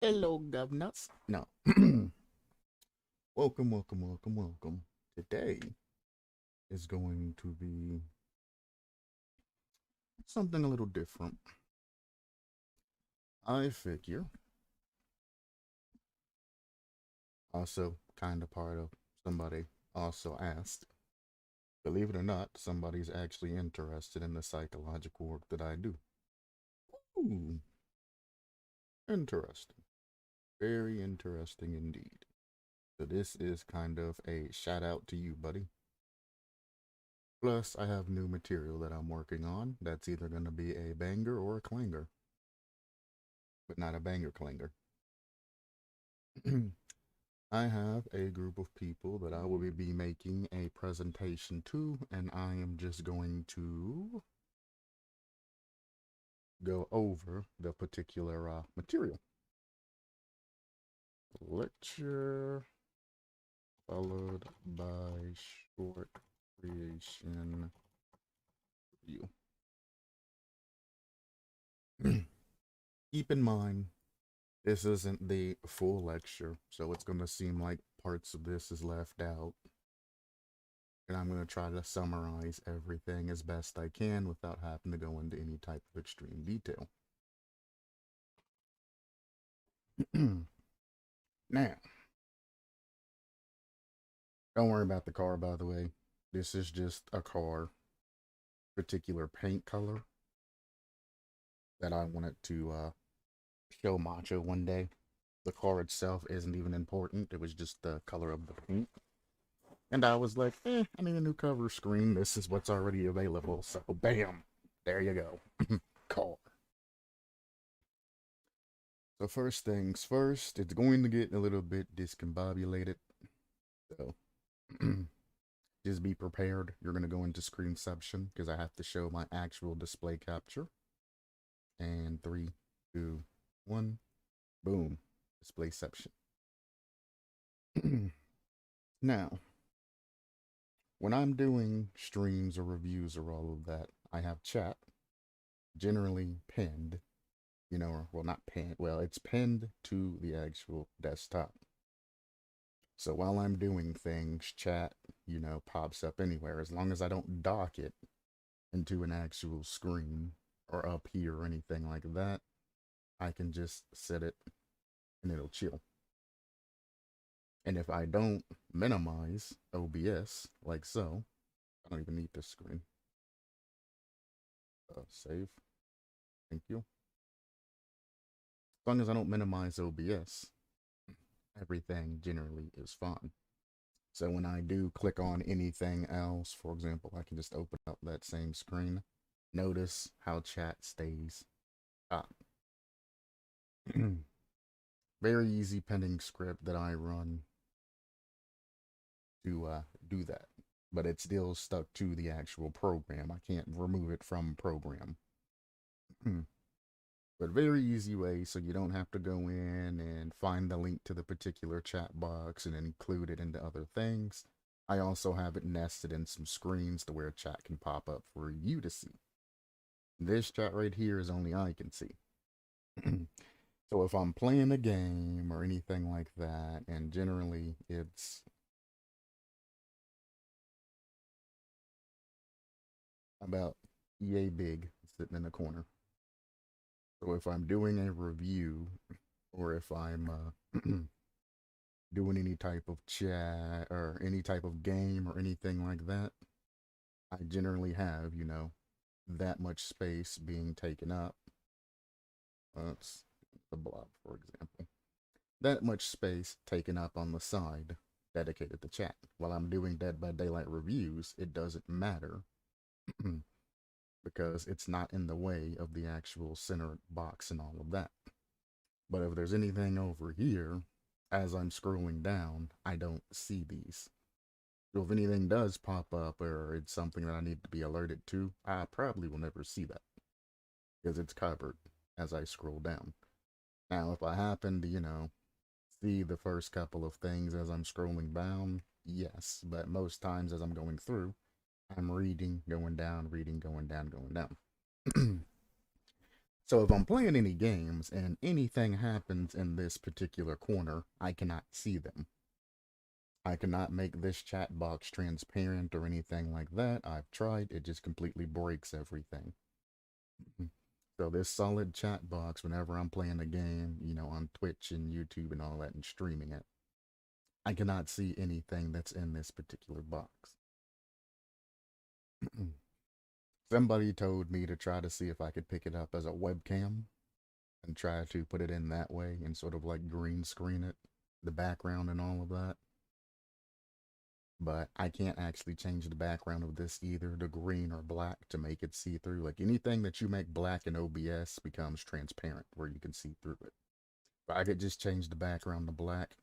Hello, governors. No. Welcome. Today is going to be something a little different. I figure, also kind of part of somebody also asked, believe it or not, somebody's actually interested in the psychological work that I do. Ooh, interesting. Very interesting indeed. So this is kind of a shout out to you, buddy. Plus, I have new material that I'm working on that's either going to be a banger or a clanger, but not a banger clanger. I have a group of people that I will be making a presentation to, and I am just going to go over the particular material. Lecture followed by short creation review. Keep in mind, this isn't the full lecture, so it's going to seem like parts of this is left out. And I'm going to try to summarize everything as best I can without having to go into any type of extreme detail. Now, don't worry about the car, by the way. This is just a car, particular paint color that I wanted to show Macho one day. The car itself isn't even important. It was just the color of the paint. And I was like, I need a new cover screen. This is what's already available. So, bam, there you go. Car. So first things first, it's going to get a little bit discombobulated. So just be prepared. You're going to go into screenception because I have to show my actual display capture. And 3, 2, 1, boom, displayception. Now, when I'm doing streams or reviews or all of that, I have chat generally pinned, or well, not pinned, well, it's pinned to the actual desktop. So while I'm doing things, chat, pops up anywhere. As long as I don't dock it into an actual screen or up here or anything like that, I can just set it and it'll chill. And if I don't minimize OBS like so, I don't even need this screen. Save. Thank you. As long as I don't minimize OBS, everything generally is fine. So when I do click on anything else, for example, I can just open up that same screen. Notice how chat stays up. Very easy pending script that I run to do that. But it's still stuck to the actual program. I can't remove it from program. But very easy way so you don't have to go in and find the link to the particular chat box and include it into other things. I also have it nested in some screens to where chat can pop up for you to see. This chat right here is only I can see. So if I'm playing a game or anything like that, and generally it's about EA Big sitting in the corner. So if I'm doing a review or if I'm doing any type of chat or any type of game or anything like that, I generally have, that much space being taken up. That's the blob, for example. That much space taken up on the side dedicated to chat. While I'm doing Dead by Daylight reviews, it doesn't matter because it's not in the way of the actual center box and all of that. But if there's anything over here, as I'm scrolling down, I don't see these. So if anything does pop up or it's something that I need to be alerted to, I probably will never see that because it's covered as I scroll down. Now, if I happen to, see the first couple of things as I'm scrolling down, yes, but most times as I'm going through, I'm reading, going down, reading, going down, going down. So if I'm playing any games and anything happens in this particular corner, I cannot see them. I cannot make this chat box transparent or anything like that. I've tried, it just completely breaks everything. So this solid chat box, whenever I'm playing a game, on Twitch and YouTube and all that and streaming it, I cannot see anything that's in this particular box. Somebody told me to try to see if I could pick it up as a webcam and try to put it in that way and sort of like green screen it, the background and all of that. But I can't actually change the background of this either to green or black to make it see through. Like anything that you make black in OBS becomes transparent where you can see through it. But I could just change the background to black.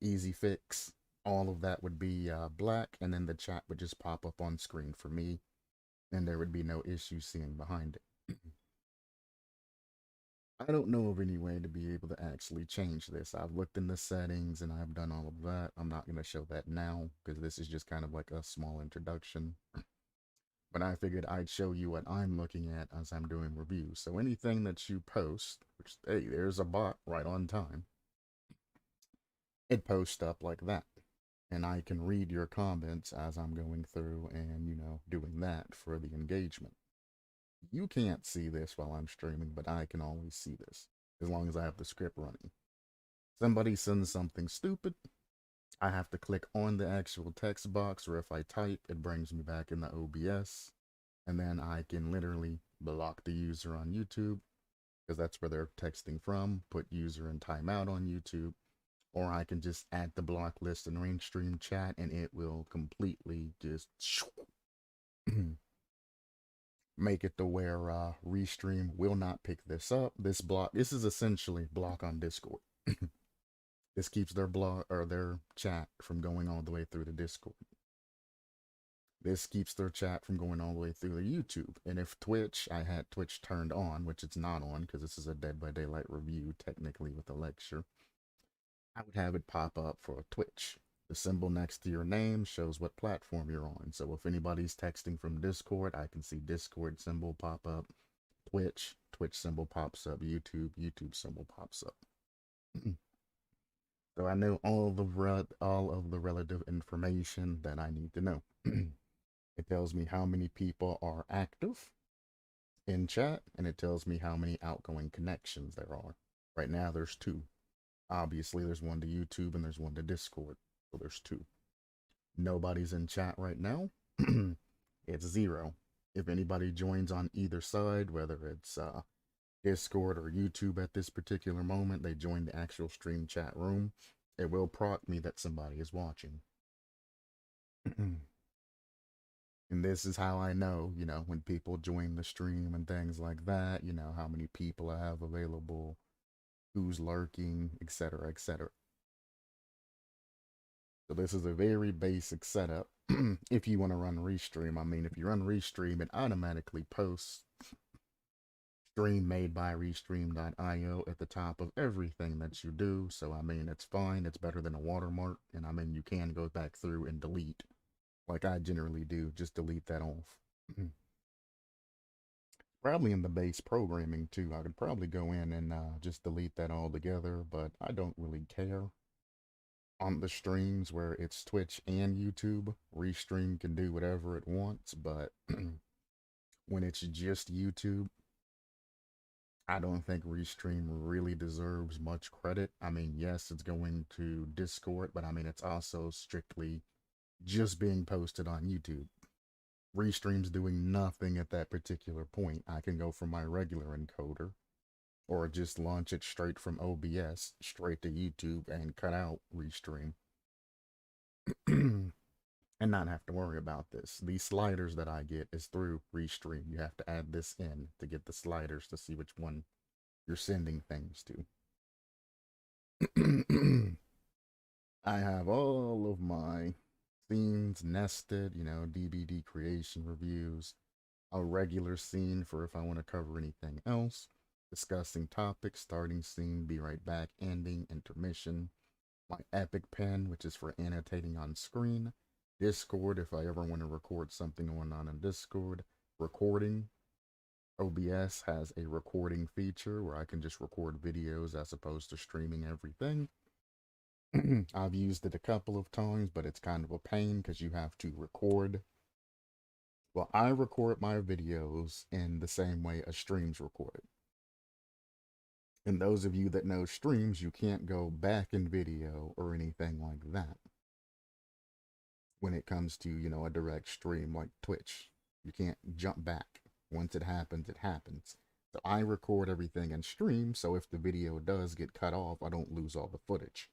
Easy fix. All of that would be black, and then the chat would just pop up on screen for me, and there would be no issue seeing behind it. I don't know of any way to be able to actually change this. I've looked in the settings and I've done all of that. I'm not going to show that now because this is just kind of like a small introduction. But I figured I'd show you what I'm looking at as I'm doing reviews. So anything that you post, which, hey, there's a bot right on time, it posts up like that. And I can read your comments as I'm going through and, doing that for the engagement. You can't see this while I'm streaming, but I can always see this as long as I have the script running. Somebody sends something stupid, I have to click on the actual text box, or if I type, it brings me back in the OBS, and then I can literally block the user on YouTube because that's where they're texting from, put user in timeout on YouTube, or I can just add the block list in Rainstream chat and it will completely just make it to where Restream will not pick this up. This is essentially block on Discord. This keeps their blog or their chat from going all the way through the Discord. This keeps their chat from going all the way through the YouTube. And if Twitch, I had Twitch turned on, which it's not on because this is a Dead by Daylight review technically with a lecture, I would have it pop up for Twitch. The symbol next to your name shows what platform you're on. So if anybody's texting from Discord, I can see Discord symbol pop up. Twitch symbol pops up. YouTube symbol pops up. So I know all of the relative information that I need to know. It tells me how many people are active in chat, and it tells me how many outgoing connections there are. Right now, there's 2. Obviously, there's one to YouTube and there's one to Discord. So there's 2. Nobody's in chat right now. It's 0. If anybody joins on either side, whether it's Discord or YouTube at this particular moment, they join the actual stream chat room, it will proc me that somebody is watching. And this is how I know, when people join the stream and things like that, how many people I have available, who's lurking, etc., etc. So this is a very basic setup. If you want to run Restream, if you run Restream, it automatically posts stream made by Restream.io at the top of everything that you do. So, it's fine. It's better than a watermark. And you can go back through and delete, like I generally do, just delete that off. Probably in the base programming too. I could probably go in and just delete that altogether, but I don't really care. On the streams where it's Twitch and YouTube, Restream can do whatever it wants, but when it's just YouTube, I don't think Restream really deserves much credit. Yes, it's going to Discord, but it's also strictly just being posted on YouTube. Restream's doing nothing at that particular point. I can go from my regular encoder or just launch it straight from OBS straight to YouTube and cut out Restream and not have to worry about this. These sliders that I get is through Restream. You have to add this in to get the sliders to see which one you're sending things to. I have all of my scenes nested, DBD creation reviews, a regular scene for if I want to cover anything else, discussing topics, starting scene, be right back, ending, intermission, my epic pen, which is for annotating on screen, Discord, if I ever want to record something going on in Discord, recording, OBS has a recording feature where I can just record videos as opposed to streaming everything. I've used it a couple of times, but it's kind of a pain because you have to record. Well, I record my videos in the same way a stream's recorded. And those of you that know streams, you can't go back in video or anything like that when it comes to, a direct stream like Twitch. You can't jump back. Once it happens, it happens. So I record everything in stream, so if the video does get cut off, I don't lose all the footage.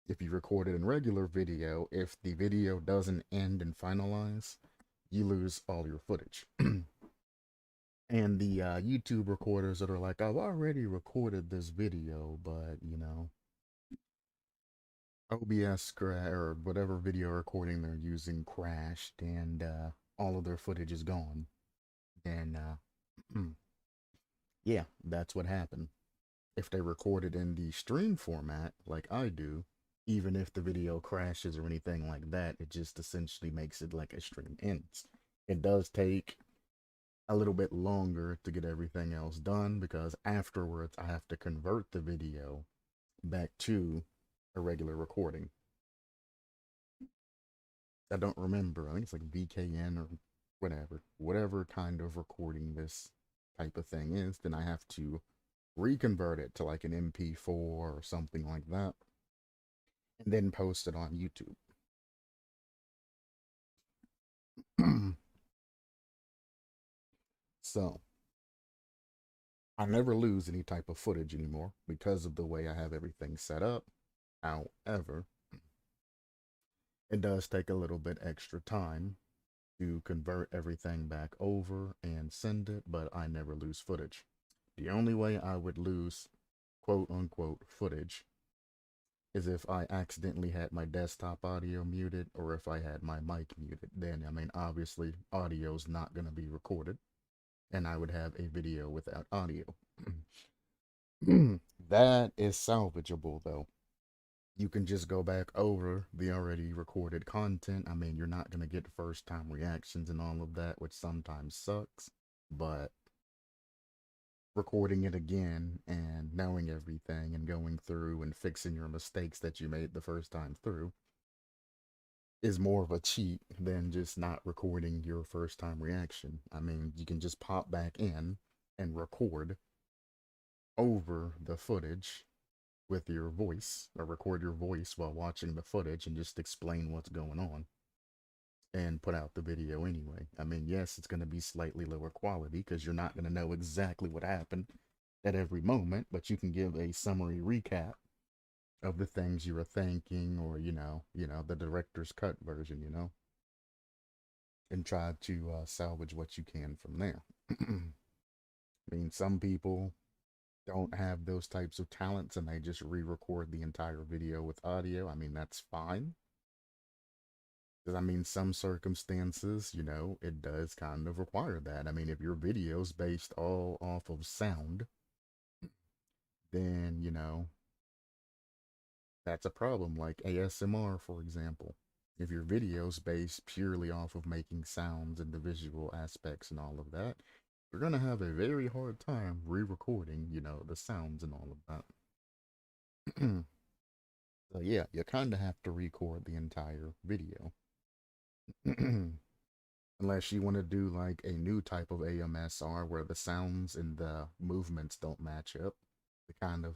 If you record it in regular video, if the video doesn't end and finalize, you lose all your footage. And the YouTube recorders that are like, I've already recorded this video, but OBS or whatever video recording they're using crashed and all of their footage is gone. Then, yeah, that's what happened. If they record it in the stream format, like I do, even if the video crashes or anything like that, it just essentially makes it like a stream ends. It does take a little bit longer to get everything else done because afterwards I have to convert the video back to a regular recording. I don't remember. I think it's like VKN or whatever kind of recording this type of thing is. Then I have to reconvert it to like an MP4 or something like that, and then post it on YouTube. So I never lose any type of footage anymore because of the way I have everything set up. However, it does take a little bit extra time to convert everything back over and send it, but I never lose footage. The only way I would lose quote unquote footage is if I accidentally had my desktop audio muted or if I had my mic muted. Then, obviously, audio's not going to be recorded, and I would have a video without audio. That is salvageable, though. You can just go back over the already recorded content. You're not going to get first time reactions and all of that, which sometimes sucks, but recording it again and knowing everything and going through and fixing your mistakes that you made the first time through is more of a cheat than just not recording your first time reaction. You can just pop back in and record over the footage with your voice or record your voice while watching the footage and just explain what's going on and put out the video anyway. Yes, it's going to be slightly lower quality because you're not going to know exactly what happened at every moment, but you can give a summary recap of the things you were thinking or, the director's cut version, and try to salvage what you can from there. Some people don't have those types of talents and they just re-record the entire video with audio. That's fine. Because some circumstances, it does kind of require that. If your video's based all off of sound, then, that's a problem, like ASMR, for example. If your video's based purely off of making sounds and the visual aspects and all of that, you're gonna have a very hard time re-recording, the sounds and all of that. So yeah, you kind of have to record the entire video. Unless you want to do like a new type of AMSR where the sounds and the movements don't match up to kind of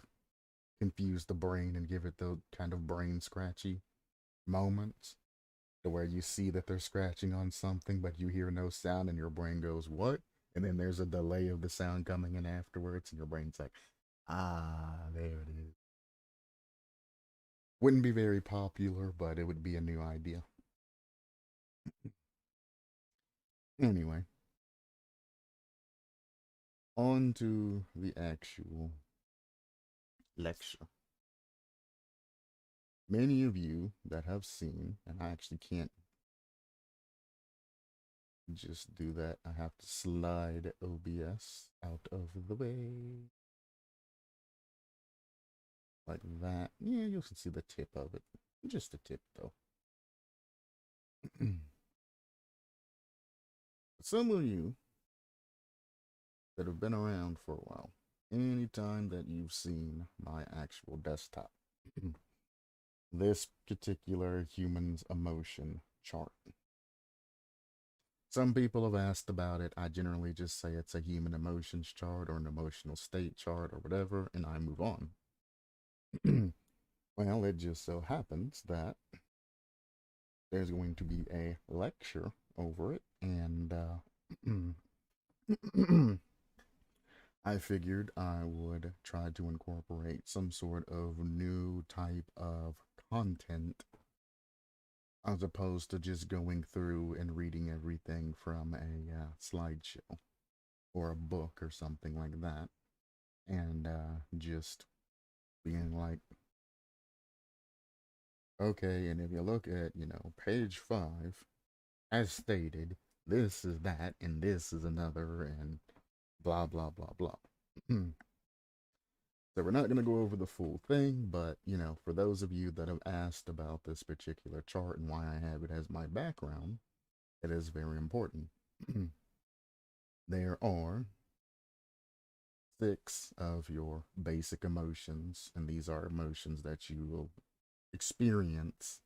confuse the brain and give it the kind of brain scratchy moments to where you see that they're scratching on something but you hear no sound and your brain goes, what? And then there's a delay of the sound coming in afterwards and your brain's like, ah, there it is. Wouldn't be very popular, but it would be a new idea. Anyway, on to the actual lecture. Many of you that have seen, and I actually can't just do that, I have to slide OBS out of the way. Like that. Yeah, you can see the tip of it. Just the tip, though. Some of you that have been around for a while, anytime that you've seen my actual desktop, this particular human's emotion chart. Some people have asked about it. I generally just say it's a human emotions chart or an emotional state chart or whatever, and I move on. Well, it just so happens that there's going to be a lecture over it, and I figured I would try to incorporate some sort of new type of content as opposed to just going through and reading everything from a slideshow or a book or something like that, and just being like, okay, and if you look at, page 5, as stated, this is that, and this is another, and blah, blah, blah, blah. So we're not going to go over the full thing, but, for those of you that have asked about this particular chart and why I have it as my background, it is very important. There are 6 of your basic emotions, and these are emotions that you will experience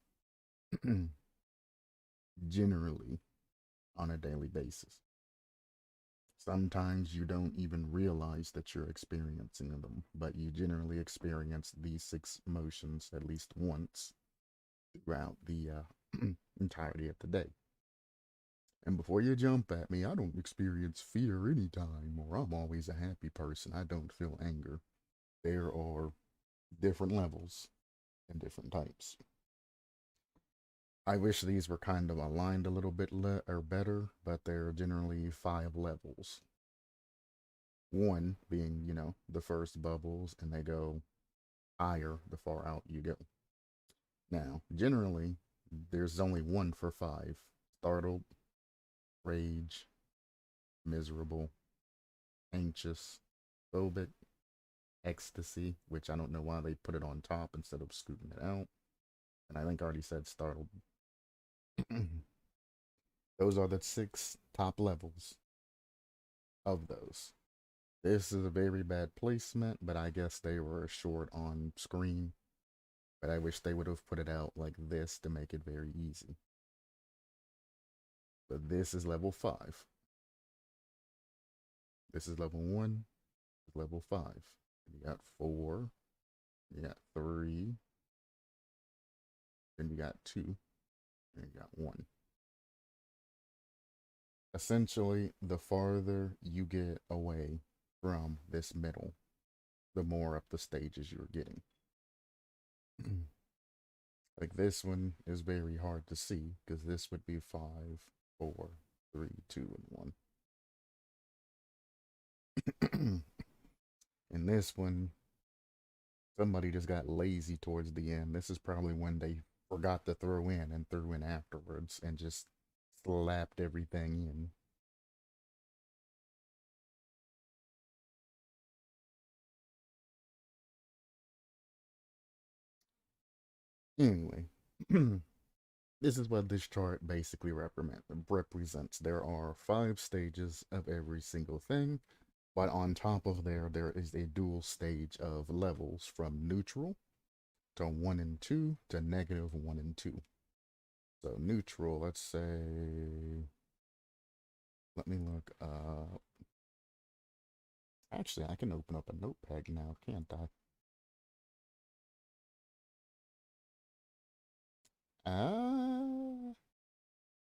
generally on a daily basis. Sometimes you don't even realize that you're experiencing them, but you generally experience these 6 emotions at least once throughout the entirety of the day. And before you jump at me, I don't experience fear anytime, or I'm always a happy person. I don't feel anger. There are different levels and different types. I wish these were kind of aligned a little bit or better, but they're generally 5 levels. 1 being, the first bubbles, and they go higher the far out you go. Now, generally, there's only 1 for 5: startled, rage, miserable, anxious, phobic, ecstasy, which I don't know why they put it on top instead of scooting it out. And I think I already said startled. Those are the 6 top levels of those. This is a very bad placement, but I guess they were short on screen. But I wish they would have put it out like this to make it very easy. But this is level 5. This is level 1. Level 5. You got 4. You got 3. Then you got 2. And you got 1. Essentially, the farther you get away from this middle, the more up the stages you're getting. Like this one is very hard to see because this would be 5, 4, 3, 2, and 1. And this one, somebody just got lazy towards the end. This is probably when they forgot to throw in and threw in afterwards and just slapped everything in. Anyway, this is what this chart basically represents. There are 5 stages of every single thing, but on top of there is a dual stage of levels from neutral to 1 and 2 to -1 and 2. So neutral, let's say, let me look up. Actually, I can open up a notepad now, can't I?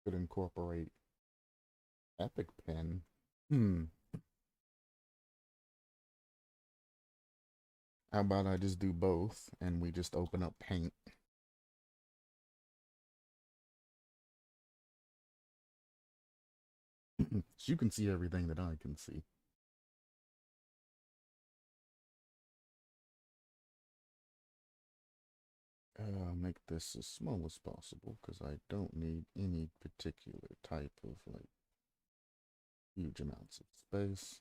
Could incorporate Epic Pen. How about I just do both and we just open up Paint? So you can see everything that I can see. Make this as small as possible because I don't need any particular type of like huge amounts of space.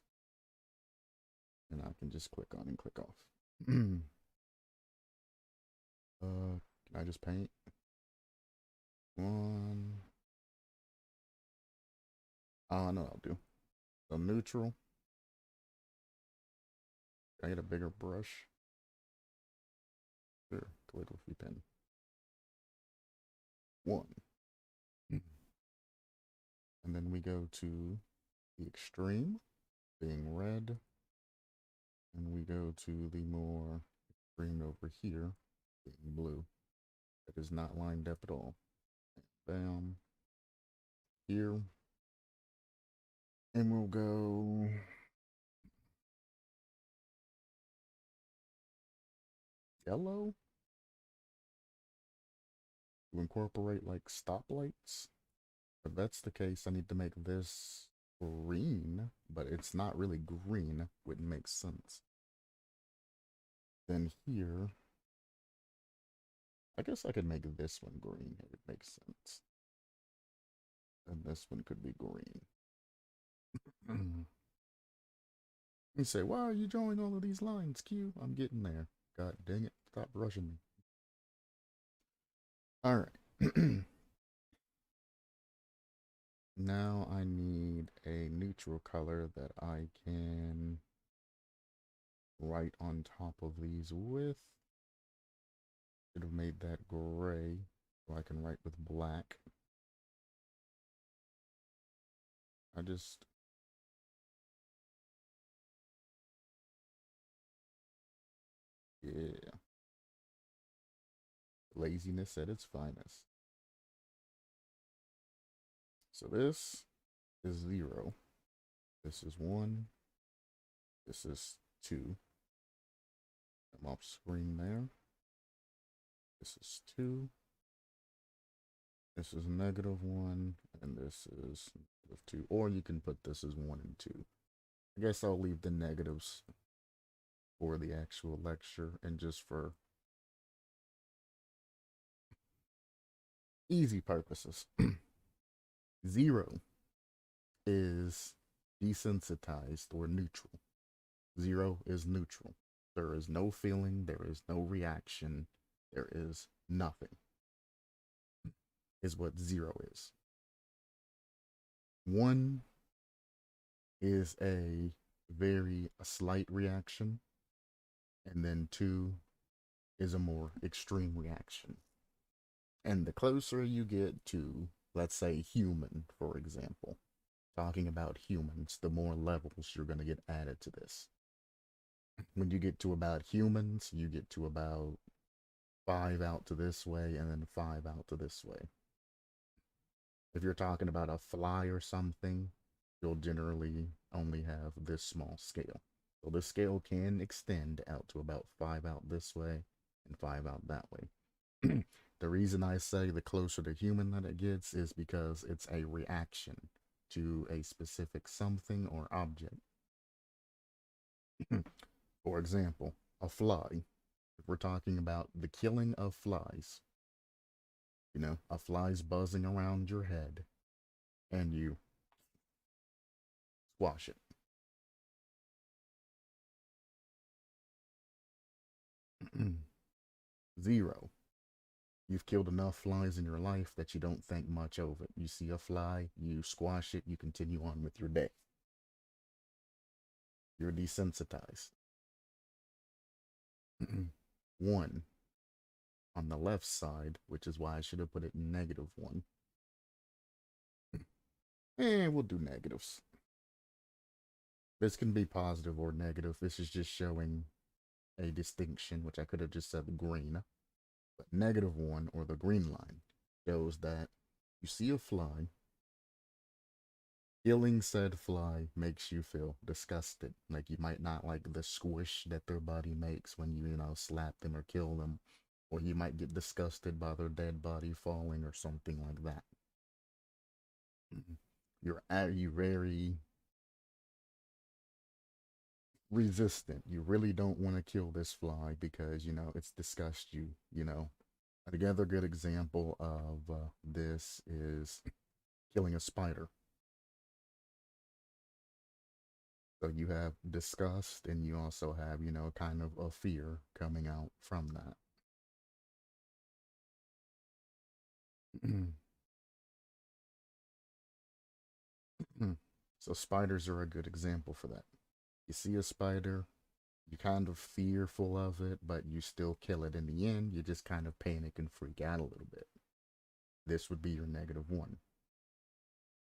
And I can just click on and click off. Can I just paint? 1. Oh, no, I'll do. So neutral. Can I get a bigger brush? Sure, calligraphy pen. 1. And then we go to the extreme, being red. And we go to the more extreme over here, being blue. That is not lined up at all. Bam. Here. And we'll go yellow to incorporate like stoplights. If that's the case, I need to make this green, but it's not really green. Wouldn't make sense. Then here, I guess I could make this one green. It would make sense. And this one could be green. You say, why are you drawing all of these lines, Q? I'm getting there. God dang it. Stop rushing me. All right. Now I need a neutral color that I can write on top of these with. Should have made that gray so I can write with black. Yeah. Laziness at its finest. So this is 0. This is 1. This is 2. I'm off screen there. This is 2. This is -1. And this is -2. Or you can put this as 1 and 2. I guess I'll leave the negatives for the actual lecture and just for easy purposes. 0 is desensitized or neutral. 0 is neutral. There is no feeling, there is no reaction, there is nothing, is what 0 is. 1 is a slight reaction, and then 2 is a more extreme reaction. And the closer you get to, let's say, human, for example, talking about humans, the more levels you're going to get added to this. When you get to about humans, you get to about 5 out to this way, and then 5 out to this way. If you're talking about a fly or something, you'll generally only have this small scale. So the scale can extend out to about 5 out this way and 5 out that way. The reason I say the closer to human that it gets is because it's a reaction to a specific something or object. For example, a fly. If we're talking about the killing of flies, you know, a fly's buzzing around your head and you squash it. 0. You've killed enough flies in your life that you don't think much of it. You see a fly, you squash it, you continue on with your day. You're desensitized. 1 on the left side, which is why I should have put it in -1. And we'll do negatives. This can be positive or negative. This is just showing a distinction, which I could have just said green. But -1, or the green line, shows that you see a fly. Killing said fly makes you feel disgusted. Like you might not like the squish that their body makes when you slap them or kill them. Or you might get disgusted by their dead body falling or something like that. You're very resistant. You really don't want to kill this fly because, it's disgust you, Another good example of this is killing a spider. So you have disgust and you also have, kind of a fear coming out from that. So spiders are a good example for that. You see a spider, You're kind of fearful of it, but you still kill it in the end. You just kind of panic and freak out a little bit. This would be your -1.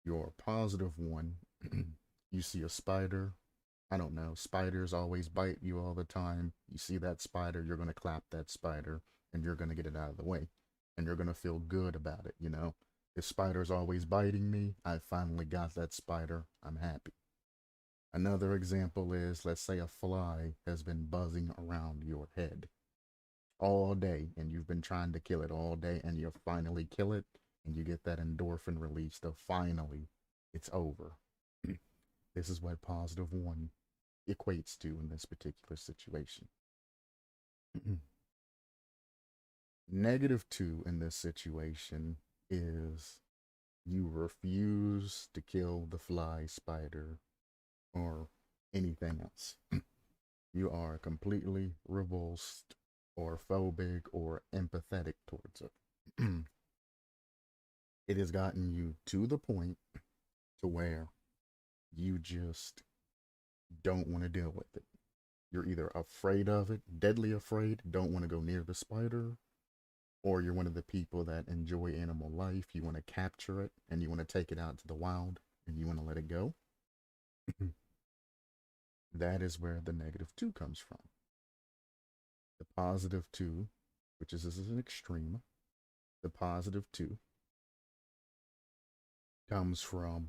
Your +1, you see a spider. I don't know, spiders always bite you all the time. You see that spider, you're going to clap that spider and you're going to get it out of the way. And you're going to feel good about it, you know? This spider's always biting me. I finally got that spider. I'm happy. Another example is, let's say a fly has been buzzing around your head all day and you've been trying to kill it all day and you finally kill it and you get that endorphin release of finally it's over. This is what +1 equates to in this particular situation. -2 in this situation is you refuse to kill the fly, spider, or anything else. You are completely revulsed or phobic or empathetic towards it. It has gotten you to the point to where you just don't want to deal with it. You're either afraid of it, deadly afraid, don't want to go near the spider, or you're one of the people that enjoy animal life. You want to capture it and you want to take it out to the wild and you want to let it go. That is where the -2 comes from. The +2, which is an extreme, the +2 comes from,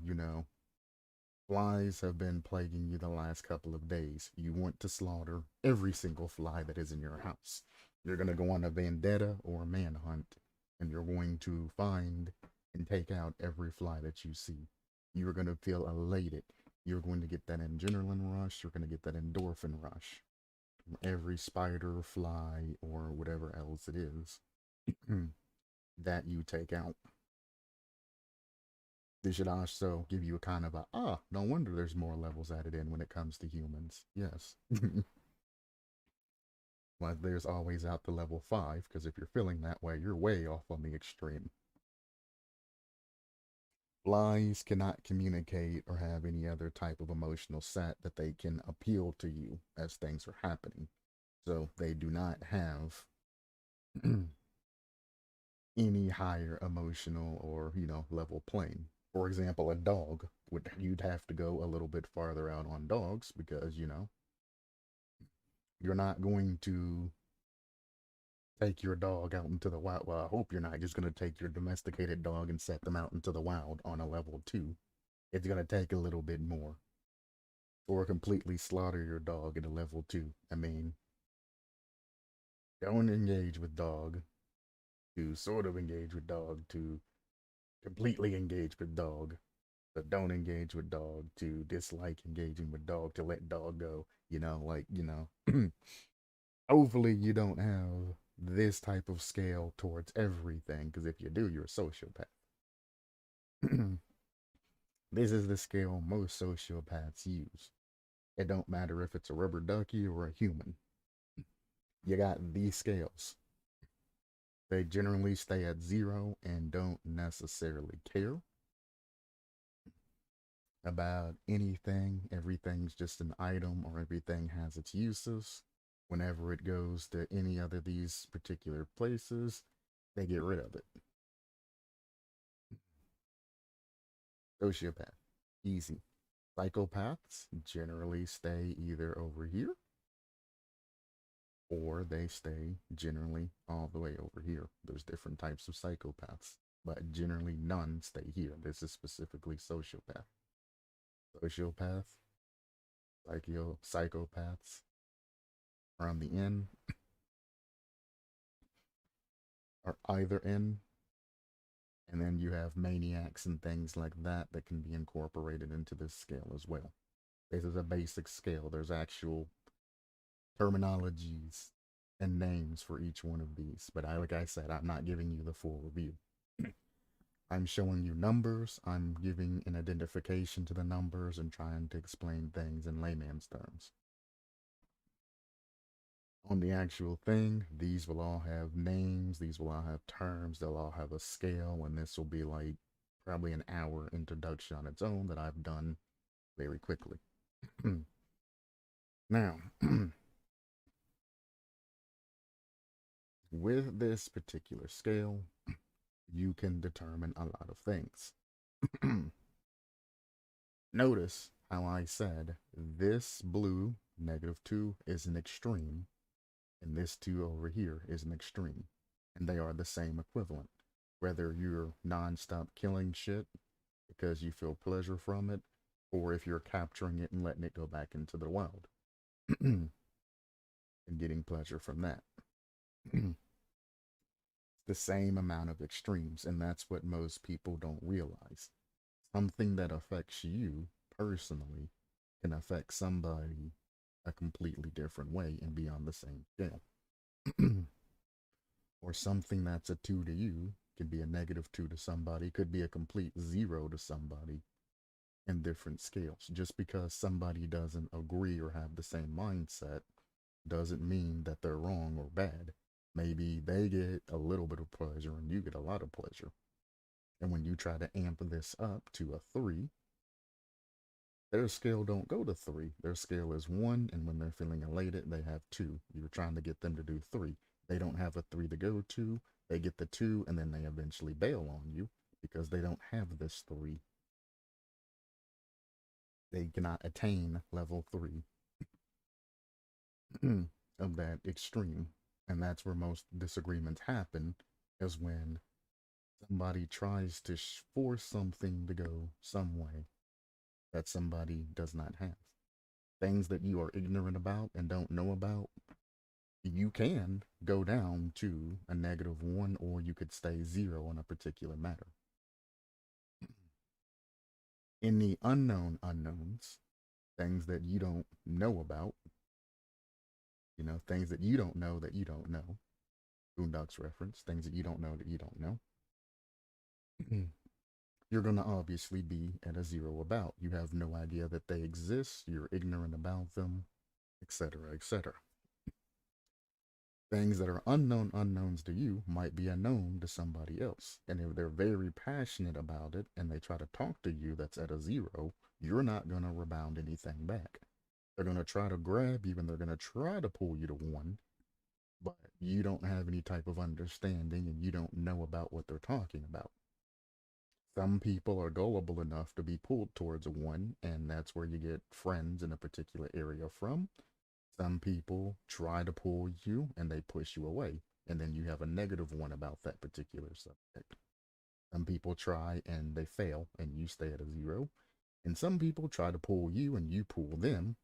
flies have been plaguing you the last couple of days. You want to slaughter every single fly that is in your house. You're going to go on a vendetta or a manhunt, and you're going to find and take out every fly that you see. You're going to feel elated. You're going to get that adrenaline rush. You're going to get that endorphin rush from every spider, fly, or whatever else it is that you take out. This should also give you a kind of no wonder there's more levels added in when it comes to humans. Yes. Like there's always out to level 5, because if you're feeling that way, you're way off on the extreme. Flies cannot communicate or have any other type of emotional set that they can appeal to you as things are happening. So they do not have any higher emotional or, level plane. For example, a dog you'd have to go a little bit farther out on dogs because, you're not going to take your dog out into the wild. Well, I hope you're not just going to take your domesticated dog and set them out into the wild on a level 2. It's going to take a little bit more. Or completely slaughter your dog at a level 2. I mean, don't engage with dog to sort of engage with dog to completely engage with dog. But don't engage with dog to dislike engaging with dog to let dog go. Hopefully you don't have this type of scale towards everything, because if you do, you're a sociopath. This is the scale most sociopaths use. It don't matter if it's a rubber ducky or a human. You got these scales. They generally stay at 0 and don't necessarily care about anything. Everything's just an item, or everything has its uses. Whenever it goes to any other of these particular places, they get rid of it. Sociopath, easy. Psychopaths generally stay either over here or they stay generally all the way over here. There's different types of psychopaths, but generally none stay here. This is specifically sociopath. Sociopath, psychopaths are on the end, are either end, and then you have maniacs and things like that that can be incorporated into this scale as well. This is a basic scale. There's actual terminologies and names for each one of these, but like I said, I'm not giving you the full review. I'm showing you numbers. I'm giving an identification to the numbers and trying to explain things in layman's terms. On the actual thing, these will all have names, these will all have terms, they'll all have a scale, and this will be like probably an hour introduction on its own that I've done very quickly. Now, with this particular scale, you can determine a lot of things. Notice how I said this blue, -2, is an extreme, and this 2 over here is an extreme. And they are the same equivalent. Whether you're non-stop killing shit because you feel pleasure from it, or if you're capturing it and letting it go back into the wild and getting pleasure from that. The same amount of extremes, and that's what most people don't realize. Something that affects you personally can affect somebody a completely different way and be on the same scale. Or something that's a 2 to you could be a -2 to somebody, could be a complete 0 to somebody in different scales. Just because somebody doesn't agree or have the same mindset doesn't mean that they're wrong or bad. Maybe they get a little bit of pleasure and you get a lot of pleasure. And when you try to amp this up to a 3, their scale don't go to 3. Their scale is 1, and when they're feeling elated, they have 2. You're trying to get them to do 3. They don't have a 3 to go to. They get the 2, and then they eventually bail on you because they don't have this 3. They cannot attain level 3 of that extreme. And that's where most disagreements happen, is when somebody tries to force something to go some way that somebody does not have. Things that you are ignorant about and don't know about, you can go down to a -1, or you could stay 0 on a particular matter. In the unknown unknowns, things that you don't know about, things that you don't know that you don't know, Boondocks reference, things that you don't know that you don't know, you're going to obviously be at a 0 about. You have no idea that they exist, you're ignorant about them, etc., etc. Things that are unknown unknowns to you might be unknown to somebody else. And if they're very passionate about it and they try to talk to you that's at a 0, you're not going to rebound anything back. They're going to try to grab you and they're going to try to pull you to 1, but you don't have any type of understanding and you don't know about what they're talking about. Some people are gullible enough to be pulled towards a 1, and that's where you get friends in a particular area from. Some people try to pull you and they push you away, and then you have a -1 about that particular subject. Some people try and they fail and you stay at a 0. And some people try to pull you and you pull them,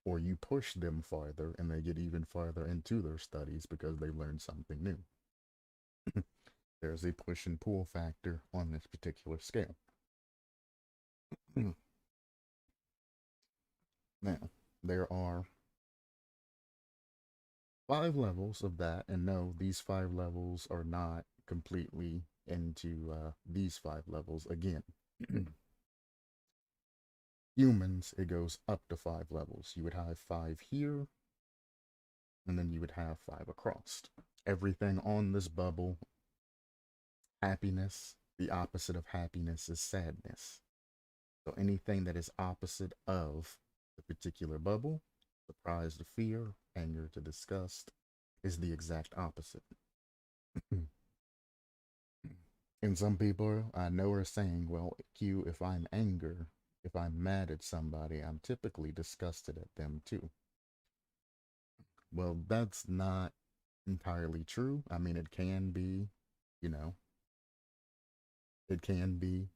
or you push them farther and they get even farther into their studies because they learned something new. There's a push and pull factor on this particular scale. Now, there are 5 levels of that, and no, these 5 levels are not completely into these 5 levels again. Humans, it goes up to 5 levels. You would have 5 here, and then you would have 5 across. Everything on this bubble, happiness, the opposite of happiness is sadness. So anything that is opposite of the particular bubble, surprise to fear, anger to disgust, is the exact opposite. And some people I know are saying, well, Q, if I'm mad at somebody, I'm typically disgusted at them too. Well, that's not entirely true. I mean, it can be, it can be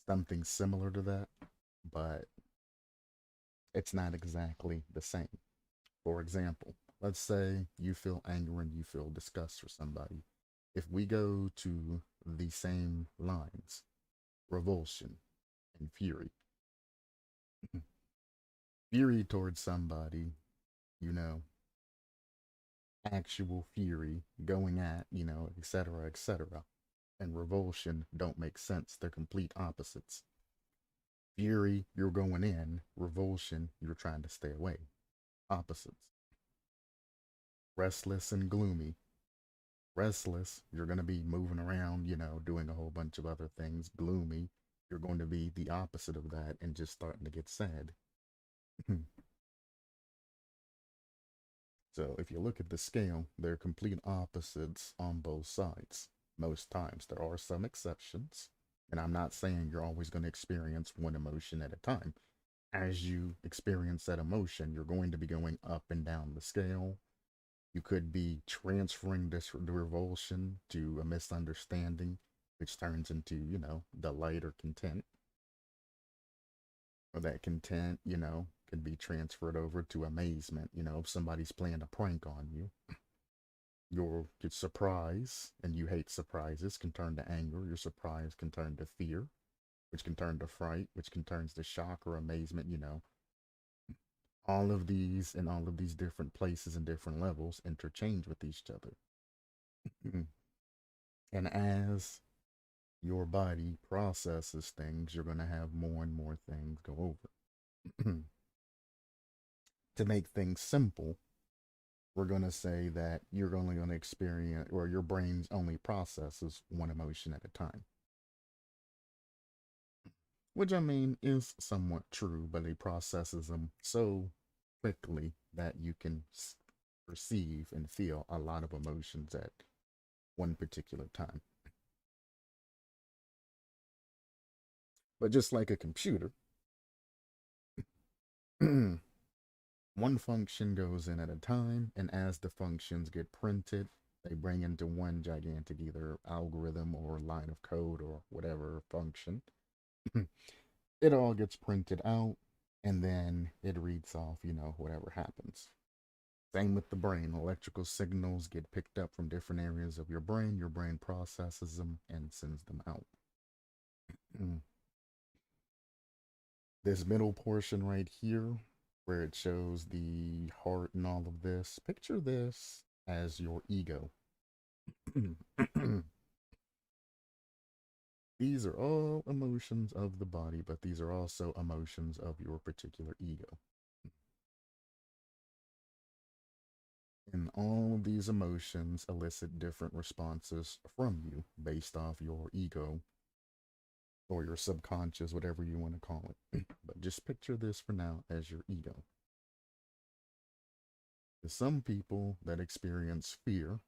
something similar to that, but it's not exactly the same. For example, let's say you feel anger and you feel disgust for somebody. If we go to the same lines, revulsion and fury, fury towards somebody, you know, actual fury going at, etc., etc., and revulsion don't make sense. They're complete opposites. Fury, you're going in. Revulsion, you're trying to stay away. Opposites. Restless and gloomy. Restless, you're going to be moving around, doing a whole bunch of other things. Gloomy, you're going to be the opposite of that and just starting to get sad. So if you look at the scale, they're complete opposites on both sides. Most times. There are some exceptions, and I'm not saying you're always going to experience one emotion at a time. As you experience that emotion, you're going to be going up and down the scale. You could be transferring this revulsion to a misunderstanding, which turns into, delight or content. Or that content, can be transferred over to amazement. If somebody's playing a prank on you, your surprise, and you hate surprises, can turn to anger. Your surprise can turn to fear, which can turn to fright, which can turn to shock or amazement. All of these and all of these different places and different levels interchange with each other. And as your body processes things, you're going to have more and more things go over. To make things simple, we're going to say that you're only going to experience, or your brain's only processes one emotion at a time. Which, I mean, is somewhat true, but it processes them so quickly that you can perceive and feel a lot of emotions at one particular time. But just like a computer, one function goes in at a time, and as the functions get printed, they bring into one gigantic either algorithm or line of code or whatever function. It all gets printed out, and then it reads off, whatever happens. Same with the brain. Electrical signals get picked up from different areas of your brain processes them and sends them out. This middle portion right here, where it shows the heart and all of this, picture this as your ego. These are all emotions of the body, but these are also emotions of your particular ego. And all of these emotions elicit different responses from you based off your ego or your subconscious, whatever you want to call it. But just picture this for now as your ego. Some people that experience fear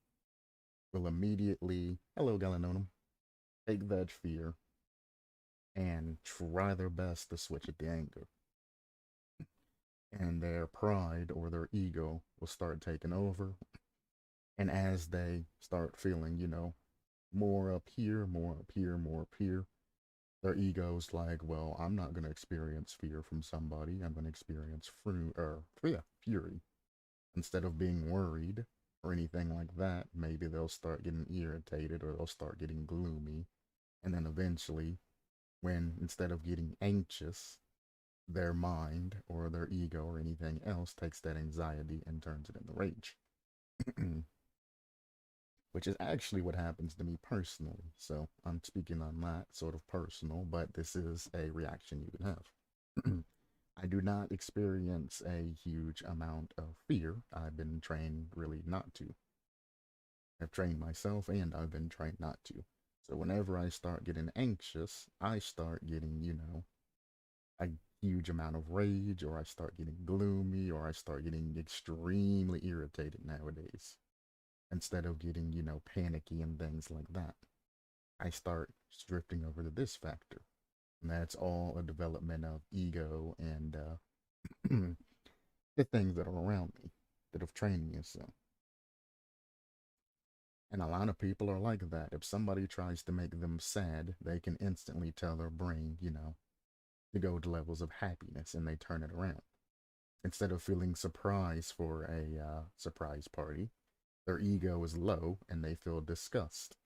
will immediately, hello, Galanonim, take that fear and try their best to switch it to anger. And their pride or their ego will start taking over. And as they start feeling, more up here, more up here, more up here, their ego's like, well, I'm not going to experience fear from somebody. I'm going to experience fury. Instead of being worried or anything like that, maybe they'll start getting irritated or they'll start getting gloomy. And then eventually, when instead of getting anxious, their mind or their ego or anything else takes that anxiety and turns it into rage. Which is actually what happens to me personally. So I'm speaking on that sort of personal, but this is a reaction you can have. I do not experience a huge amount of fear. I've been trained really not to. I've trained myself and I've been trained not to. So whenever I start getting anxious, I start getting, a huge amount of rage, or I start getting gloomy, or I start getting extremely irritated nowadays. Instead of getting, panicky and things like that, I start drifting over to this factor. And that's all a development of ego and the things that are around me that have trained me so. And a lot of people are like that. If somebody tries to make them sad, they can instantly tell their brain, to go to levels of happiness and they turn it around. Instead of feeling surprise for a surprise party, their ego is low and they feel disgust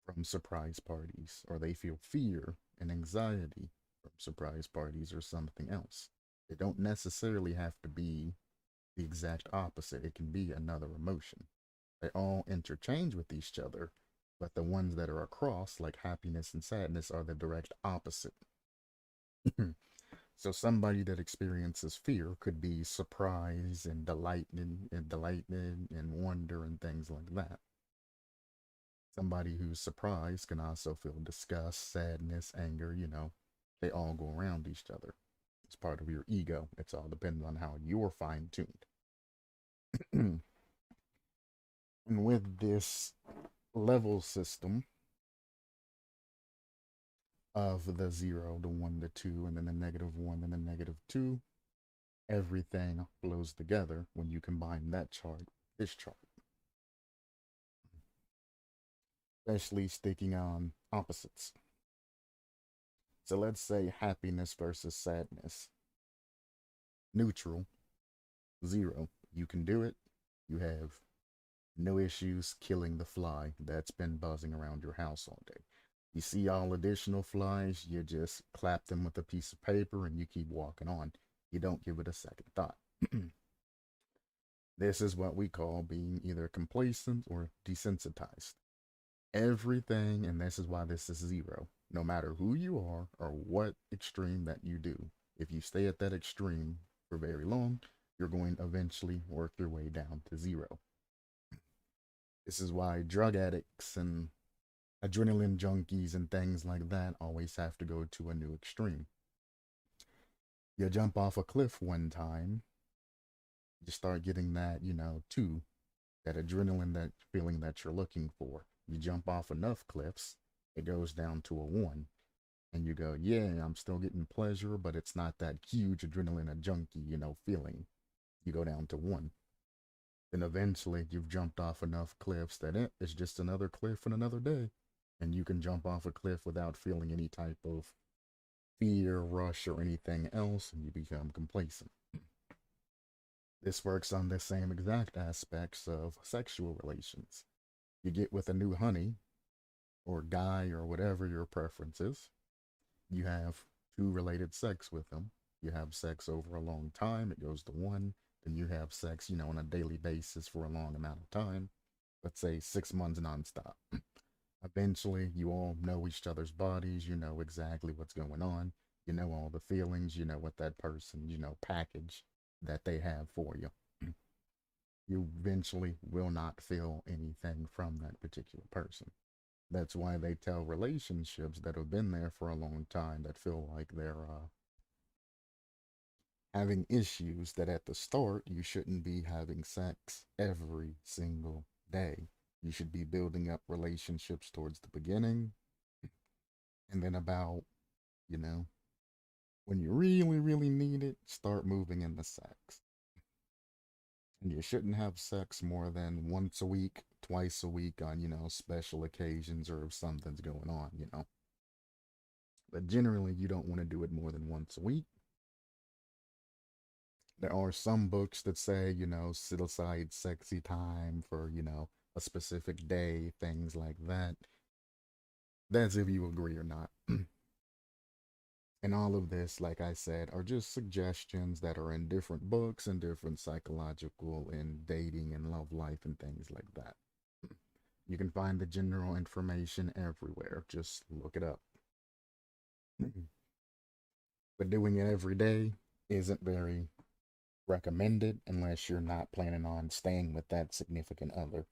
from surprise parties, or they feel fear and anxiety from surprise parties or something else. They don't necessarily have to be the exact opposite, it can be another emotion. They all interchange with each other, but the ones that are across, like happiness and sadness, are the direct opposite. So somebody that experiences fear could be surprise and delighted and wonder and things like that. Somebody who's surprised can also feel disgust, sadness, anger, they all go around each other. It's part of your ego. It's all dependent on how you're fine tuned. And with this level system of the 0, the 1, the 2, and then the -1 and the -2, everything flows together when you combine that chart, this chart, especially sticking on opposites. So let's say happiness versus sadness. Neutral, 0. You can do it. You have no issues killing the fly that's been buzzing around your house all day. You see all additional flies, you just clap them with a piece of paper and you keep walking on. You don't give it a second thought. This is what we call being either complacent or desensitized. Everything, and this is why this is 0. No matter who you are or what extreme that you do, if you stay at that extreme for very long, you're going to eventually work your way down to 0. This is why drug addicts and adrenaline junkies and things like that always have to go to a new extreme. You jump off a cliff one time, you start getting that, two, that adrenaline, that feeling that you're looking for. You jump off enough cliffs, it goes down to a 1. And you go, yeah, I'm still getting pleasure, but it's not that huge adrenaline, a junkie, feeling. You go down to 1. Then eventually you've jumped off enough cliffs that it's just another cliff and another day. And you can jump off a cliff without feeling any type of fear, rush, or anything else, and you become complacent. This works on the same exact aspects of sexual relations. You get with a new honey, or guy, or whatever your preference is. You have 2 related sex with them. You have sex over a long time, it goes to 1. Then you have sex, on a daily basis for a long amount of time. Let's say 6 months nonstop. Eventually, you all know each other's bodies. You know exactly what's going on. You know all the feelings. You know what that person, package that they have for you. You eventually will not feel anything from that particular person. That's why they tell relationships that have been there for a long time that feel like they're having issues, that at the start you shouldn't be having sex every single day. You should be building up relationships towards the beginning, and then about, you know, when you really, really need it, start moving into sex. And you shouldn't have sex more than once a week, twice a week on, special occasions or if something's going on. But generally, you don't want to do it more than once a week. There are some books that say, set aside sexy time for, a specific day, things like that. That's if you agree or not. And all of this, like I said, are just suggestions that are in different books and different psychological and dating and love life and things like that. You can find the general information everywhere. Just look it up. But doing it every day isn't very recommended unless you're not planning on staying with that significant other.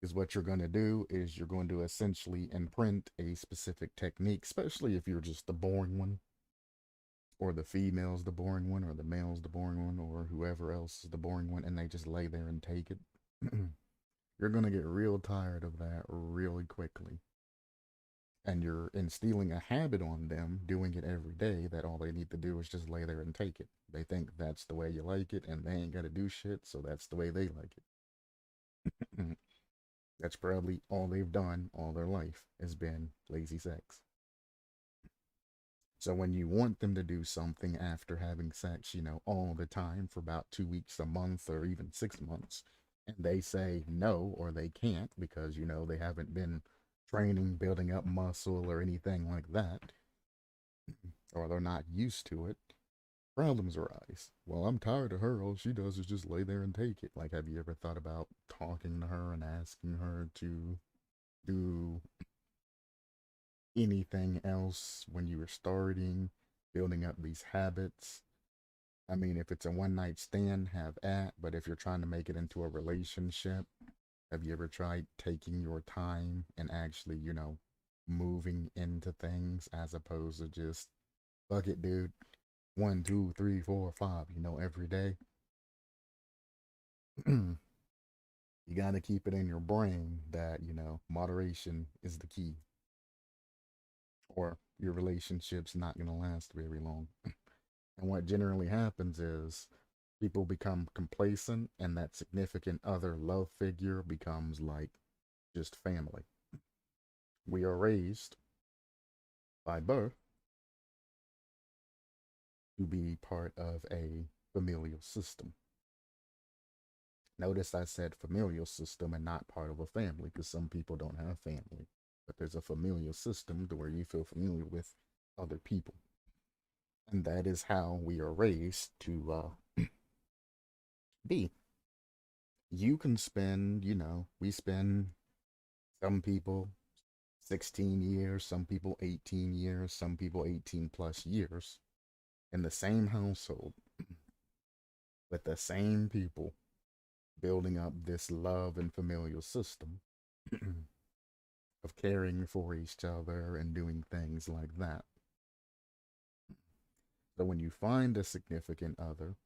Because what you're going to do is you're going to essentially imprint a specific technique, especially if you're just the boring one, or the female's the boring one, or the male's the boring one, or whoever else is the boring one, and they just lay there and take it. You're going to get real tired of that really quickly. And you're instilling a habit on them, doing it every day, that all they need to do is just lay there and take it. They think that's the way you like it, and they ain't got to do shit, so that's the way they like it. That's probably all they've done all their life, has been lazy sex. So when you want them to do something after having sex, all the time for about 2 weeks, a month, or even 6 months, and they say no or they can't because, they haven't been training, building up muscle or anything like that, or they're not used to it, problems arise. Well, I'm tired of her. All she does is just lay there and take it. Like, have you ever thought about talking to her and asking her to do anything else when you were starting building up these habits? I mean, if it's a one night stand, have at, but if you're trying to make it into a relationship, have you ever tried taking your time and actually, moving into things as opposed to just, fuck it, dude, 1, 2, 3, 4, 5, every day? You got to keep it in your brain that, moderation is the key, or your relationship's not going to last very long. And what generally happens is people become complacent, and that significant other love figure becomes like just family. We are raised by birth to be part of a familial system. Notice I said familial system and not part of a family, because some people don't have family. But there's a familial system to where you feel familiar with other people. And that is how we are raised to be. You can spend, we spend, some people 16 years, some people 18 years, some people 18 plus years in the same household with the same people, building up this love and familial system of caring for each other and doing things like that. So when you find a significant other,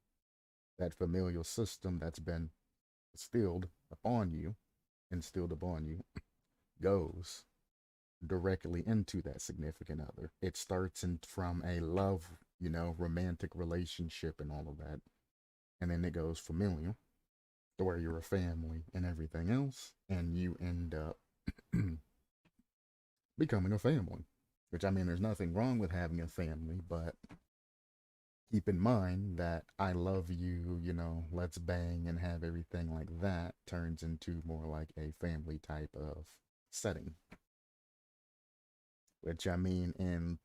that familial system that's been instilled upon you, goes directly into that significant other. It starts from a love, romantic relationship and all of that. And then it goes familial to where you're a family and everything else. And you end up becoming a family. Which, I mean, there's nothing wrong with having a family, but keep in mind that I love you, let's bang and have everything like that turns into more like a family type of setting. Which, I mean, in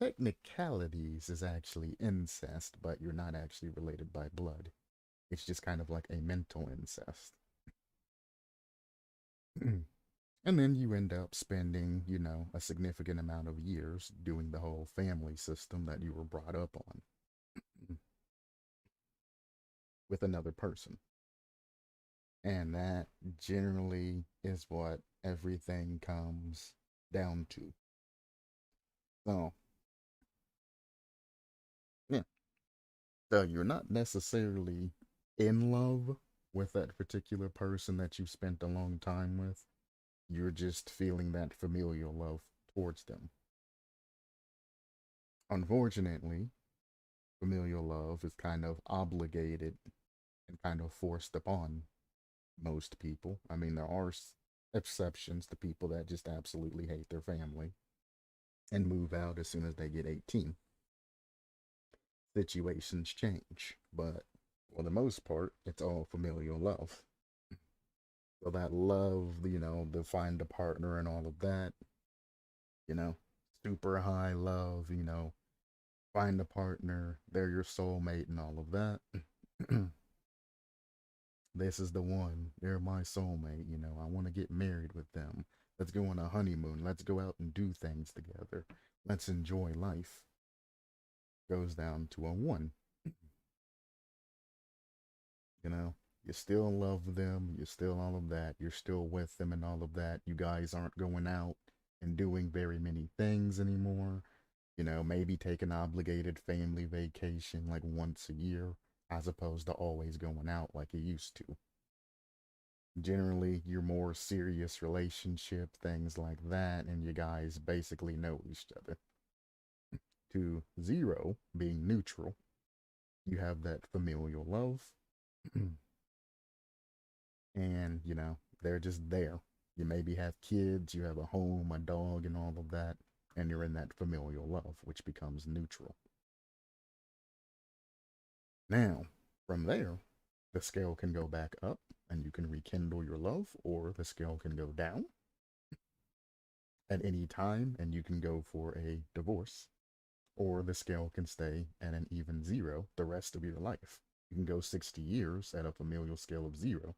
technicalities is actually incest, but you're not actually related by blood. It's just kind of like a mental incest. And then you end up spending, a significant amount of years doing the whole family system that you were brought up on with another person. And that generally is what everything comes down to. So, yeah. So you're not necessarily in love with that particular person that you spent a long time with. You're just feeling that familial love towards them. Unfortunately, familial love is kind of obligated and kind of forced upon most people. I mean, there are exceptions to people that just absolutely hate their family and move out as soon as they get 18. Situations change, but for the most part, it's all familial love. So that love, to find a partner and all of that, you know, super high love, find a partner, they're your soulmate and all of that. This is the one, they're my soulmate, I want to get married with them. Let's go on a honeymoon. Let's go out and do things together. Let's enjoy life. Goes down to a one. You know, you still love them, you still all of that, you're still with them and all of that. You guys aren't going out and doing very many things anymore. Maybe take an obligated family vacation like once a year as opposed to always going out like you used to. Generally, your more serious relationship, things like that, and you guys basically know each other. To zero being neutral, you have that familial love. And they're just there. You maybe have kids, you have a home, a dog, and all of that, and you're in that familial love, which becomes neutral. Now, from there, the scale can go back up and you can rekindle your love, or the scale can go down at any time and you can go for a divorce, or the scale can stay at an even zero the rest of your life. You can go 60 years at a familial scale of zero,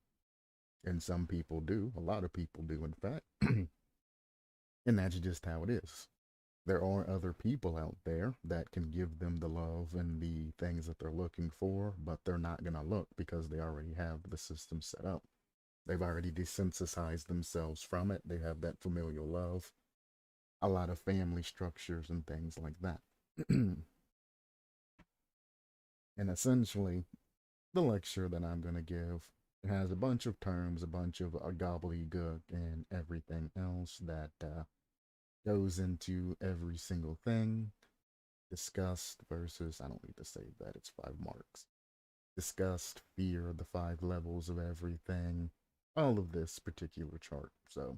and some people do, a lot of people do, in fact. And that's just how it is. There are other people out there that can give them the love and the things that they're looking for, but they're not going to look because they already have the system set up. They've already desensitized themselves from it. They have that familial love, a lot of family structures and things like that. And essentially, the lecture that I'm going to give It has a bunch of terms, a bunch of gobbledygook, and everything else that goes into every single thing. Disgust versus, I don't need to say that, it's 5 marks. Disgust, fear, the 5 levels of everything, all of this particular chart. So,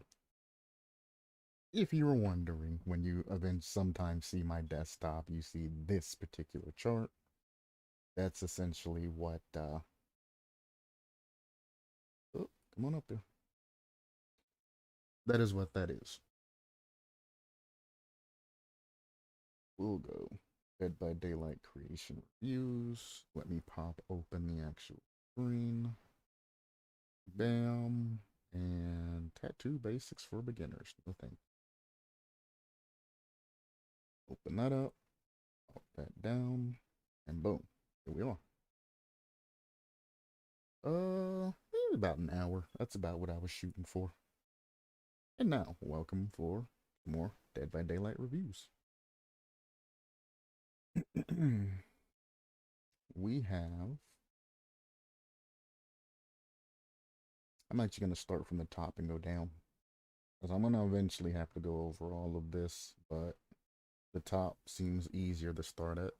if you were wondering, when you eventually sometimes see my desktop, you see this particular chart. That's essentially what, oh, come on up there. That is what that is. We'll go Dead by Daylight creation reviews. Let me pop open the actual screen. Bam. And tattoo basics for beginners. No thank you. Open that up. Pop that down. And boom. Here we are. About an hour. That's about what I was shooting for. And now, welcome for more Dead by Daylight reviews. We have. I'm actually going to start from the top and go down. Because I'm going to eventually have to go over all of this, but the top seems easier to start at.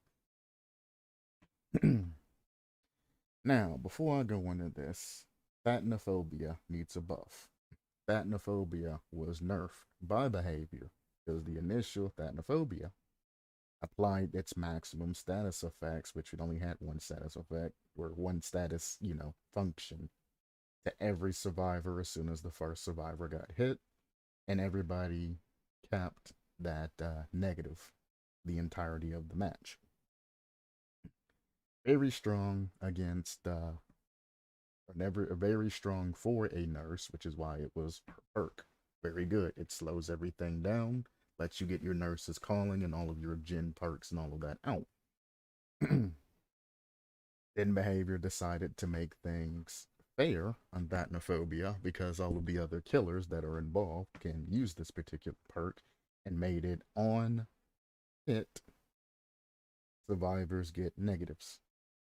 Now, before I go into this, Phatnophobia needs a buff. Phatnophobia was nerfed by behavior because the initial Phatnophobia applied its maximum status effects, which it only had one status effect, or one status, function, to every survivor as soon as the first survivor got hit, and everybody kept that negative the entirety of the match. Very strong against, very strong for a nurse, which is why it was her perk. Very good. It slows everything down, lets you get your nurses calling and all of your gen perks and all of that out. Then behavior decided to make things fair on Phatnophobia because all of the other killers that are involved can use this particular perk, and made it on hit survivors get negatives.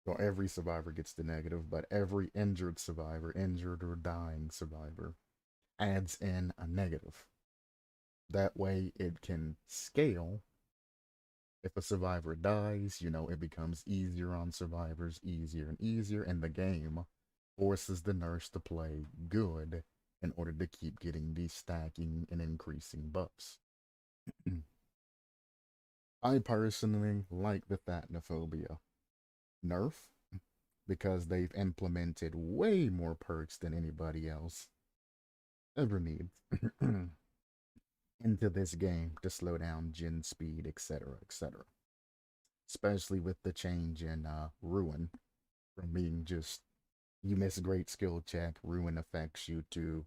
Well, every survivor gets the negative, but every injured survivor, injured or dying survivor, adds in a negative. That way it can scale. If a survivor dies, it becomes easier on survivors, easier and easier, and the game forces the nurse to play good in order to keep getting these stacking and increasing buffs. I personally like the Phatnophobia nerf because they've implemented way more perks than anybody else ever needs into this game to slow down gen speed, etc., etc. Especially with the change in Ruin from being just you miss a great skill check, Ruin affects you to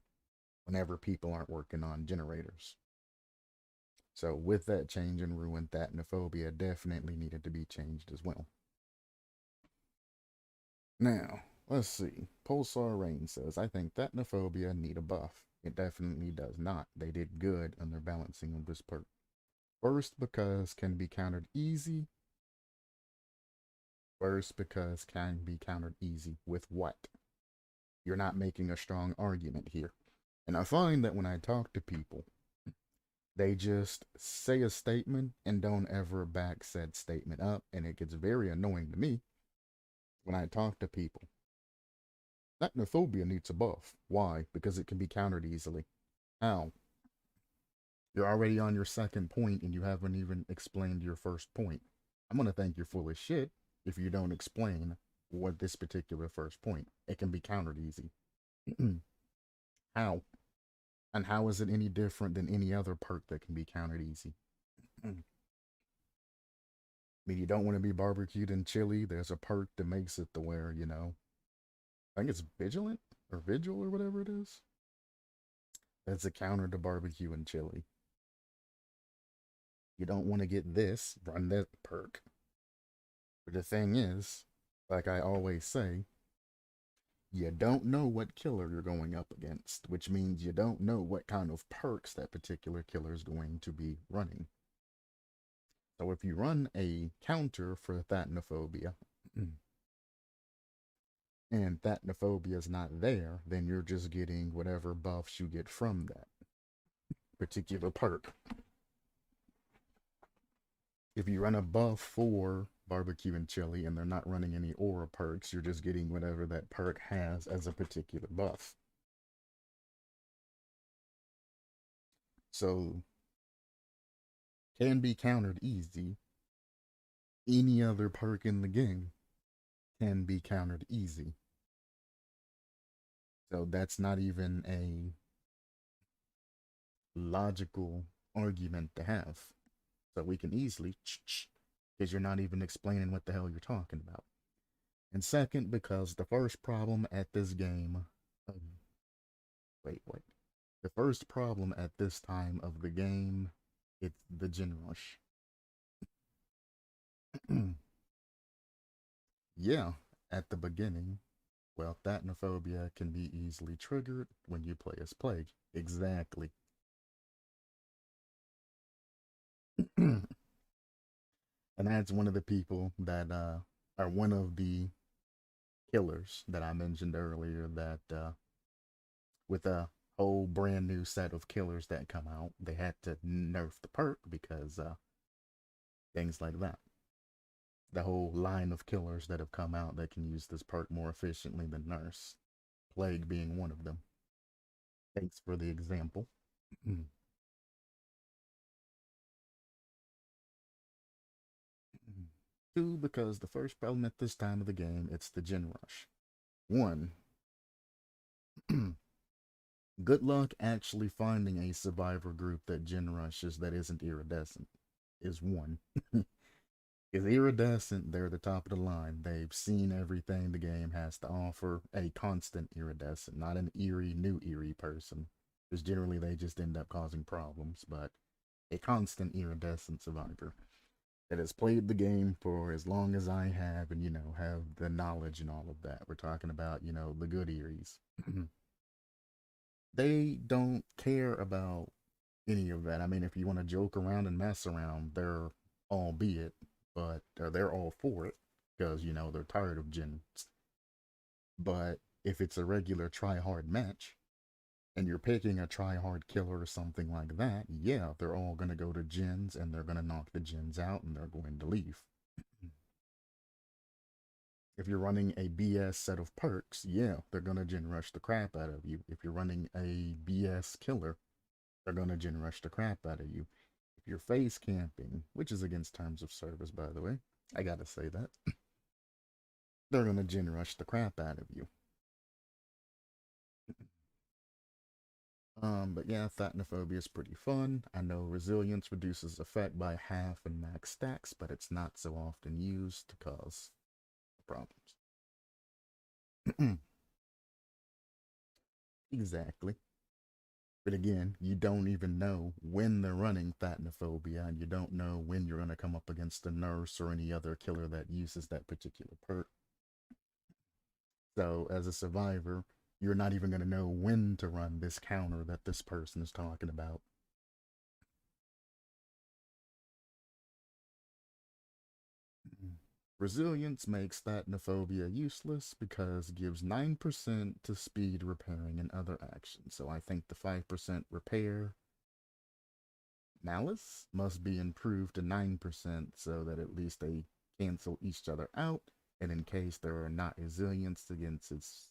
whenever people aren't working on generators. So with that change in Ruin, Phatnophobia definitely needed to be changed as well. Now, let's see. Pulsar Rain says, I think Phatnophobia need a buff. It definitely does not. They did good on their balancing of this perk. First, because can be countered easy. First, because can be countered easy. With what? You're not making a strong argument here. And I find that when I talk to people, they just say a statement and don't ever back said statement up, and it gets very annoying to me when I talk to people. Phatnophobia needs a buff. Why? Because it can be countered easily. How? You're already on your second point and you haven't even explained your first point. I'm going to think you're full of shit if you don't explain what this particular first point. It can be countered easy. How? And how is it any different than any other perk that can be countered easy? I mean, you don't want to be barbecued in chili. There's a perk that makes it to where, I think it's vigilant or vigil or whatever it is. That's a counter to barbecue and chili. You don't want to get this, run that perk. But the thing is, like I always say, you don't know what killer you're going up against, which means you don't know what kind of perks that particular killer is going to be running. So if you run a counter for Phatnophobia, and Phatnophobia is not there, then you're just getting whatever buffs you get from that particular perk. If you run a buff for barbecue and chili and they're not running any aura perks, you're just getting whatever that perk has as a particular buff. So, can be countered easy. Any other perk in the game can be countered easy. So that's not even a logical argument to have. So we can easily, because you're not even explaining what the hell you're talking about. And second, because the first problem at this game, wait, the first problem at this time of the game, it's the gen rush. Yeah, at the beginning, well, Thatnophobia can be easily triggered when you play as Plague. Exactly. And that's one of the people that are one of the killers that I mentioned earlier that with a whole brand new set of killers that come out, they had to nerf the perk because things like that. The whole line of killers that have come out that can use this perk more efficiently than Nurse. Plague being one of them. Thanks for the example. Two, because the first problem at this time of the game, it's the gen rush. One, good luck actually finding a survivor group that gen rushes that isn't iridescent, is one. Is iridescent, they're the top of the line. They've seen everything the game has to offer. A constant iridescent, not an new eerie person. Because generally they just end up causing problems, but a constant iridescent survivor that has played the game for as long as I have and, have the knowledge and all of that. We're talking about, the good Eries. They don't care about any of that. I mean, if you want to joke around and mess around, they're albeit, but they're all for it because, they're tired of gens. But if it's a regular try hard match, and you're picking a try hard killer or something like that, yeah, they're all going to go to gens and they're going to knock the gens out and they're going to leave. If you're running a BS set of perks, yeah, they're going to gen rush the crap out of you. If you're running a BS killer, they're going to gen rush the crap out of you. If you're face camping, which is against terms of service, by the way, I gotta say that, they're going to gen rush the crap out of you. But yeah, Phatnophobia is pretty fun. I know resilience reduces effect by half in max stacks, but it's not so often used to cause problems. Exactly. But again, you don't even know when they're running Phatnophobia, and you don't know when you're going to come up against a nurse or any other killer that uses that particular perk. So, as a survivor, you're not even going to know when to run this counter that this person is talking about. Resilience makes Thatnophobia useless because it gives 9% to speed repairing and other actions. So I think the 5% repair malice must be improved to 9% so that at least they cancel each other out. And in case there are not resilience against its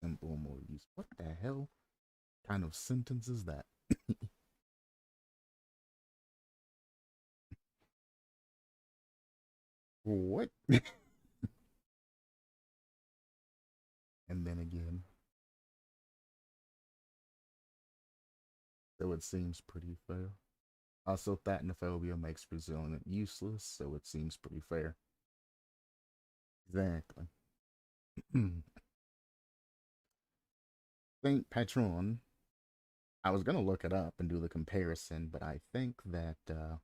simple more use. What the hell kind of sentence is that? What? And then again, so it seems pretty fair. Also, Thatnophobia makes resilient useless, so it seems pretty fair. Exactly. Saint Patron. I was gonna look it up and do the comparison, but I think that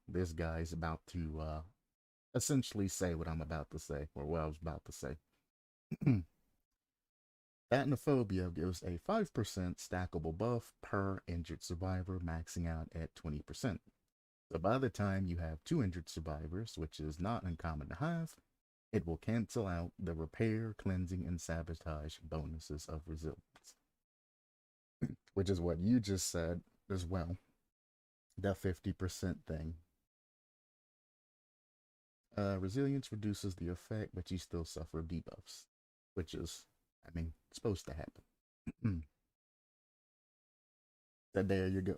this guy's about to essentially say what I'm about to say, or what I was about to say. Thatnophobia gives a 5% stackable buff per injured survivor, maxing out at 20%. So by the time you have two injured survivors, which is not uncommon to have, It will cancel out the repair, cleansing, and sabotage bonuses of resilience, which is what you just said as well. That 50% thing. Resilience reduces the effect, but you still suffer debuffs, which is, I mean, supposed to happen. That there you go.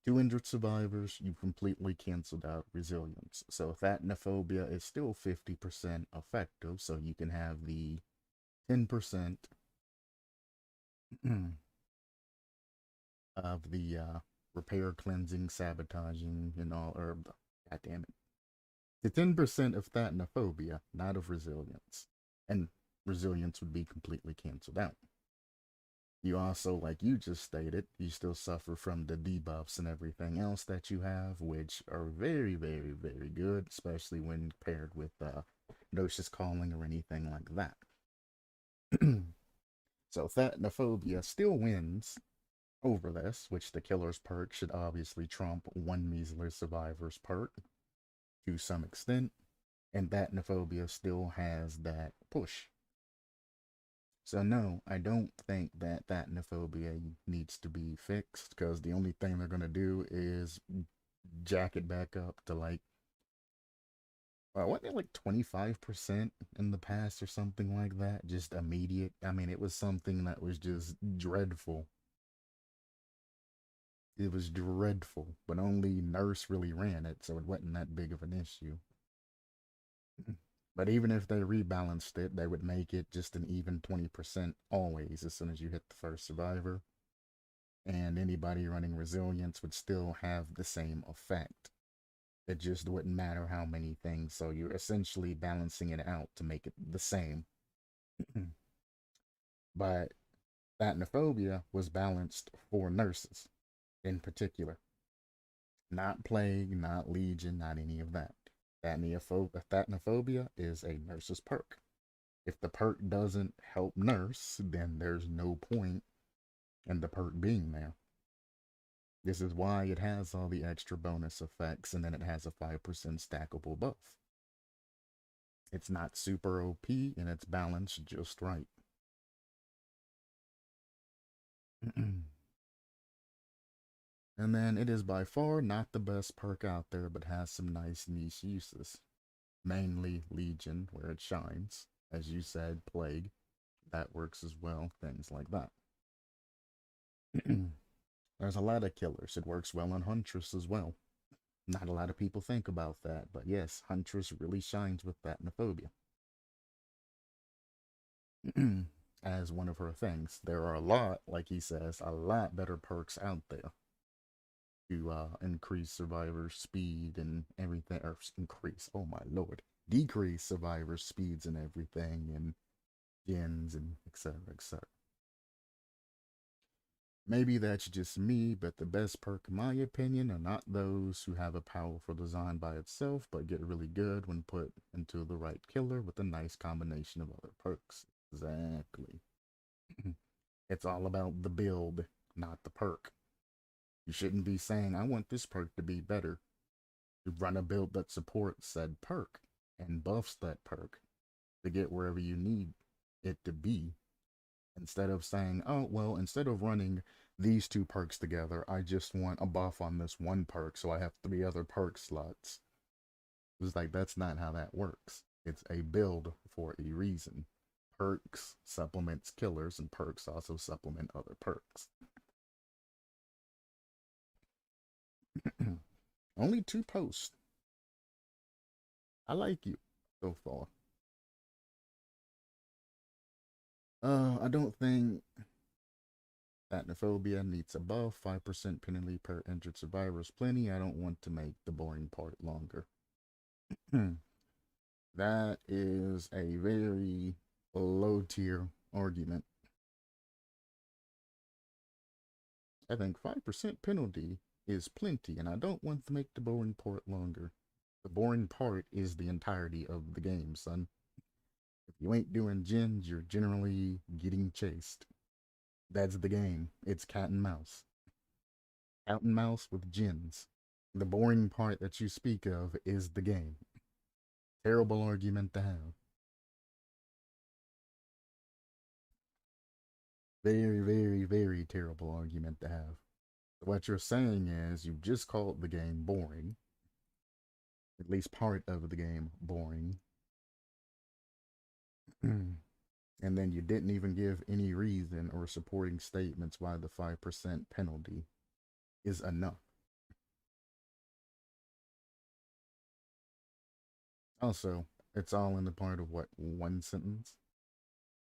200 survivors, you've completely canceled out resilience. So Phatnophobia is still 50% effective, so you can have the 10% of the repair, cleansing, sabotaging, and all, or, god damn it. The 10% of Phatnophobia, not of resilience. And resilience would be completely canceled out. You also, like you just stated, you still suffer from the debuffs and everything else that you have, which are very, very, very good, especially when paired with Noxious Calling or anything like that. So Phatnophobia still wins over this, which the Killer's perk should obviously trump one Measler Survivor's perk to some extent, and Phatnophobia still has that push. So no, I don't think that Phatnophobia needs to be fixed, because the only thing they're gonna do is jack it back up to like, wasn't it like 25% in the past or something like that? Just immediate. I mean, it was something that was just dreadful. It was dreadful, but only Nurse really ran it, so it wasn't that big of an issue. But even if they rebalanced it, they would make it just an even 20% always as soon as you hit the first survivor. And anybody running resilience would still have the same effect. It just wouldn't matter how many things. So you're essentially balancing it out to make it the same. But Phatnophobia was balanced for nurses in particular. Not Plague, not Legion, not any of that. Phatnophobia is a nurse's perk. If the perk doesn't help nurse, then there's no point in the perk being there. This is why it has all the extra bonus effects, and then it has a 5% stackable buff. It's not super OP, and it's balanced just right. And then it is by far not the best perk out there, but has some nice niche uses. Mainly Legion, where it shines. As you said, Plague, that works as well, things like that. There's a lot of killers. It works well on Huntress as well. Not a lot of people think about that, but yes, Huntress really shines with Phatnophobia as one of her things. There are a lot, like he says, a lot better perks out there to increase survivor speed and everything, or increase, oh my lord, decrease survivor speeds and everything, and gens and etc. etc. Maybe that's just me, but the best perk, in my opinion, are not those who have a powerful design by itself, but get really good when put into the right killer with a nice combination of other perks. Exactly. It's all about the build, not the perk. You shouldn't be saying, I want this perk to be better. You run a build that supports said perk and buffs that perk to get wherever you need it to be. Instead of saying, oh, well, instead of running these two perks together, I just want a buff on this one perk, so I have 3 other perk slots. It's like, that's not how that works. It's a build for a reason. Perks supplements killers, and perks also supplement other perks. Only 2 posts. I like you so far. I don't think Phatnophobia needs a buff. 5% penalty per injured survivor is plenty. I don't want to make the boring part longer. That is a very low tier argument. I think 5% penalty is plenty, and I don't want to make the boring part longer. The boring part is the entirety of the game, son. If you ain't doing gens, you're generally getting chased. That's the game. It's cat and mouse. Cat and mouse with gens. The boring part that you speak of is the game. Terrible argument to have. Very, very, very terrible argument to have. What you're saying is you just called the game boring, at least part of the game boring, and then you didn't even give any reason or supporting statements why the 5% penalty is enough. Also, it's all in the part of what, one sentence?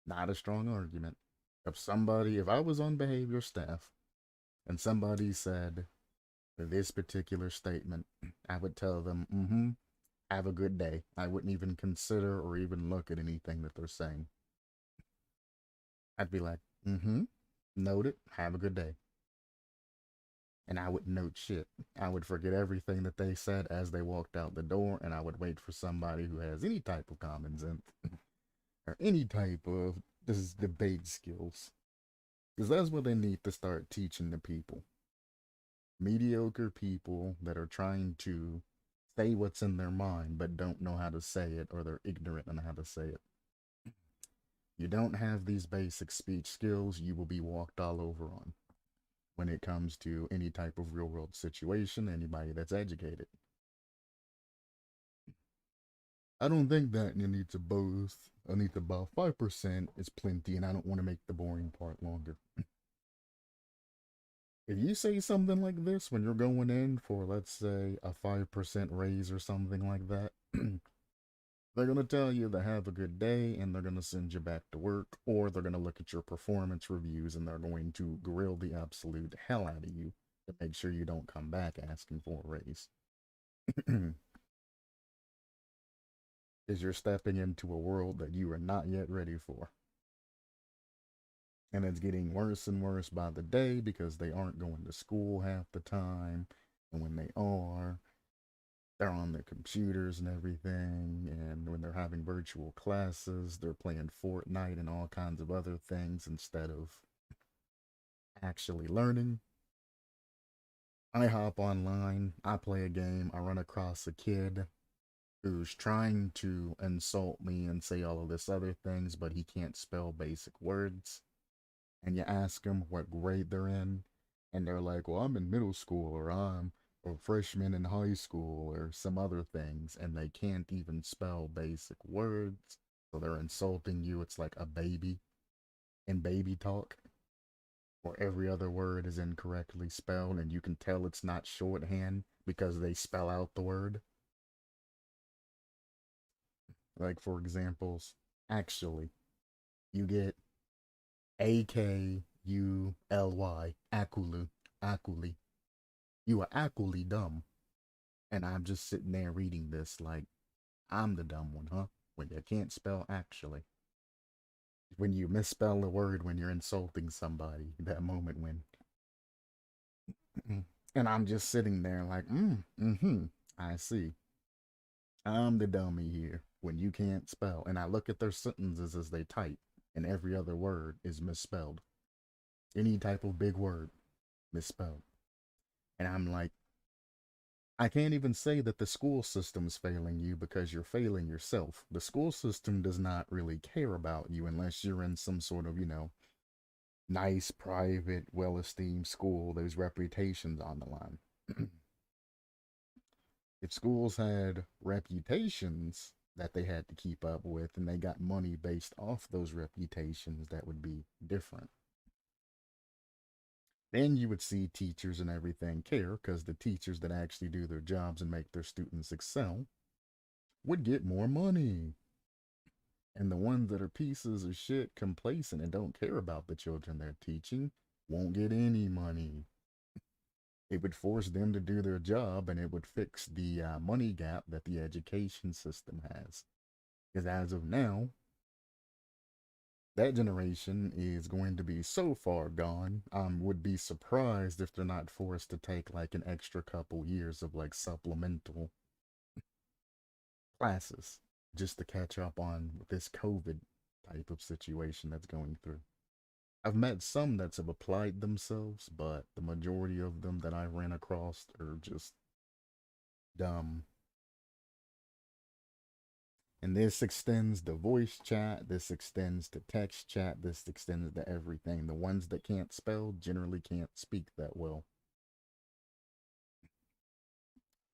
Not a strong argument. If I was on behavior staff and somebody said this particular statement, I would tell them, have a good day. I wouldn't even consider or even look at anything that they're saying. I'd be like, note it, have a good day. And I would note shit. I would forget everything that they said as they walked out the door, and I would wait for somebody who has any type of common sense or any type of this debate skills. Because that's what they need to start teaching the people. Mediocre people that are trying to say what's in their mind but don't know how to say it, or they're ignorant on how to say it. You don't have these basic speech skills, you will be walked all over on when it comes to any type of real world situation, anybody that's educated. I don't think that you need to boast. I need to about 5% is plenty, and I don't want to make the boring part longer. If you say something like this when you're going in for, let's say, a 5% raise or something like that, they're going to tell you to have a good day and they're going to send you back to work, or they're going to look at your performance reviews and they're going to grill the absolute hell out of you to make sure you don't come back asking for a raise. Because you're stepping into a world that you are not yet ready for. And it's getting worse and worse by the day because they aren't going to school half the time. And when they are, they're on their computers and everything. And when they're having virtual classes, they're playing Fortnite and all kinds of other things instead of actually learning. I hop online, I play a game, I run across a kid who's trying to insult me and say all of this other things, but he can't spell basic words. And you ask them what grade they're in, and they're like, well, I'm in middle school, or I'm a freshman in high school, or some other things, and they can't even spell basic words. So they're insulting you. It's like a baby in baby talk, where every other word is incorrectly spelled, and you can tell it's not shorthand because they spell out the word. Like, for examples, actually, you get AKULY, Akulu, Akuli. You are actually dumb. And I'm just sitting there reading this like, I'm the dumb one, huh? When you can't spell actually. When you misspell a word when you're insulting somebody, that moment when. And I'm just sitting there like, I see. I'm the dummy here when you can't spell. And I look at their sentences as they type, and every other word is misspelled. Any type of big word, misspelled. And I'm like, I can't even say that the school system's failing you because you're failing yourself. The school system does not really care about you unless you're in some sort of, nice, private, well esteemed school. There's reputations on the line. If schools had reputations that they had to keep up with and they got money based off those reputations, that would be different. Then you would see teachers and everything care because the teachers that actually do their jobs and make their students excel would get more money. And the ones that are pieces of shit, complacent, and don't care about the children they're teaching won't get any money. It would force them to do their job and it would fix the money gap that the education system has. Because as of now, that generation is going to be so far gone. Would be surprised if they're not forced to take like an extra couple years of like supplemental classes just to catch up on this COVID type of situation that's going through. I've met some that have applied themselves, but the majority of them that I ran across are just Dumb. And this extends to voice chat, this extends to text chat, this extends to everything. The ones that can't spell generally can't speak that well.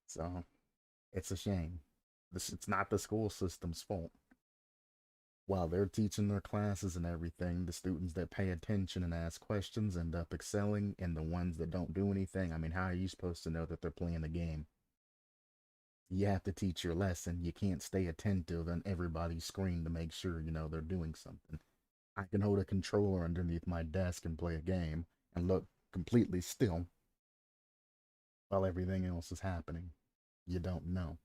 So it's a shame. It's not the school system's fault. While they're teaching their classes and everything, the students that pay attention and ask questions end up excelling, and the ones that don't do anything, I mean, how are you supposed to know that they're playing the game? You have to teach your lesson. You can't stay attentive on everybody's screen to make sure, they're doing something. I can hold a controller underneath my desk and play a game and look completely still while everything else is happening. You don't know.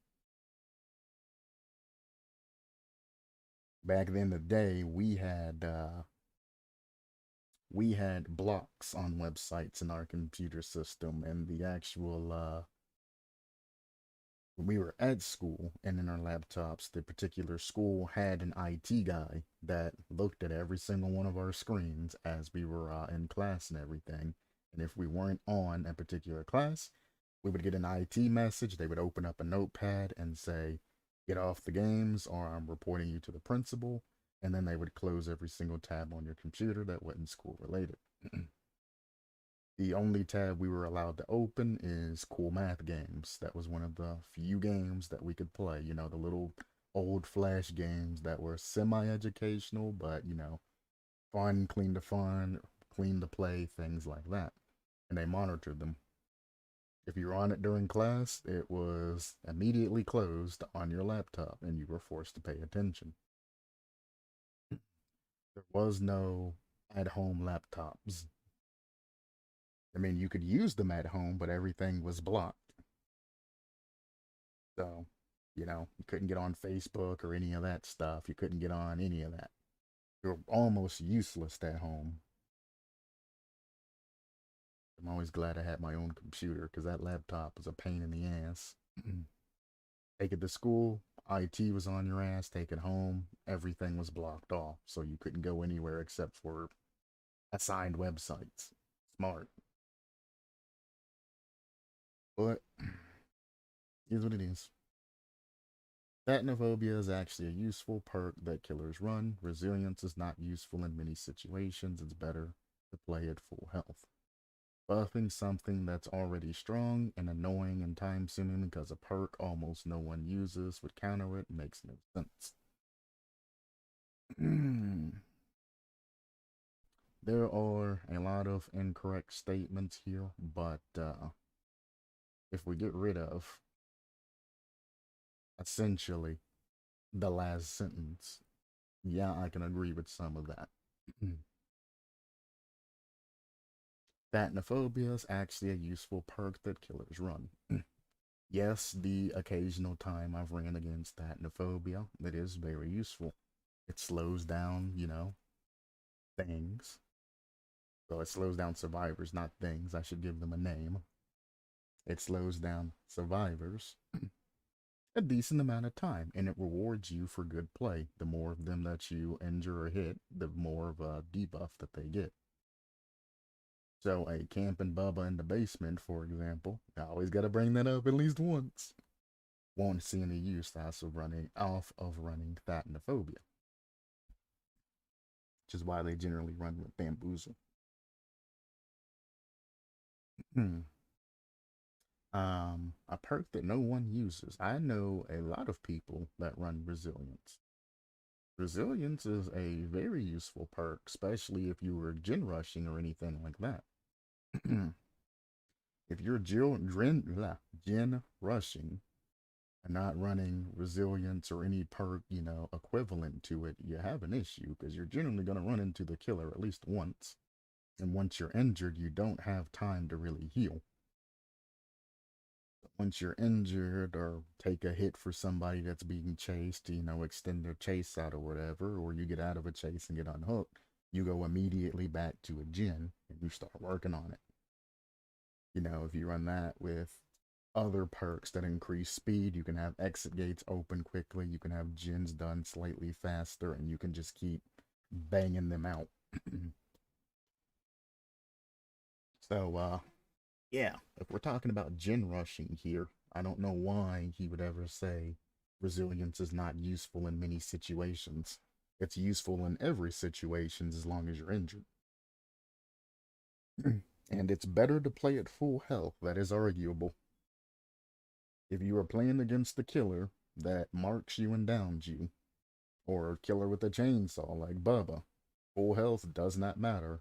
Back then the day, we had blocks on websites in our computer system, and the actual when we were at school and in our laptops, the particular school had an IT guy that looked at every single one of our screens as we were in class and everything. And if we weren't on a particular class, we would get an IT message. They would open up a notepad and say, "Get off the games, or I'm reporting you to the principal." And then they would close every single tab on your computer that wasn't school related. The only tab we were allowed to open is cool math games. That was one of the few games that we could play. The little old flash games that were semi-educational, but fun, clean to play, things like that. And they monitored them. If you were on it during class, it was immediately closed on your laptop, and you were forced to pay attention. There was no at-home laptops. I mean, you could use them at home, but everything was blocked. So, you couldn't get on Facebook or any of that stuff. You couldn't get on any of that. You're almost useless at home. I'm always glad I had my own computer because that laptop was a pain in the ass. Take it to school, IT was on your ass. Take it home, everything was blocked off. So you couldn't go anywhere except for assigned websites. Smart. But here's what it is. Phatnophobia is actually a useful perk that killers run. Resilience is not useful in many situations. It's better to play at full health. Buffing something that's already strong and annoying and time consuming because a perk almost no one uses would counter it makes no sense. There are a lot of incorrect statements here, but if we get rid of essentially the last sentence, yeah, I can agree with some of that. Phatnophobia is actually a useful perk that killers run. Yes, the occasional time I've ran against Phatnophobia, it is very useful. It slows down, things. So it slows down survivors, not things. I should give them a name. It slows down survivors a decent amount of time, and it rewards you for good play. The more of them that you injure or hit, the more of a debuff that they get. So a camping Bubba in the basement, for example, I always got to bring that up at least once. Won't see any use off of running Phatnophobia, which is why they generally run with Bamboozle. A perk that no one uses. I know a lot of people that run Resilience. Resilience is a very useful perk, especially if you were gen rushing or anything like that. If you're gen rushing and not running resilience or any perk, equivalent to it, you have an issue because you're generally going to run into the killer at least once. And once you're injured, you don't have time to really heal. Once you're injured or take a hit for somebody that's being chased, extend their chase out or whatever, or you get out of a chase and get unhooked, you go immediately back to a gen and you start working on it. If you run that with other perks that increase speed, you can have exit gates open quickly, you can have gens done slightly faster, and you can just keep banging them out. So, yeah, if we're talking about gen rushing here, I don't know why he would ever say resilience is not useful in many situations. It's useful in every situation as long as you're injured. And it's better to play at full health. That is arguable. If you are playing against the killer that marks you and downs you, or a killer with a chainsaw like Bubba, full health does not matter,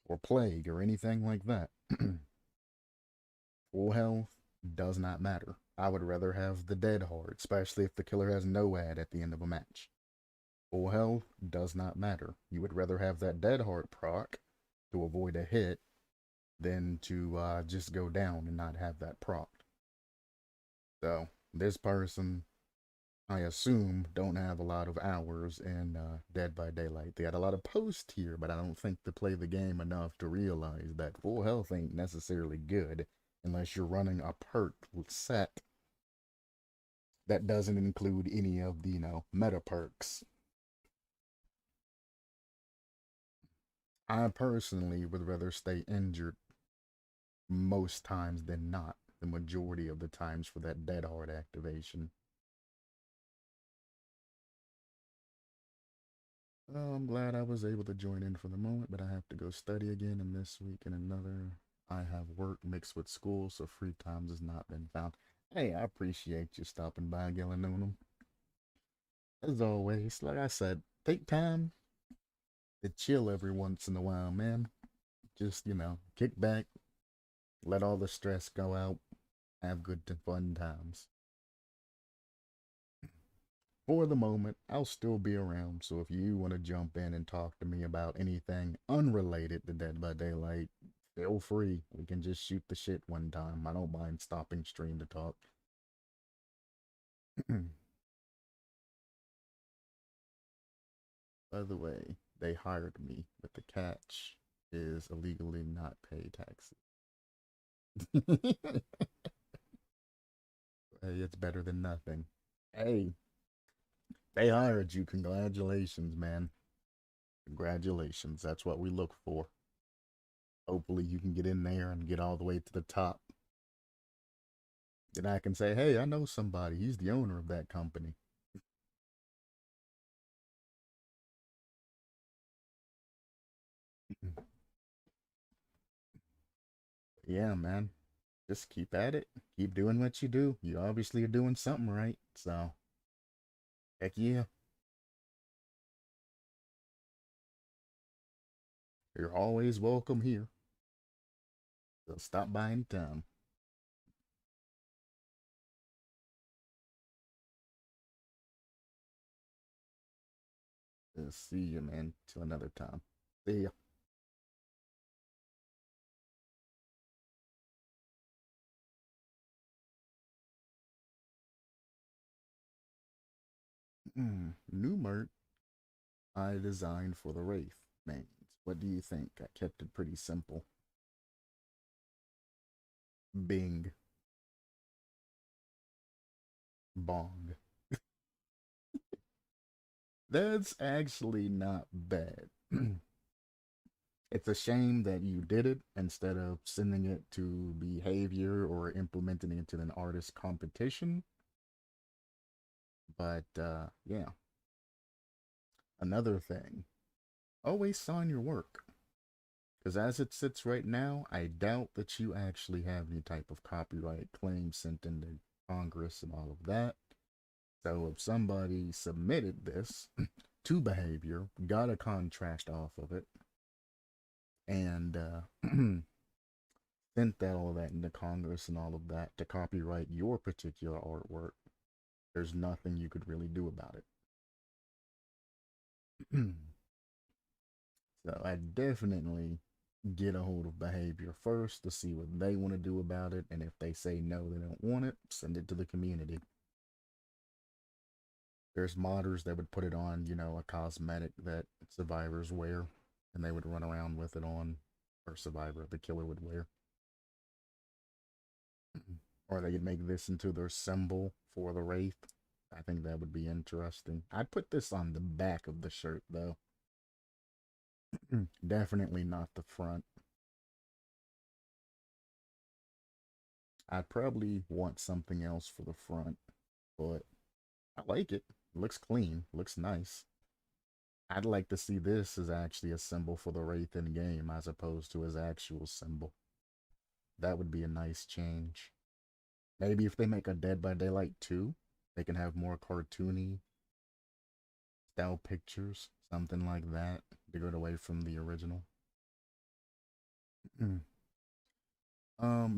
or plague, or anything like that. Full health does not matter. I would rather have the dead hard, especially if the killer has no ad at the end of a match. Full health does not matter. You would rather have that dead hard proc to avoid a hit than to just go down and not have that proc. So this person, I assume, don't have a lot of hours in Dead by Daylight. They had a lot of posts here, but I don't think they play the game enough to realize that full health ain't necessarily good unless you're running a perk set that doesn't include any of the, meta perks. I personally would rather stay injured most times than not, the majority of the times for that dead hard activation. Well, I'm glad I was able to join in for the moment, but I have to go study again, and this week and another, I have work mixed with school, so free times has not been found. Hey, I appreciate you stopping by, Galanonim. As always, like I said, take time to chill every once in a while, man. Just, kick back, let all the stress go out, have good fun times. For the moment, I'll still be around, so if you want to jump in and talk to me about anything unrelated to Dead by Daylight, feel free. We can just shoot the shit one time. I don't mind stopping stream to talk. By the way, they hired me, but the catch is illegally not pay taxes. Hey, it's better than nothing. Hey, they hired you. Congratulations, man. Congratulations. That's what we look for. Hopefully, you can get in there and get all the way to the top. Then I can say, hey, I know somebody. He's the owner of that company. Yeah, man. Just keep at it. Keep doing what you do. You obviously are doing something right. So, heck yeah. You're always welcome here. So stop by anytime. See you, man. Till another time. See ya. New merch I designed for the Wraith mains. What do you think? I kept it pretty simple. Bing. Bong. That's actually not bad. It's a shame that you did it instead of sending it to behavior or implementing it into an artist competition. But yeah. Another thing, always sign your work. Because as it sits right now, I doubt that you actually have any type of copyright claim sent into Congress and all of that. So if somebody submitted this to behavior, got a contract off of it, and sent that all of that into Congress and all of that to copyright your particular artwork, there's nothing you could really do about it. So I definitely get a hold of behavior first to see what they want to do about it, and if they say no, they don't want it, send it to the community. There's modders that would put it on, a cosmetic that survivors wear, and they would run around with it on, or survivor, the killer would wear. Or they could make this into their symbol for the Wraith. I think that would be interesting. I'd put this on the back of the shirt, though. Definitely not the front. I'd probably want something else for the front, but I like it. It looks clean, looks nice. I'd like to see this as actually a symbol for the Wraith in game as opposed to his actual symbol. That would be a nice change. Maybe if they make a Dead by Daylight 2, they can have more cartoony style pictures, something like that, to go away from the original.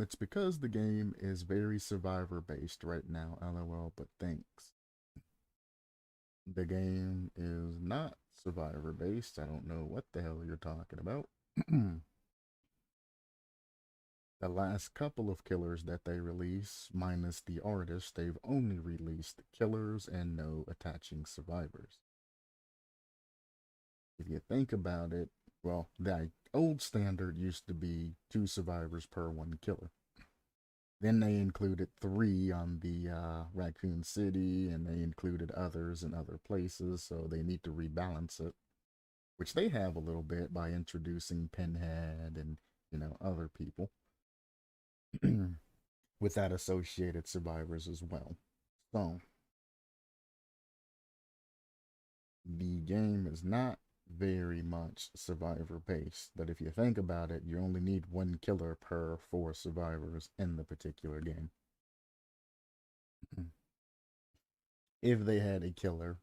It's because the game is very survivor based right now, lol, but thanks. The game is not survivor based. I don't know what the hell you're talking about. The last couple of killers that they release, minus the artist, they've only released killers and no attaching survivors. If you think about it, well, the old standard used to be 2 survivors per 1 killer. Then they included 3 on the Raccoon City, and they included others in other places, so they need to rebalance it, which they have a little bit by introducing Pinhead and, other people with that associated survivors as well. So, the game is not very much survivor based, but if you think about it, you only need 1 killer per 4 survivors in the particular game. If they had a killer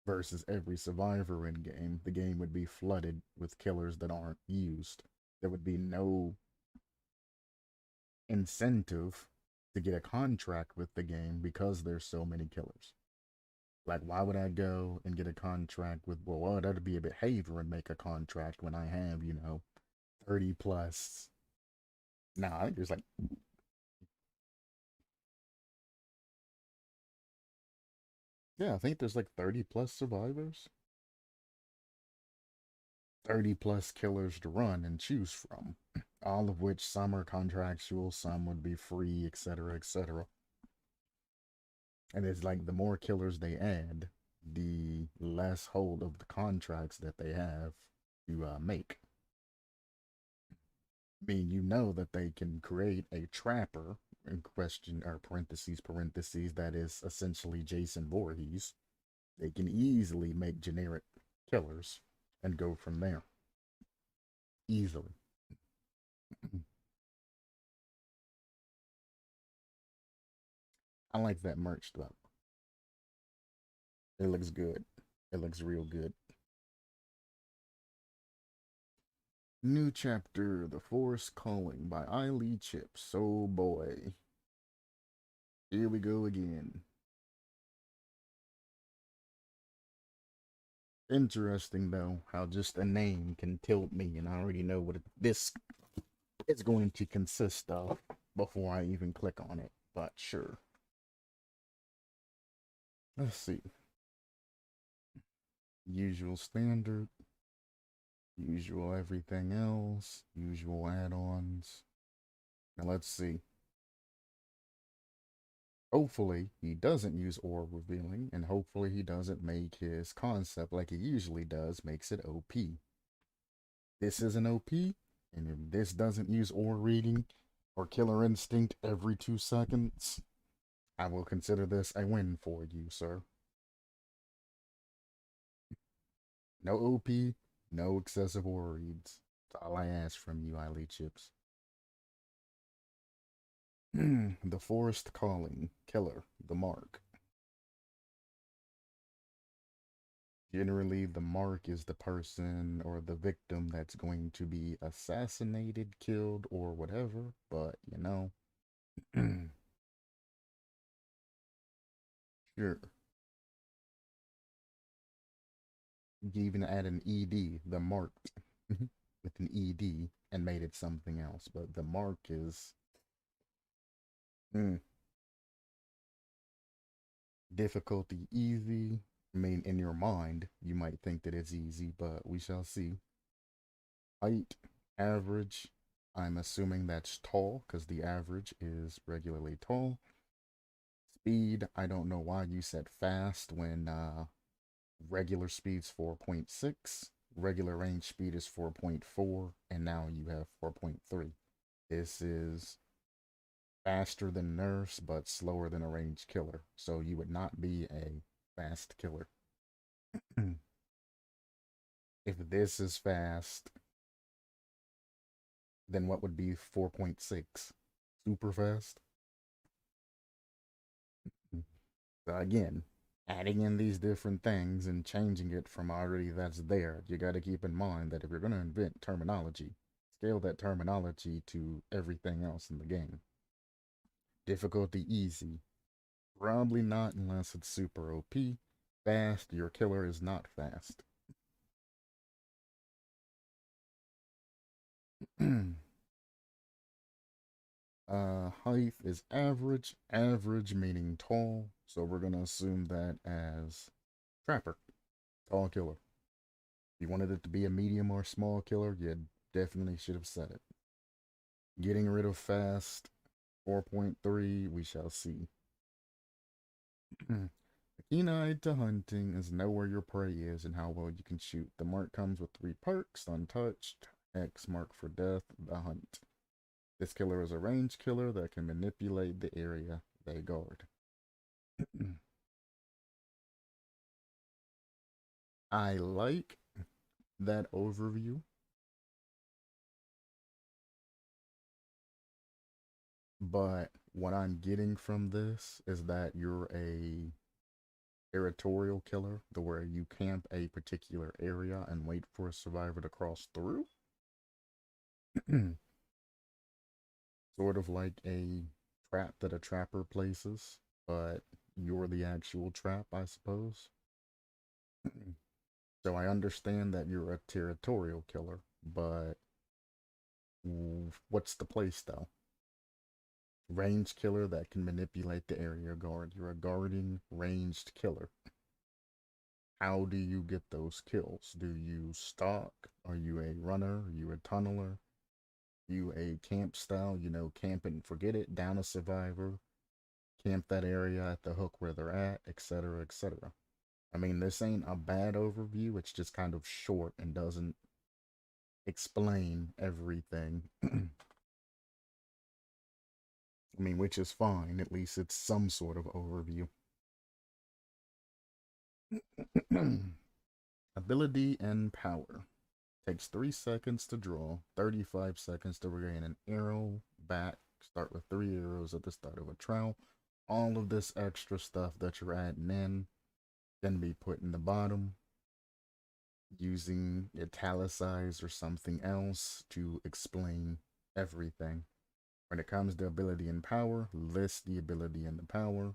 versus every survivor in game, the game would be flooded with killers that aren't used. There would be no incentive to get a contract with the game because there's so many killers. Like, why would I go and get a contract with, well, that'd be a behavior and make a contract when I have, 30 plus. Nah, I think there's like, yeah, I think there's like 30 plus survivors, 30 plus killers to run and choose from, all of which some are contractual, some would be free, etc., etc. And it's like the more killers they add, the less hold of the contracts that they have to make. I mean, you know that they can create a trapper in question or parentheses that is essentially Jason Voorhees. They can easily make generic killers and go from there easily. I like that merch though. It looks good. It looks real good. New chapter, The Forest Calling by ILEECHIPS. Oh boy. Here we go again. Interesting though, how just a name can tilt me, and I already know what this is going to consist of before I even click on it. But sure. Let's see. Usual standard, usual everything else, usual add-ons. Now let's see. Hopefully he doesn't use orb revealing, and hopefully he doesn't make his concept like he usually does, makes it OP. This isn't OP, and if this doesn't use aura reading or killer instinct every 2 seconds, I will consider this a win for you, sir. No OP, no excessive aura reads. That's all I ask from you, ILEECHIPS. The Forest Calling, Killer, the Mark. Generally, the mark is the person or the victim that's going to be assassinated, killed, or whatever, but sure. You can even add an ED, the marked, with an ED, and made it something else, but the mark is mm, difficulty easy. I mean, in your mind, you might think that it's easy, but we shall see. Height, average. I'm assuming that's tall because the average is regularly tall. Speed, I don't know why you said fast when regular speed's 4.6, regular range speed is 4.4, and now you have 4.3. This is faster than Nurse, but slower than a ranged killer. So you would not be a fast killer. If this is fast, then what would be 4.6? Super fast? So again, adding in these different things and changing it from already that's there, you got to keep in mind that if you're going to invent terminology, scale that terminology to everything else in the game. Difficulty easy. Probably not unless it's super OP. Fast, your killer is not fast. Height is average. Average meaning tall. So we're gonna assume that as Trapper. Tall killer. If you wanted it to be a medium or small killer, you definitely should have said it. Getting rid of fast. 4.3, we shall see. Keen-eyed to hunting is know where your prey is and how well you can shoot. The mark comes with 3 perks: untouched, X mark for death, the hunt. This killer is a ranged killer that can manipulate the area they guard. I like that overview, but what I'm getting from this is that you're a territorial killer, the where you camp a particular area and wait for a survivor to cross through. Sort of like a trap that a trapper places, but you're the actual trap, I suppose. So I understand that you're a territorial killer, but what's the place though? Ranged killer that can manipulate the area guard. You're a guarding ranged killer. How do you get those kills? Do you stalk? Are you a runner? Are you a tunneler? You a camp style, camp and forget it, down a survivor, camp that area at the hook where they're at, etc., etc. I mean, this ain't a bad overview, it's just kind of short and doesn't explain everything. I mean, which is fine, at least it's some sort of overview. Ability and power. Takes 3 seconds to draw, 35 seconds to regain an arrow back. Start with 3 arrows at the start of a trial. All of this extra stuff that you're adding in can be put in the bottom using italicized or something else to explain everything. When it comes to ability and power, list the ability and the power.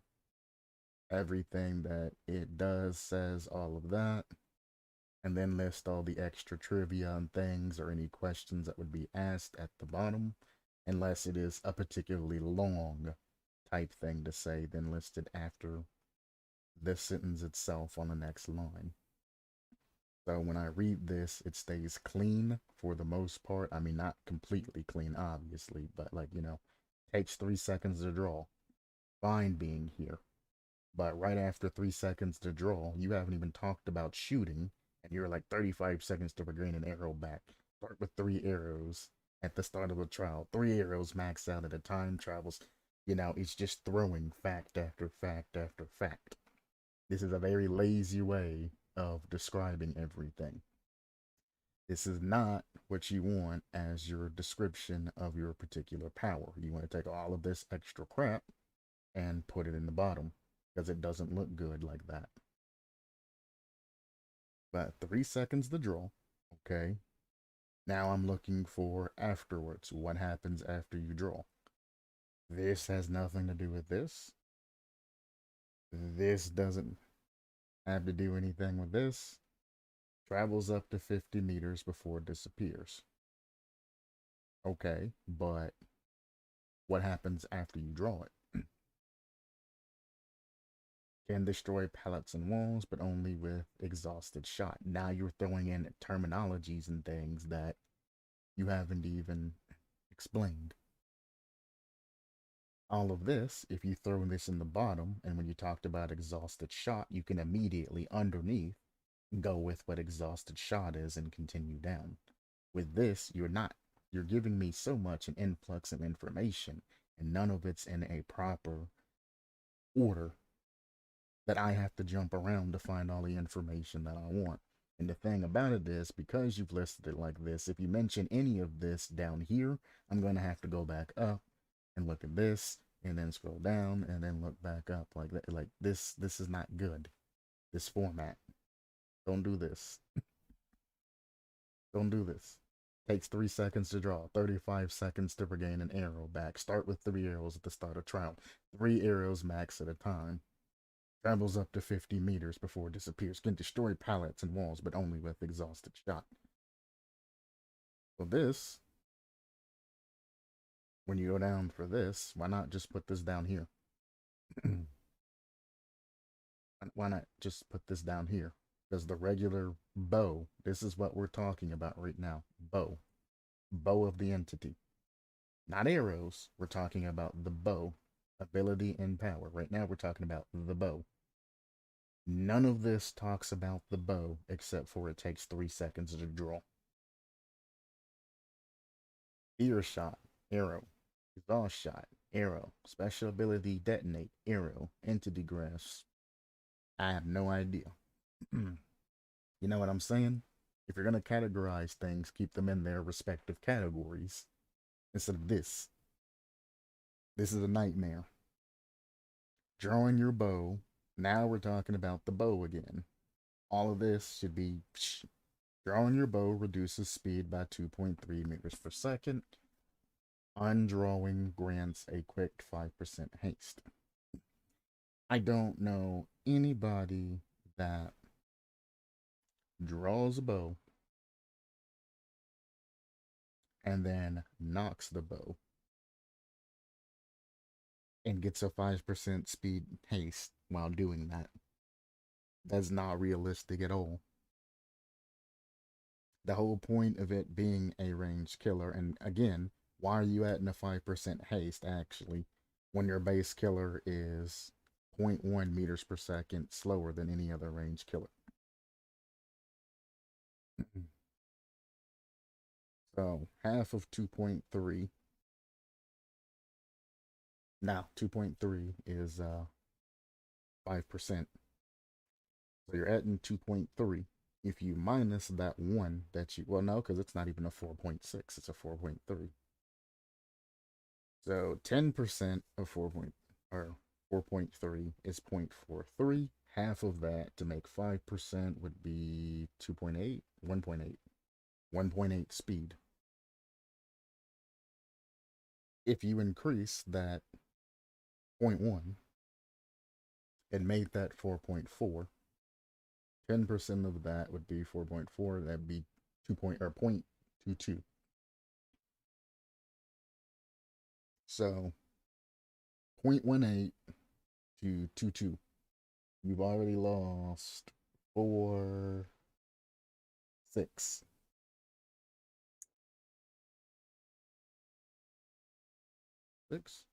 Everything that it does says all of that. And then list all the extra trivia and things or any questions that would be asked at the bottom, unless it is a particularly long type thing to say, then list it after the sentence itself on the next line. So when I read this, it stays clean for the most part. I mean, not completely clean, obviously, but like, takes 3 seconds to draw. Fine being here. But right after 3 seconds to draw, you haven't even talked about shooting, and you're like 35 seconds to regain an arrow back. Start with 3 arrows at the start of the trial. 3 arrows max out at a time travels. It's just throwing fact after fact after fact. This is a very lazy way of describing everything. This is not what you want as your description of your particular power. You want to take all of this extra crap and put it in the bottom because it doesn't look good like that. But 3 seconds to draw. Okay. Now I'm looking for afterwards. What happens after you draw? This has nothing to do with this. This doesn't have to do anything with this. Travels up to 50 meters before it disappears. Okay, but what happens after you draw it? Can destroy pallets and walls, but only with exhausted shot. Now you're throwing in terminologies and things that you haven't even explained. All of this, if you throw this in the bottom, and when you talked about exhausted shot, you can immediately underneath go with what exhausted shot is and continue down. With this, you're not. You're giving me so much an influx of information. and none of it's in a proper order that I have to jump around to find all the information that I want. And the thing about it is, because you've listed it like this, if you mention any of this down here, I'm going to have to go back up and look at this, and then scroll down, and then look back up like that. Like this is not good. This format. Don't do this. Don't do this. Takes 3 seconds to draw, 35 seconds to regain an arrow back. Start with 3 arrows at the start of trial. 3 arrows max at a time. Travels up to 50 meters before it disappears. Can destroy pallets and walls, but only with exhausted shot. So this, when you go down for this, why not just put this down here? Why not just put this down here? Because the regular bow, this is what we're talking about right now. Bow. Bow of the entity. Not arrows. We're talking about the bow. Ability and power. Right now we're talking about the bow. None of this talks about the bow except for it takes 3 seconds to draw. Ear shot, arrow. Exhaust shot, arrow. Special ability detonate, arrow. Entity grasp. I have no idea. You know what I'm saying? If you're going to categorize things, keep them in their respective categories instead of this. This is a nightmare. Drawing your bow. Now we're talking about the bow again. All of this should be drawing your bow reduces speed by 2.3 meters per second. Undrawing grants a quick 5% haste. I don't know anybody that draws a bow and then knocks the bow and gets a 5% speed haste while doing that. That's not realistic at all. The whole point of it being a ranged killer, and again, why are you adding a 5% haste actually when your base killer is 0.1 meters per second slower than any other ranged killer? So half of 2.3. Now 2.3 is 5%. So you're adding 2.3. If you minus that one that you, well, no, because it's not even a 4.6, it's a 4.3. So 10% of 4.3 is 0.43. Half of that to make 5% would be 2.8, 1.8, 1.8 speed. If you increase that 0.1 and made that 4.4, 10% of that would be 4.4. That'd be 0.22. So 0.18 to 22. You've already lost 4, 6. Six.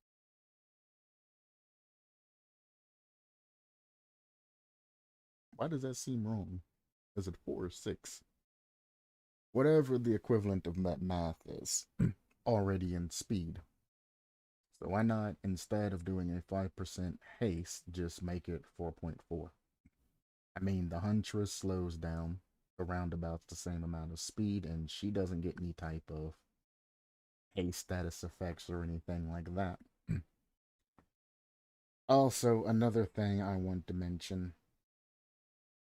Why does that seem wrong? Is it 4 or 6? Whatever the equivalent of that math is, already in speed. So why not, instead of doing a 5% haste, just make it 4.4? I mean, the Huntress slows down around about the same amount of speed, and she doesn't get any type of haste status effects or anything like that. Also, another thing I want to mention,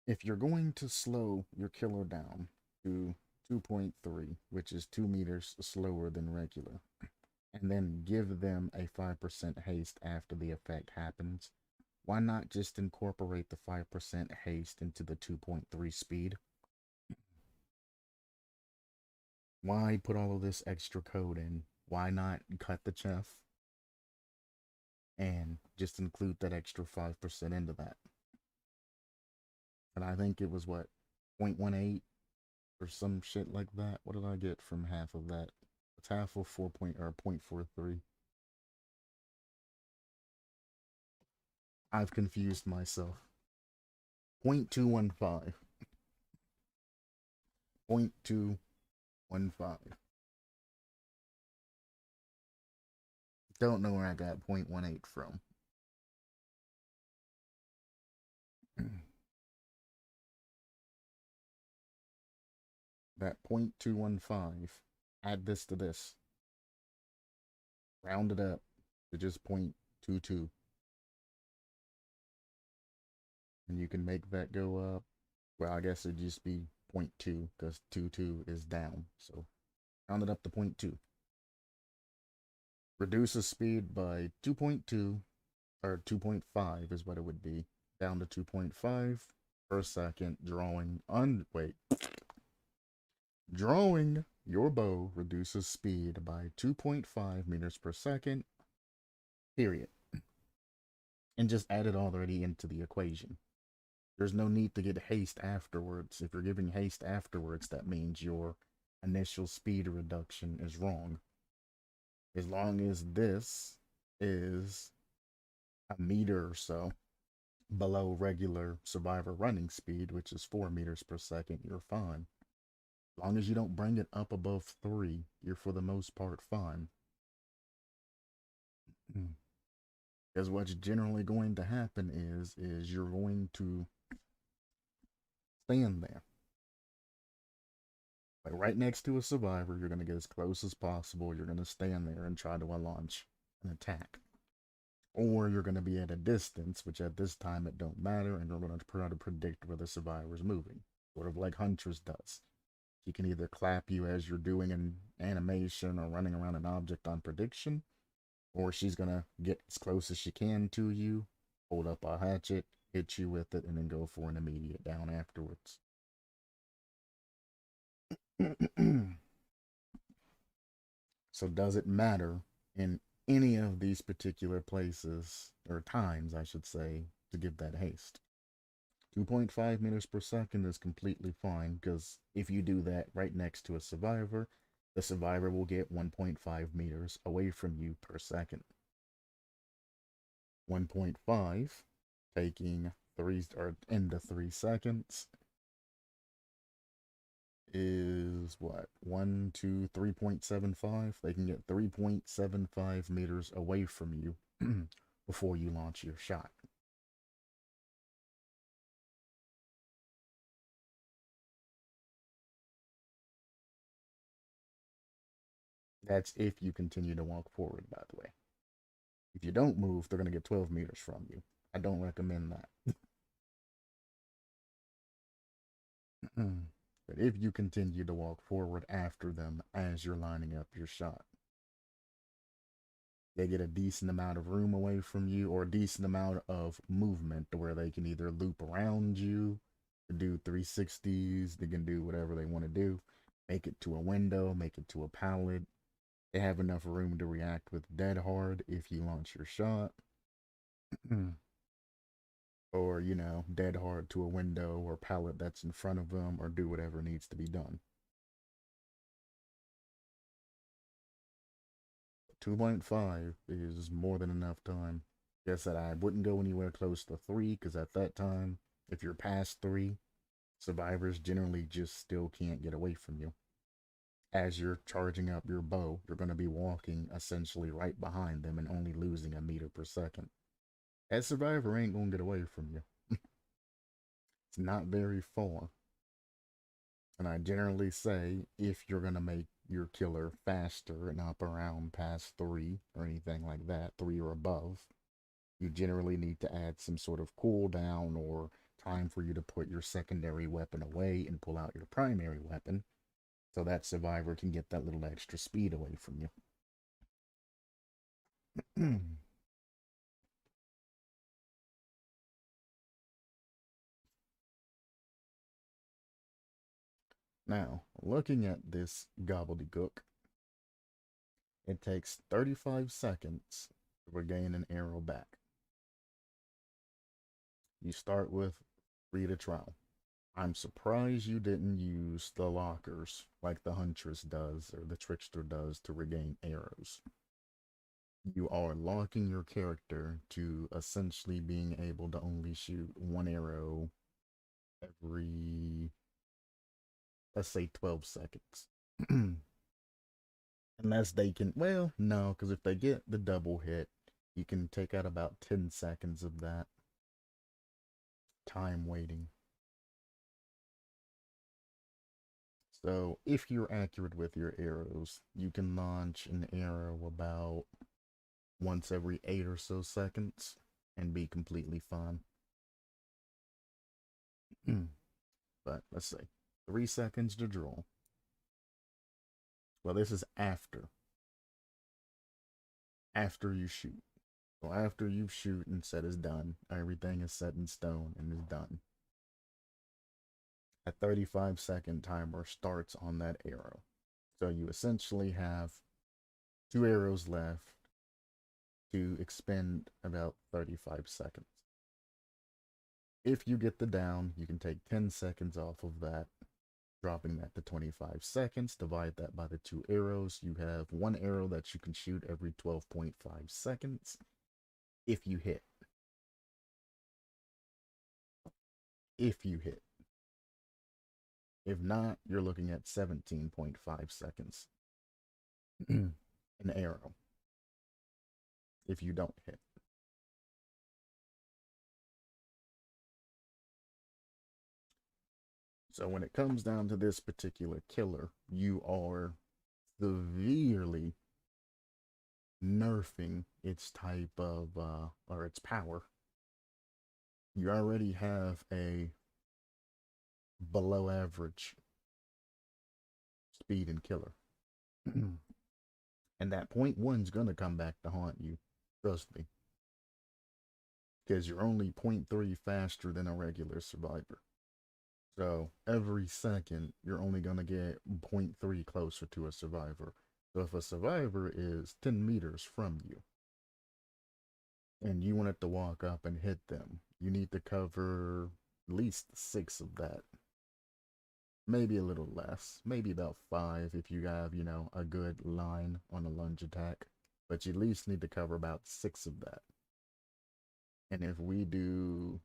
if you're going to slow your killer down to 2.3, which is 2 meters slower than regular, and then give them a 5% haste after the effect happens, why not just incorporate the 5% haste into the 2.3 speed? Why put all of this extra code in? Why not cut the chef and just include that extra 5% into that? And I think it was what, 0.18 or some shit like that. What did I get from half of that? It's half of 4 point or 0.43. I've confused myself. 0.215. 0.215. Don't know where I got 0.18 from. That 0.215, add this to this. Round it up to just 0.22. And you can make that go up. Well, I guess it'd just be 0.2 because 22 is down. So round it up to 0.2. Reduces speed by 2.2, or 2.5 is what it would be, down to 2.5 per second, drawing your bow reduces speed by 2.5 meters per second, period. And just add it already into the equation. There's no need to get haste afterwards. If you're giving haste afterwards, that means your initial speed reduction is wrong. As long as this is a meter or so below regular survivor running speed, which is 4 meters per second, you're fine. As long as you don't bring it up above 3, you're for the most part fine. Because what's generally going to happen is you're going to stand there. Like right next to a survivor, you're going to get as close as possible. You're going to stand there and try to launch an attack. Or you're going to be at a distance, which at this time it don't matter, and you're going to try to predict where the survivor's moving. Sort of like Huntress does. She can either clap you as you're doing an animation or running around an object on prediction, or she's going to get as close as she can to you, hold up a hatchet, hit you with it, and then go for an immediate down afterwards. So does it matter in any of these particular places, or times, I should say, to give that haste? 2.5 meters per second is completely fine, because if you do that right next to a survivor, the survivor will get 1.5 meters away from you per second. 1.5 taking 3 or into 3 seconds is what? 1, 2, 3.75. They can get 3.75 meters away from you before you launch your shot. That's if you continue to walk forward, by the way. If you don't move, they're going to get 12 meters from you. I don't recommend that. But if you continue to walk forward after them as you're lining up your shot, they get a decent amount of room away from you, or a decent amount of movement to where they can either loop around you, do 360s, they can do whatever they want to do, make it to a window, make it to a pallet. They have enough room to react with dead hard if you launch your shot. Or, dead hard to a window or pallet that's in front of them, or do whatever needs to be done. 2.5 is more than enough time. Guess that I wouldn't go anywhere close to 3, because at that time, if you're past 3, survivors generally just still can't get away from you. As you're charging up your bow, you're going to be walking essentially right behind them and only losing a meter per second. That survivor ain't going to get away from you. It's not very far. And I generally say, if you're going to make your killer faster and up around past 3 or anything like that, 3 or above, you generally need to add some sort of cooldown or time for you to put your secondary weapon away and pull out your primary weapon, so that survivor can get that little extra speed away from you. Now, looking at this gobbledygook, it takes 35 seconds to regain an arrow back. You start with free to trial. I'm surprised you didn't use the lockers like the Huntress does or the Trickster does to regain arrows. You are locking your character to essentially being able to only shoot 1 arrow every, let's say, 12 seconds. Unless they can, well, no, because if they get the double hit, you can take out about 10 seconds of that time waiting. So if you're accurate with your arrows, you can launch an arrow about once every 8 or so seconds and be completely fine. But let's say 3 seconds to draw. Well, this is after you shoot. So after you shoot and set is done, everything is set in stone and is done. A 35-second timer starts on that arrow. So you essentially have 2 arrows left to expend about 35 seconds. If you get the down, you can take 10 seconds off of that, dropping that to 25 seconds. Divide that by the 2 arrows. You have 1 arrow that you can shoot every 12.5 seconds if you hit. If you hit. If not, you're looking at 17.5 seconds. An arrow. If you don't hit. So when it comes down to this particular killer, you are severely nerfing its type of, or its power. You already have a below average speed and killer. And that 0.1's gonna come back to haunt you. Trust me. Because you're only 0.3 faster than a regular survivor. So every second, you're only gonna get 0.3 closer to a survivor. So if a survivor is 10 meters from you, and you want it to walk up and hit them, you need to cover at least 6 of that. Maybe a little less, maybe about 5 if you have, a good line on a lunge attack. But you at least need to cover about 6 of that. And if we do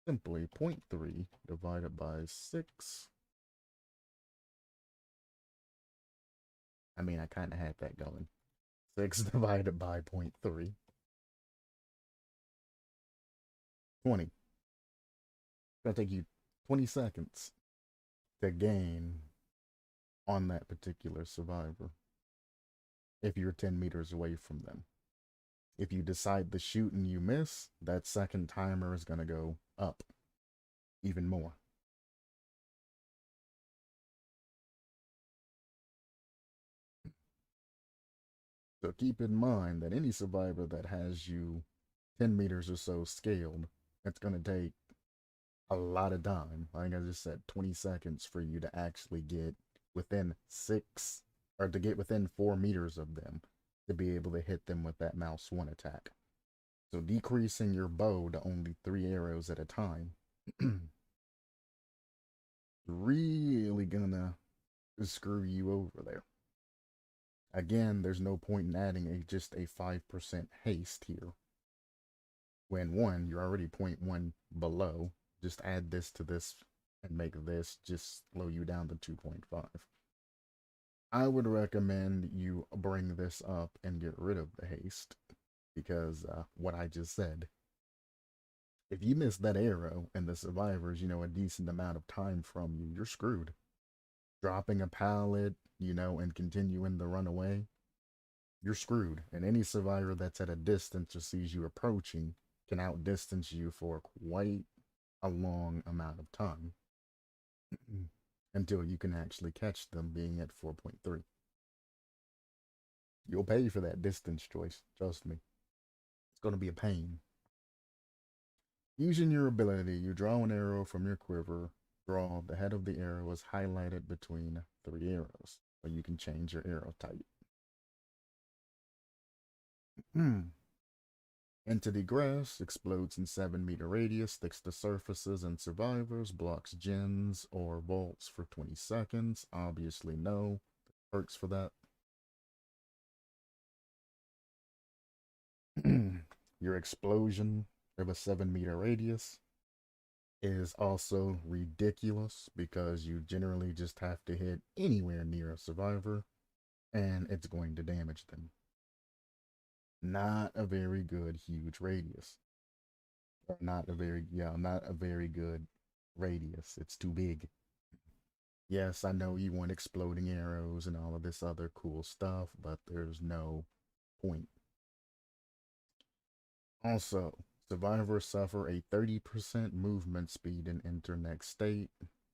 simply 0.3 divided by 6, I mean, I kind of had that going. 6 divided by 0.3. 20. It's going to take you 20 seconds to gain on that particular survivor if you're 10 meters away from them. If you decide to shoot and you miss, that second timer is going to go up even more. So keep in mind that any survivor that has you 10 meters or so scaled, it's going to take a lot of time. Like I just said, 20 seconds for you to actually get within 6 or to get within 4 meters of them to be able to hit them with that mouse 1 attack. So decreasing your bow to only 3 arrows at a time really gonna screw you over there. Again, there's no point in adding just a 5% haste here. When 1, you're already 0.1 below. Just add this to this and make this just slow you down to 2.5. I would recommend you bring this up and get rid of the haste because what I just said. If you miss that arrow and the survivor's, a decent amount of time from you, you're screwed. Dropping a pallet, and continuing to run away, you're screwed. And any survivor that's at a distance or sees you approaching can outdistance you for quite a long amount of time until you can actually catch them being at 4.3. You'll pay for that distance choice, trust me. It's going to be a pain. Using your ability, you draw an arrow from your quiver. Draw the head of the arrow is highlighted between 3 arrows, so you can change your arrow type. Entity Grass explodes in 7-meter radius, sticks to surfaces and survivors, blocks gens or vaults for 20 seconds. Obviously, no perks for that. Your explosion of a 7-meter radius is also ridiculous because you generally just have to hit anywhere near a survivor. and it's going to damage them. Not a very good huge radius. Or not a very good radius. It's too big. Yes, I know you want exploding arrows and all of this other cool stuff, but there's no point. Also, survivors suffer a 30% movement speed in enter next state,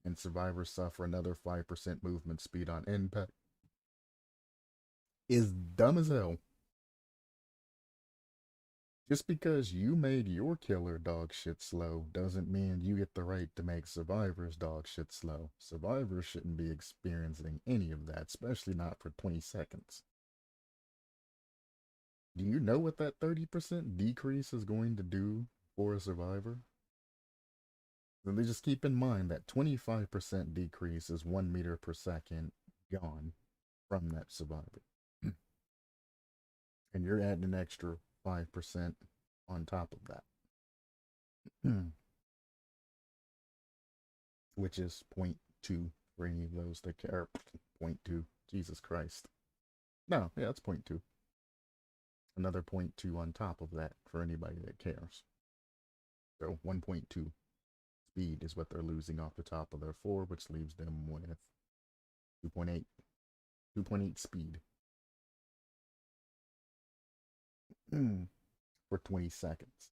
and survivors suffer another 5% movement speed on impact. Is dumb as hell. Just because you made your killer dog shit slow doesn't mean you get the right to make survivors dog shit slow. Survivors shouldn't be experiencing any of that, especially not for 20 seconds. Do you know what that 30% decrease is going to do for a survivor? Then they just keep in mind that 25% decrease is 1 meter per second gone from that survivor. And you're adding an extra 5% on top of that. Which is 0.2 for any of those that care. 0.2. Jesus Christ. No, yeah, it's 0.2. Another 0.2 on top of that for anybody that cares. So 1.2 speed is what they're losing off the top of their 4, which leaves them with 2.8. 2.8 speed. For 20 seconds.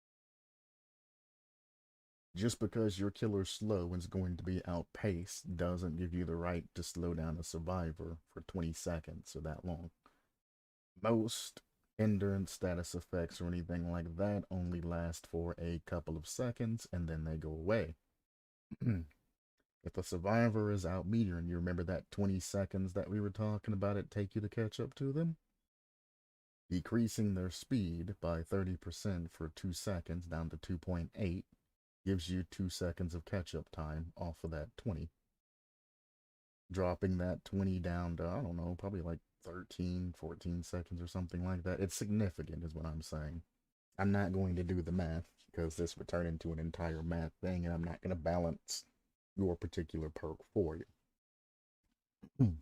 Just because your killer's slow and is going to be outpaced doesn't give you the right to slow down a survivor for 20 seconds or that long. Most endurance status effects or anything like that only last for a couple of seconds and then they go away. If a survivor is out metering, you remember that 20 seconds that we were talking about it take you to catch up to them? Decreasing their speed by 30% for 2 seconds down to 2.8 gives you 2 seconds of catch-up time off of that 20. Dropping that 20 down to, I don't know, probably like 13, 14 seconds or something like that. It's significant is what I'm saying. I'm not going to do the math because this would turn into an entire math thing and I'm not going to balance your particular perk for you.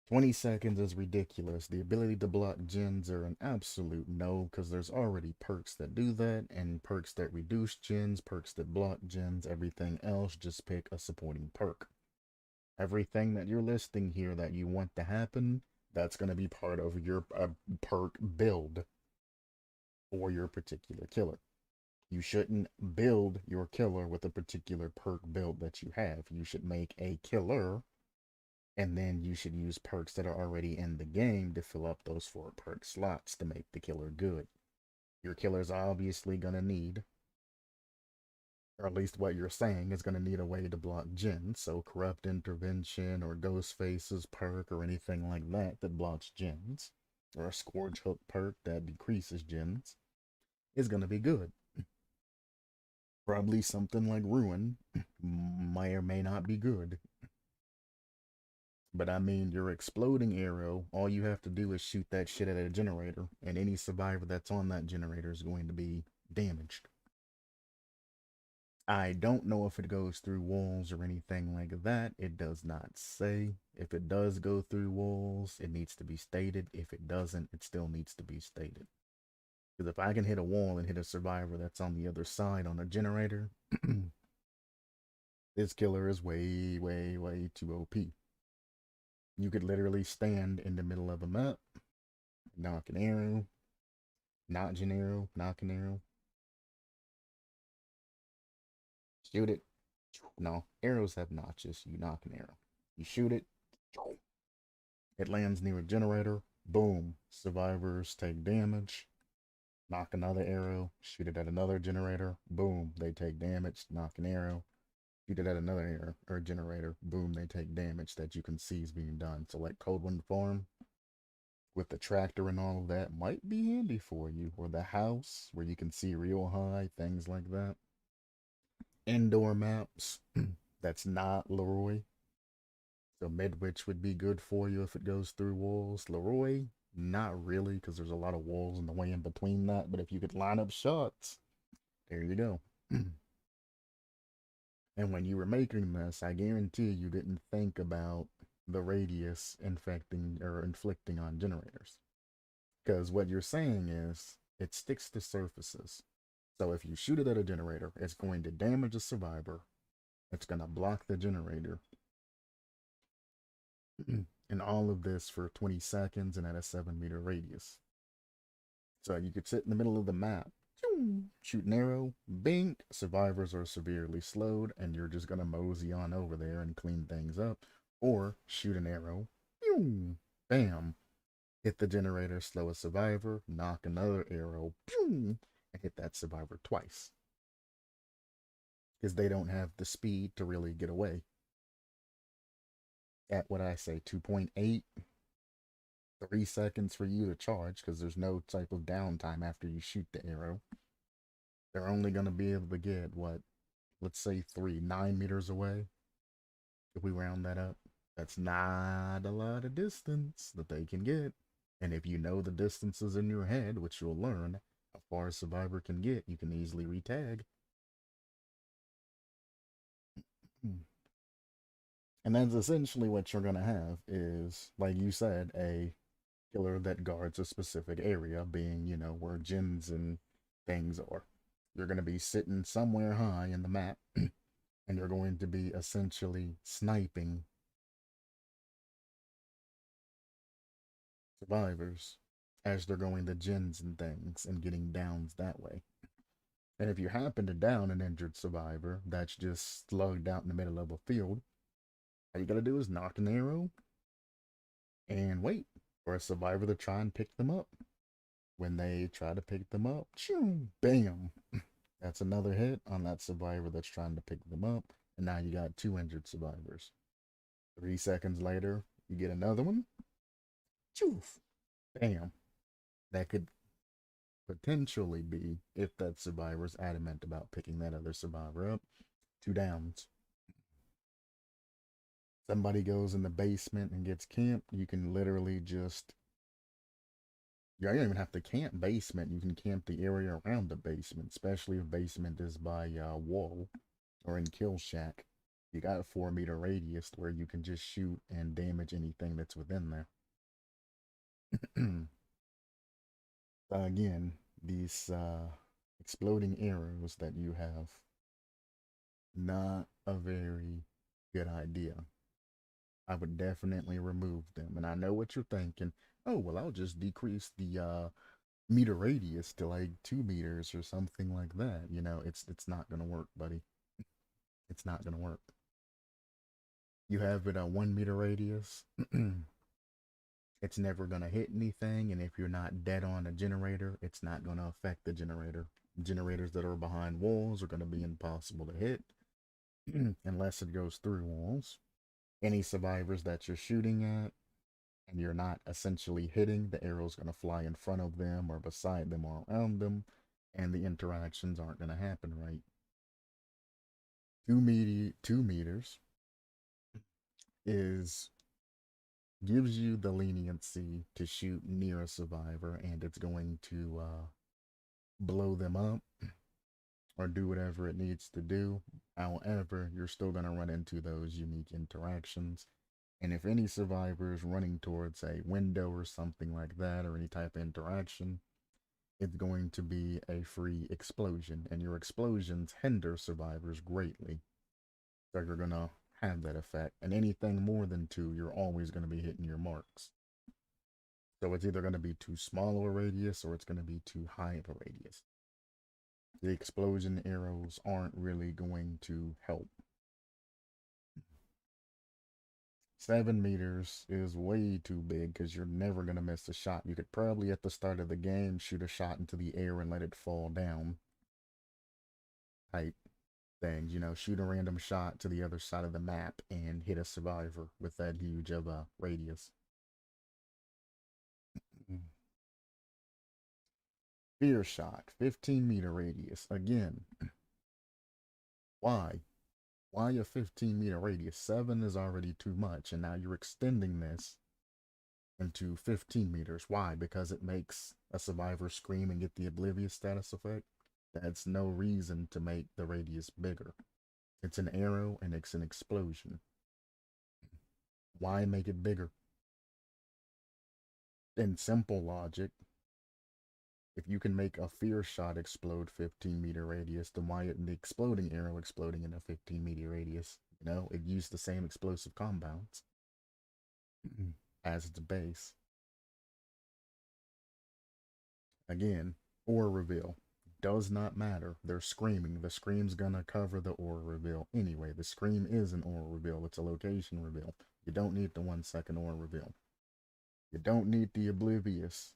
20 seconds is ridiculous. The ability to block gens are an absolute no because there's already perks that do that and perks that reduce gens, perks that block gens, everything else. Just pick a supporting perk. Everything that you're listing here that you want to happen, that's going to be part of your perk build for your particular killer. You shouldn't build your killer with a particular perk build that you have. You should make a killer and then you should use perks that are already in the game to fill up those 4 perk slots to make the killer good. Your killer's obviously going to need, or at least what you're saying, is going to need a way to block gens. So Corrupt Intervention or Ghostface's perk or anything like that that blocks gens, or a Scourge Hook perk that decreases gens, is going to be good. Probably something like Ruin may or may not be good. But I mean, your exploding arrow, all you have to do is shoot that shit at a generator, and any survivor that's on that generator is going to be damaged. I don't know if it goes through walls or anything like that. It does not say. If it does go through walls, it needs to be stated. If it doesn't, it still needs to be stated. Because if I can hit a wall and hit a survivor that's on the other side on a generator, this killer is way, way, way too OP. You could literally stand in the middle of a map, knock an arrow, notch an arrow, knock an arrow, shoot it. No, arrows have notches. You knock an arrow. You shoot it. It lands near a generator. Boom. Survivors take damage. Knock another arrow. Shoot it at another generator. Boom. They take damage. Knock an arrow. Shoot it at another arrow or generator. Boom. They take damage that you can see is being done. So like Cold Wind Farm with the tractor and all of that might be handy for you. Or the house where you can see real high. Things like that. Indoor maps. That's not Leroy. So Midwich would be good for you if it goes through walls. Leroy, not really, because there's a lot of walls in the way in between that. But if you could line up shots, there you go. And when you were making this, I guarantee you didn't think about the radius infecting or inflicting on generators. Because what you're saying is it sticks to surfaces. So if you shoot it at a generator, it's going to damage a survivor. It's going to block the generator. And all of this for 20 seconds and at a 7-meter radius. So you could sit in the middle of the map, shoot an arrow, bing, survivors are severely slowed, and you're just going to mosey on over there and clean things up. Or shoot an arrow, bam, hit the generator, slow a survivor, knock another arrow, and hit that survivor twice. Because they don't have the speed to really get away. At what I say, 2.8, 3 seconds for you to charge, because there's no type of downtime after you shoot the arrow. They're only going to be able to get, what, let's say 9 meters away. If we round that up, that's not a lot of distance that they can get. And if you know the distances in your head, which you'll learn, how far a survivor can get, you can easily retag. And that's essentially what you're going to have is, like you said, a killer that guards a specific area, being, where gens and things are. You're going to be sitting somewhere high in the map, and you're going to be essentially sniping survivors as they're going to gens and things and getting downs that way. And if you happen to down an injured survivor that's just slugged out in the middle of a field, all you gotta do is knock an arrow and wait for a survivor to try and pick them up. When they try to pick them up, bam! That's another hit on that survivor that's trying to pick them up, and now you got 2 injured survivors. 3 seconds later, you get another one. Choof! Bam! That could potentially be, if that survivor's adamant about picking that other survivor up, 2 downs. Somebody goes in the basement and gets camped, you can literally just, you don't even have to camp basement, you can camp the area around the basement, especially if basement is by wall or in kill shack. You got a 4-meter radius where you can just shoot and damage anything that's within there. Again, these exploding arrows that you have, not a very good idea. I would definitely remove them. And I know what you're thinking. Oh, well, I'll just decrease the meter radius to like 2 meters or something like that. It's not gonna work, buddy. It's not gonna work. You have it at 1 meter radius. It's never gonna hit anything, and if you're not dead on a generator, it's not gonna affect the generator. Generators that are behind walls are gonna be impossible to hit unless it goes through walls. Any survivors that you're shooting at and you're not essentially hitting, the arrow's going to fly in front of them or beside them or around them, and the interactions aren't going to happen right. 2 meters is gives you the leniency to shoot near a survivor, and it's going to blow them up or do whatever it needs to do. However, you're still going to run into those unique interactions. And if any survivor is running towards a window or something like that, or any type of interaction, it's going to be a free explosion. And your explosions hinder survivors greatly. So you're going to have that effect. And anything more than 2, you're always going to be hitting your marks. So it's either going to be too small of a radius or it's going to be too high of a radius. The explosion arrows aren't really going to help. 7 meters is way too big because you're never going to miss a shot. You could probably at the start of the game shoot a shot into the air and let it fall down type things. Shoot a random shot to the other side of the map and hit a survivor with that huge of a radius. Fear shot, 15-meter radius. Again, why? Why a 15-meter radius? 7 is already too much, and now you're extending this into 15 meters. Why? Because it makes a survivor scream and get the oblivious status effect? That's no reason to make the radius bigger. It's an arrow and it's an explosion. Why make it bigger? In simple logic, if you can make a fear shot explode 15-meter radius, then why isn't the exploding arrow exploding in a 15-meter radius? You know, it used the same explosive compounds as its base. Again, aura reveal. Does not matter. They're screaming. The scream's gonna cover the aura reveal anyway. The scream is an aura reveal. It's a location reveal. You don't need the 1 second aura reveal. You don't need the oblivious.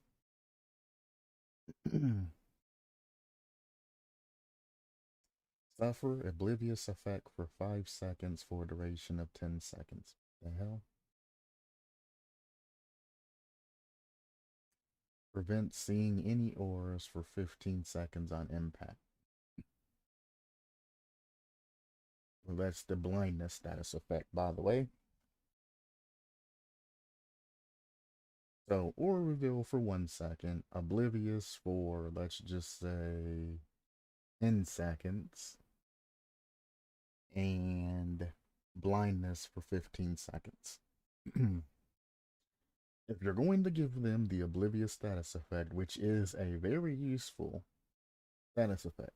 Suffer oblivious effect for 5 seconds for a duration of 10 seconds. The hell? Prevent seeing any auras for 15 seconds on impact. Well, that's the blindness status effect, by the way. So, aura reveal for 1 second, oblivious for, let's just say, 10 seconds, and blindness for 15 seconds. If you're going to give them the oblivious status effect, which is a very useful status effect,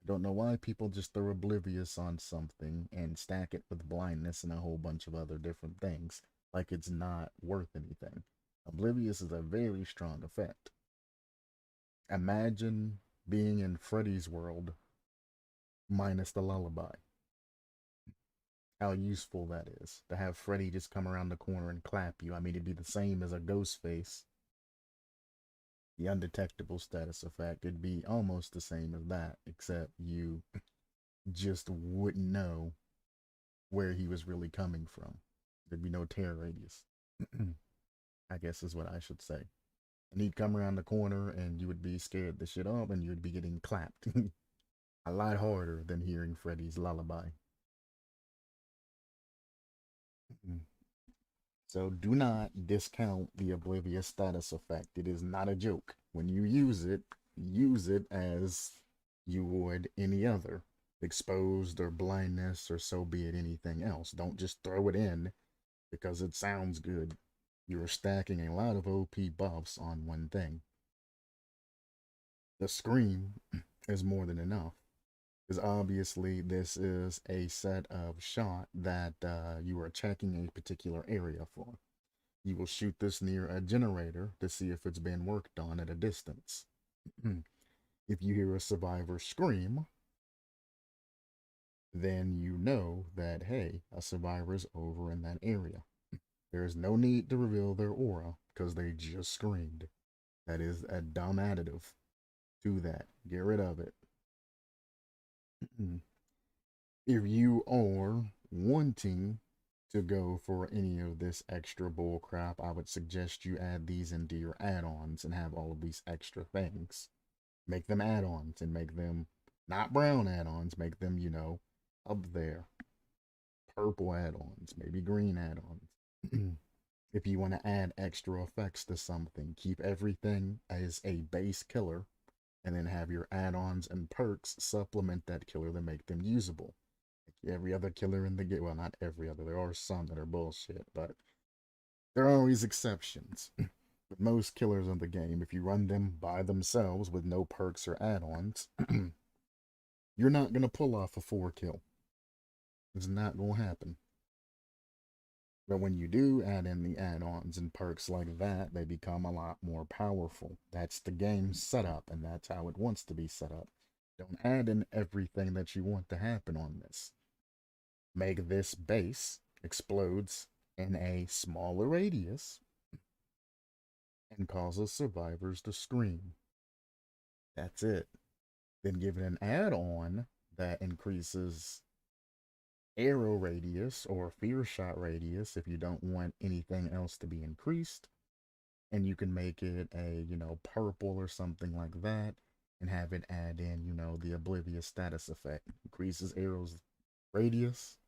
I don't know why people just throw oblivious on something and stack it with blindness and a whole bunch of other different things, like it's not worth anything. Oblivious is a very strong effect. Imagine being in Freddy's world minus the lullaby. How useful that is to have Freddy just come around the corner and clap you. I mean, it'd be the same as a ghost face. The undetectable status effect, it'd be almost the same as that, except you just wouldn't know where he was really coming from. There'd be no terror radius. I guess is what I should say. And he'd come around the corner and you would be scared the shit off and you'd be getting clapped. A lot harder than hearing Freddy's lullaby. So do not discount the oblivious status effect. It is not a joke. When you use it as you would any other. Exposed or blindness or so be it anything else. Don't just throw it in because it sounds good. You're stacking a lot of OP buffs on one thing. The scream is more than enough. Because obviously this is a set of shot that you are checking a particular area for. You will shoot this near a generator to see if it's been worked on at a distance. If you hear a survivor scream, then you know that, hey, a survivor's over in that area. There is no need to reveal their aura because they just screamed. That is a dumb additive to that. Get rid of it. If you are wanting to go for any of this extra bull crap, I would suggest you add these into your add-ons and have all of these extra things. Make them add-ons and make them not brown add-ons, make them, you know, up there. Purple add-ons, maybe green add-ons. If you want to add extra effects to something, keep everything as a base killer and then have your add-ons and perks supplement that killer to make them usable. Like every other killer in the game, well, not every other, there are some that are bullshit, but there are always exceptions. With most killers in the game, if you run them by themselves with no perks or add-ons, you're not going to pull off a 4-kill. It's not going to happen. But when you do add in the add-ons and perks like that, they become a lot more powerful. That's the game's setup, and that's how it wants to be set up. Don't add in everything that you want to happen on this. Make this base explodes in a smaller radius and causes survivors to scream. That's it. Then give it an add-on that increases arrow radius or fear shot radius if you don't want anything else to be increased, and you can make it a, you know, purple or something like that and have it add in, you know, the oblivious status effect. Increases arrows radius,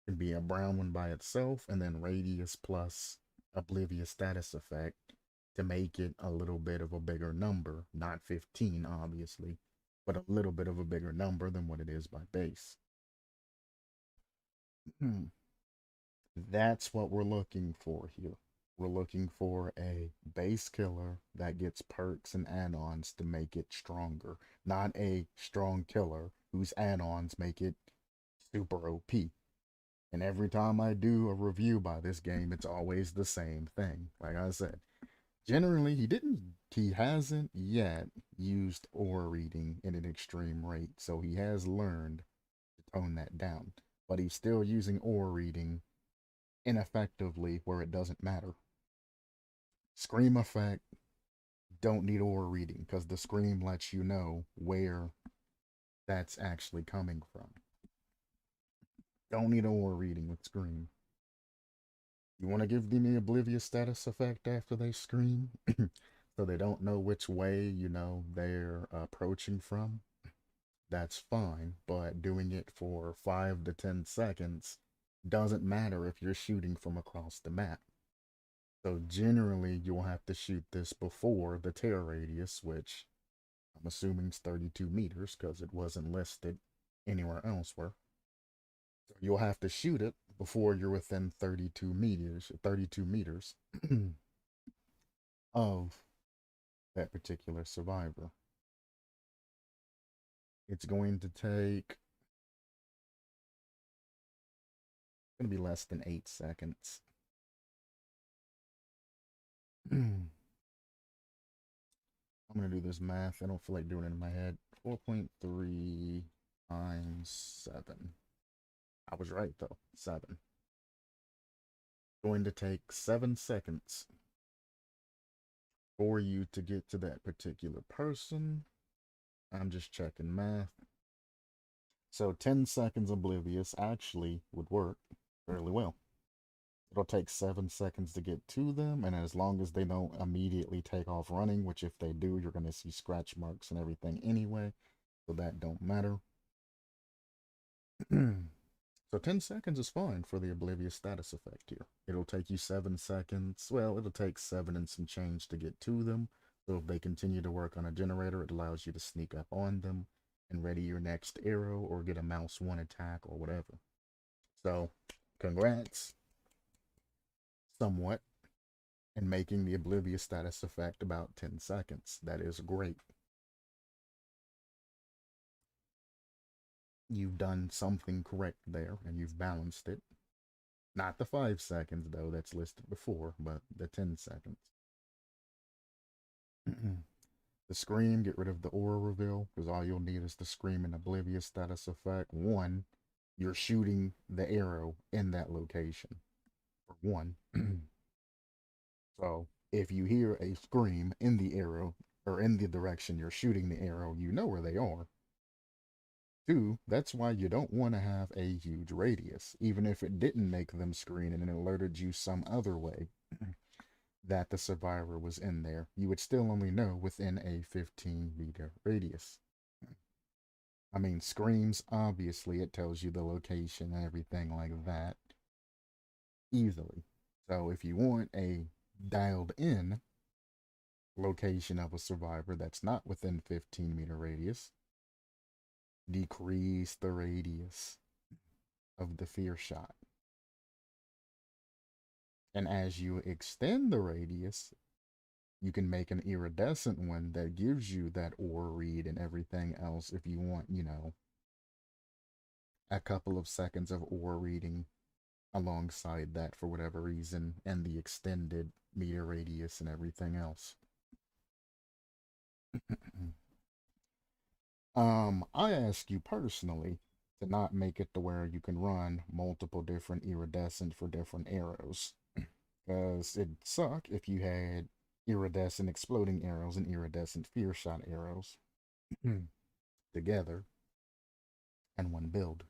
can be a brown one by itself, and then radius plus oblivious status effect to make it a little bit of a bigger number, not 15 obviously, but a little bit of a bigger number than what it is by base. That's what we're looking for here. We're looking for a base killer that gets perks and add-ons to make it stronger, not a strong killer whose add-ons make it super OP. And every time I do a review by this game, it's always the same thing. Like I said, generally he hasn't yet used aura reading in an extreme rate, so he has learned to tone that down. But he's still using aura reading ineffectively where it doesn't matter. Scream effect don't need aura reading because the scream lets you know where that's actually coming from. Don't need aura reading with scream. You want to give them the oblivious status effect after they scream so they don't know which way, they're approaching from. That's fine, but doing it for 5 to 10 seconds doesn't matter if you're shooting from across the map. So generally, you'll have to shoot this before the tear radius, which I'm assuming is 32 meters because it wasn't listed anywhere elsewhere. So you'll have to shoot it before you're within 32 meters of that particular survivor. It's going to take, it's going to be less than 8 seconds. I'm going to do this math. I don't feel like doing it in my head. 4.3 times 7. I was right, though. 7. Going to take 7 seconds for you to get to that particular person. I'm just checking math. So 10 seconds oblivious actually would work fairly well. It'll take 7 seconds to get to them, and as long as they don't immediately take off running, which if they do, you're going to see scratch marks and everything anyway, so that don't matter. So 10 seconds is fine for the oblivious status effect here. It'll take you 7 seconds. Well, it'll take 7 and some change to get to them. So if they continue to work on a generator, it allows you to sneak up on them and ready your next arrow or get a mouse 1 attack or whatever. So, congrats, somewhat, in making the oblivious status effect about 10 seconds. That is great. You've done something correct there and you've balanced it. Not the 5 seconds, though, that's listed before, but the 10 seconds. The scream, get rid of the aura reveal, because all you'll need is the scream and oblivious status effect. 1, you're shooting the arrow in that location. For 1. So if you hear a scream in the arrow, or in the direction you're shooting the arrow, you know where they are. 2, that's why you don't want to have a huge radius, even if it didn't make them scream and it alerted you some other way that the survivor was in there. You would still only know within a 15-meter radius. I mean, screams, obviously, it tells you the location and everything like that easily. So if you want a dialed in location of a survivor that's not within 15-meter radius, decrease the radius of the fear shot. And as you extend the radius, you can make an iridescent one that gives you that aura read and everything else if you want, a couple of seconds of aura reading alongside that for whatever reason, and the extended meter radius and everything else. I ask you personally to not make it to where you can run multiple different iridescent for different arrows. Because it'd suck if you had iridescent exploding arrows and iridescent fear shot arrows together in one build.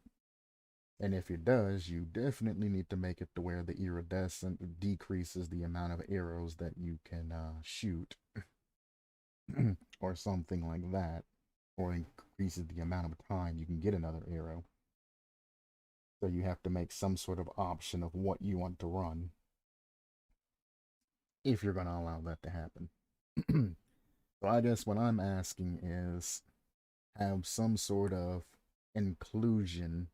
And if it does, you definitely need to make it to where the iridescent decreases the amount of arrows that you can shoot, or something like that, or increases the amount of time you can get another arrow. So you have to make some sort of option of what you want to run if you're going to allow that to happen. So I guess what I'm asking is have some sort of inclusion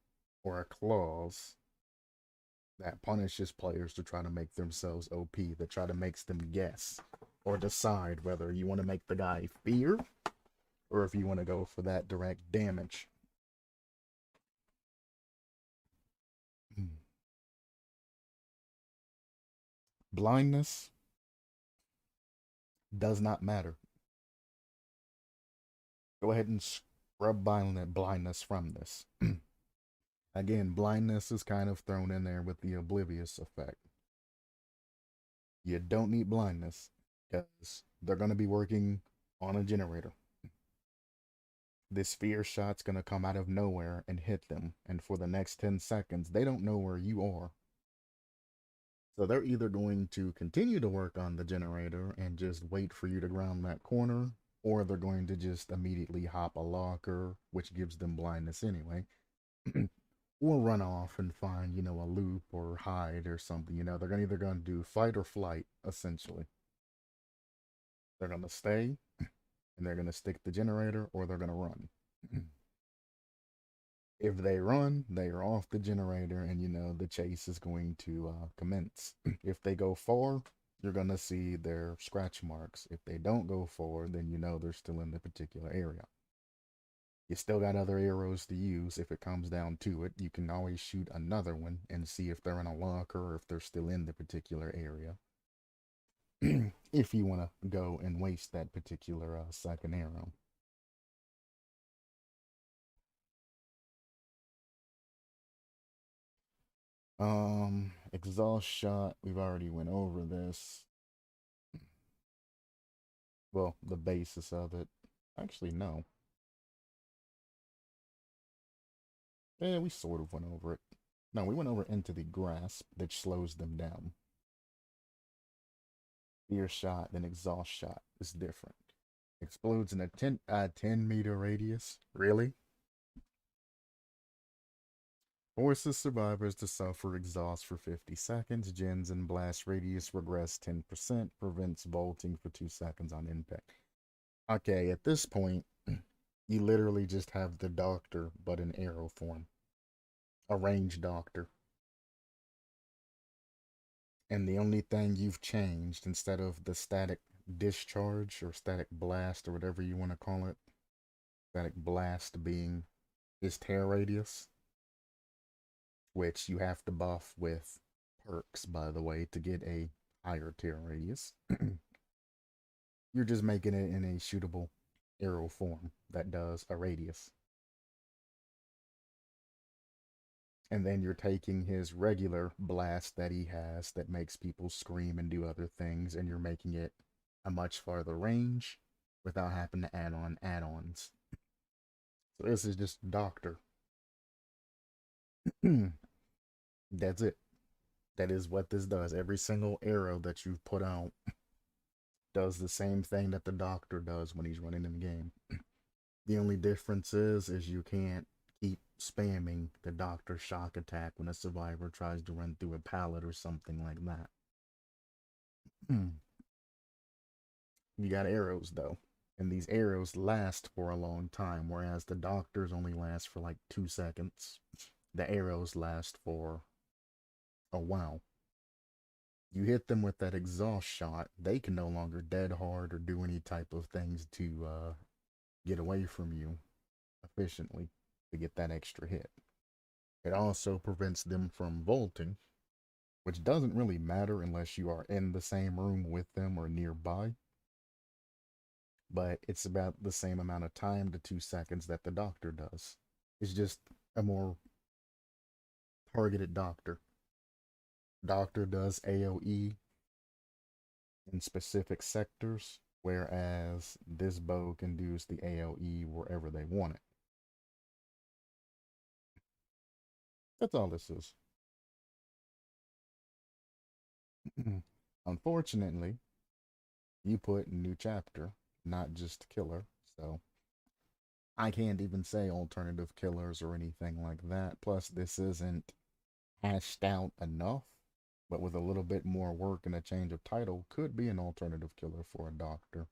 or a clause that punishes players to try to make themselves OP, that try to makes them guess or decide whether you want to make the guy fear or if you want to go for that direct damage. Blindness does not matter. Go ahead and scrub blindness from this. Again, blindness is kind of thrown in there with the oblivious effect. You don't need blindness because they're going to be working on a generator. This fear shot's going to come out of nowhere and hit them, and for the next 10 seconds, they don't know where you are. So they're either going to continue to work on the generator and just wait for you to ground that corner, or they're going to just immediately hop a locker, which gives them blindness anyway, or run off and find, a loop or hide or something. They're either going to do fight or flight, essentially. They're going to stay, and they're going to stick the generator, or they're going to run. If they run, they are off the generator, and the chase is going to commence. If they go far, you're going to see their scratch marks. If they don't go far, then they're still in the particular area. You still got other arrows to use if it comes down to it. You can always shoot another one and see if they're in a locker or if they're still in the particular area. If you want to go and waste that particular second arrow. Exhaust shot, we've already went over this. Well, the basis of it. Actually, no. Yeah, we sort of went over it. No, we went over into the grasp, that slows them down. Fear shot, then exhaust shot is different. Explodes in a 10-meter radius. Really? Forces survivors to suffer exhaust for 50 seconds. Gens and blast radius regress 10%. Prevents vaulting for 2 seconds on impact. Okay, at this point, you literally just have the doctor, but in arrow form. A ranged doctor. And the only thing you've changed, instead of the static discharge or static blast or whatever you want to call it, static blast being his tear radius, which you have to buff with perks, by the way, to get a higher tear radius. You're just making it in a shootable arrow form that does a radius. And then you're taking his regular blast that he has that makes people scream and do other things, and you're making it a much farther range without having to add on add-ons. So this is just Doctor. That's it. That is what this does. Every single arrow that you've put out does the same thing that the Doctor does when he's running in the game. The only difference is you can't keep spamming the Doctor shock attack when a survivor tries to run through a pallet or something like that. You got arrows though, and these arrows last for a long time, whereas the Doctors only last for like 2 seconds. The arrows last for a while. You hit them with that exhaust shot, they can no longer dead hard or do any type of things to get away from you efficiently to get that extra hit. It also prevents them from vaulting, which doesn't really matter unless you are in the same room with them or nearby. But it's about the same amount of time, to 2 seconds, that the Doctor does. It's just a more targeted Doctor. Doctor does AoE in specific sectors, whereas this bow can do the AoE wherever they want it. That's all this is. Unfortunately, you put new chapter, not just killer, so I can't even say alternative killers or anything like that. Plus, this isn't hashed out enough, but with a little bit more work and a change of title, could be an alternative killer for a Doctor.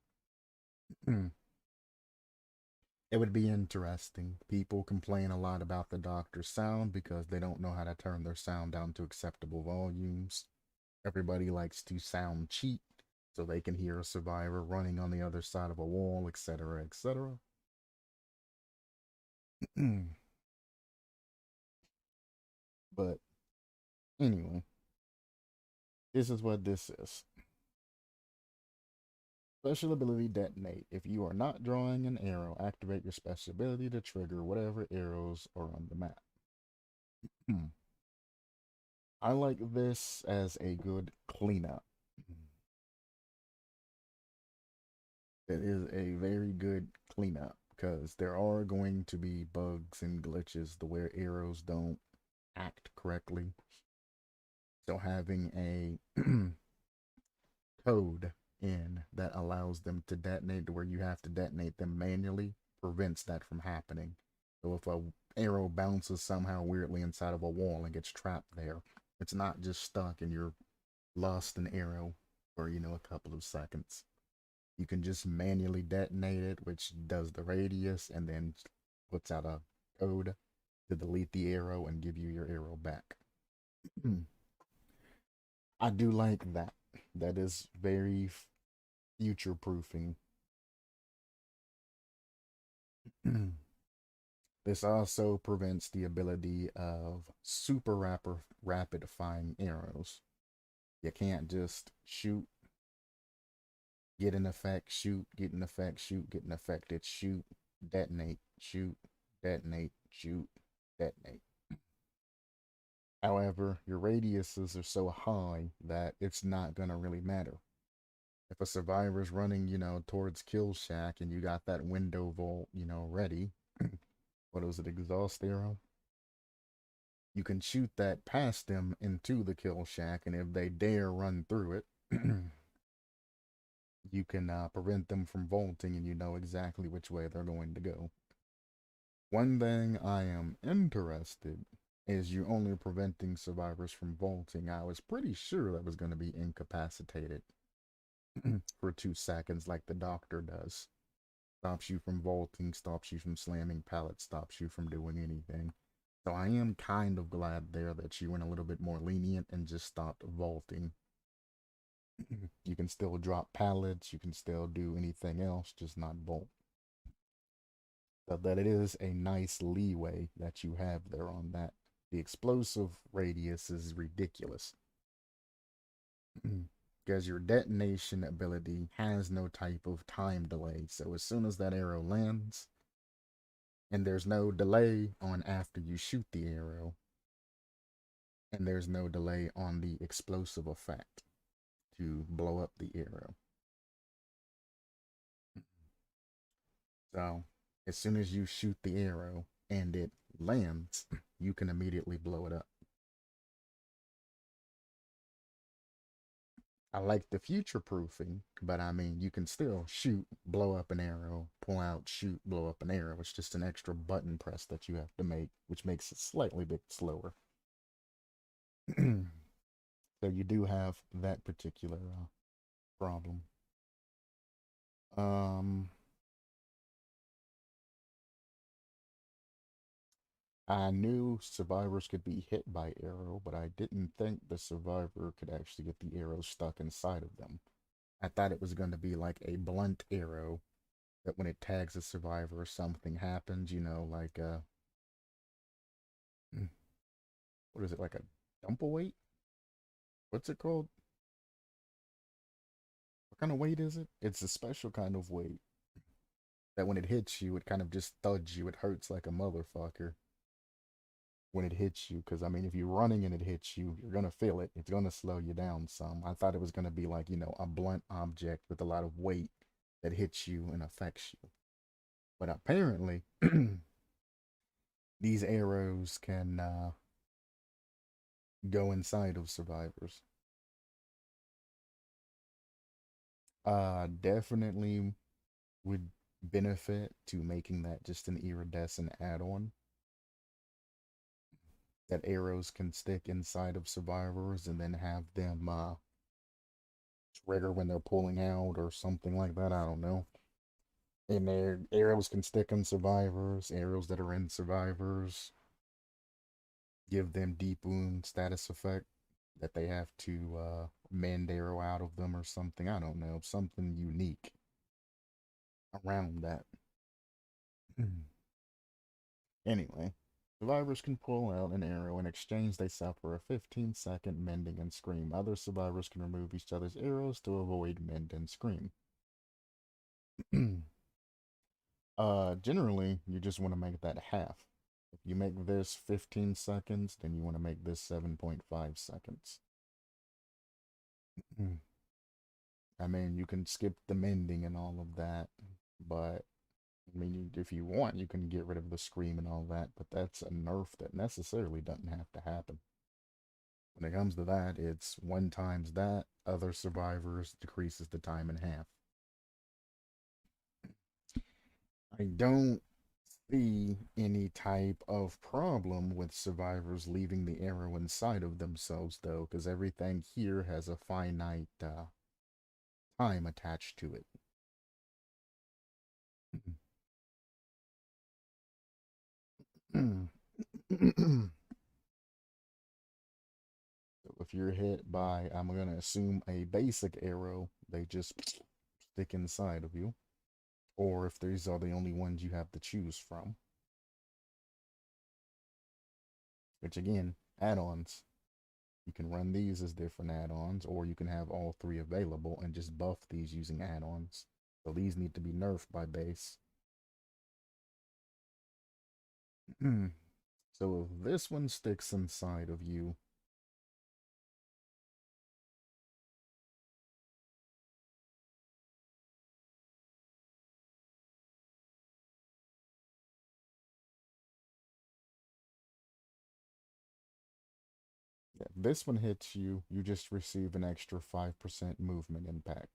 It would be interesting. People complain a lot about the doctor's sound because they don't know how to turn their sound down to acceptable volumes. Everybody likes to sound cheap so they can hear a survivor running on the other side of a wall, etc., etc. But anyway, this is what this is. Special ability detonate. If you are not drawing an arrow, activate your special ability to trigger whatever arrows are on the map. I like this as a good cleanup. It is a very good cleanup because there are going to be bugs and glitches the where arrows don't act correctly. So having a code in that allows them to detonate to where you have to detonate them manually prevents that from happening. So if a arrow bounces somehow weirdly inside of a wall and gets trapped there, it's not just stuck and you're lost an arrow for, a couple of seconds. You can just manually detonate it, which does the radius and then puts out a code to delete the arrow and give you your arrow back. I do like that. That is very future proofing. This also prevents the ability of super rapid firing arrows. You can't just shoot, get an effect, shoot, get an effect, shoot, get an effect. It's shoot, detonate, shoot, detonate, shoot, detonate. However, your radiuses are so high that it's not gonna really matter. If a survivor's running, towards Kill Shack and you got that window vault, ready, what was it, exhaust arrow? You can shoot that past them into the Kill Shack, and if they dare run through it, you can prevent them from vaulting and you know exactly which way they're going to go. One thing I am interested is you only preventing survivors from vaulting. I was pretty sure that was going to be incapacitated for 2 seconds like the doctor does. Stops you from vaulting, stops you from slamming pallets, stops you from doing anything. So I am kind of glad there that you went a little bit more lenient and just stopped vaulting. You can still drop pallets, you can still do anything else, just not vault. So that it is a nice leeway that you have there on that. The explosive radius is ridiculous. Because your detonation ability has no type of time delay. So as soon as that arrow lands, and there's no delay on after you shoot the arrow, and there's no delay on the explosive effect to blow up the arrow. So as soon as you shoot the arrow and it lands, you can immediately blow it up. I like the future proofing, but I mean, you can still shoot, blow up an arrow, pull out, shoot, blow up an arrow. It's just an extra button press that you have to make, which makes it slightly bit slower. So you do have that particular problem. Um, I knew survivors could be hit by arrow, but I didn't think the survivor could actually get the arrow stuck inside of them. I thought it was going to be like a blunt arrow that when it tags a survivor, something happens, like what is it, like a dump weight? What's it called? What kind of weight is it? It's a special kind of weight that when it hits you, it kind of just thuds you. It hurts like a motherfucker when it hits you. Because, I mean, if you're running and it hits you, you're going to feel it. It's going to slow you down some. I thought it was going to be like, a blunt object with a lot of weight that hits you and affects you. But apparently, these arrows can go inside of survivors. Definitely would benefit to making that just an iridescent add-on. That arrows can stick inside of survivors and then have them trigger when they're pulling out or something like that. I don't know. And their arrows can stick on survivors, arrows that are in survivors, give them deep wound status effect that they have to mend arrow out of them or something. I don't know, something unique around that. Anyway, survivors can pull out an arrow. In exchange, they suffer a 15-second mending and scream. Other survivors can remove each other's arrows to avoid mend and scream. Generally, you just want to make that half. If you make this 15 seconds, then you want to make this 7.5 seconds. I mean, you can skip the mending and all of that, but I mean, if you want, you can get rid of the scream and all that, but that's a nerf that necessarily doesn't have to happen. When it comes to that, it's one times that, other survivors decreases the time in half. I don't see any type of problem with survivors leaving the arrow inside of themselves, though, because everything here has a finite time attached to it. So if you're hit by, I'm going to assume a basic arrow, they just stick inside of you. Or if these are the only ones you have to choose from. Which again, add-ons. You can run these as different add-ons, or you can have all three available and just buff these using add-ons. So these need to be nerfed by base. So if this one sticks inside of you, if this one hits you, you just receive an extra 5% movement impact,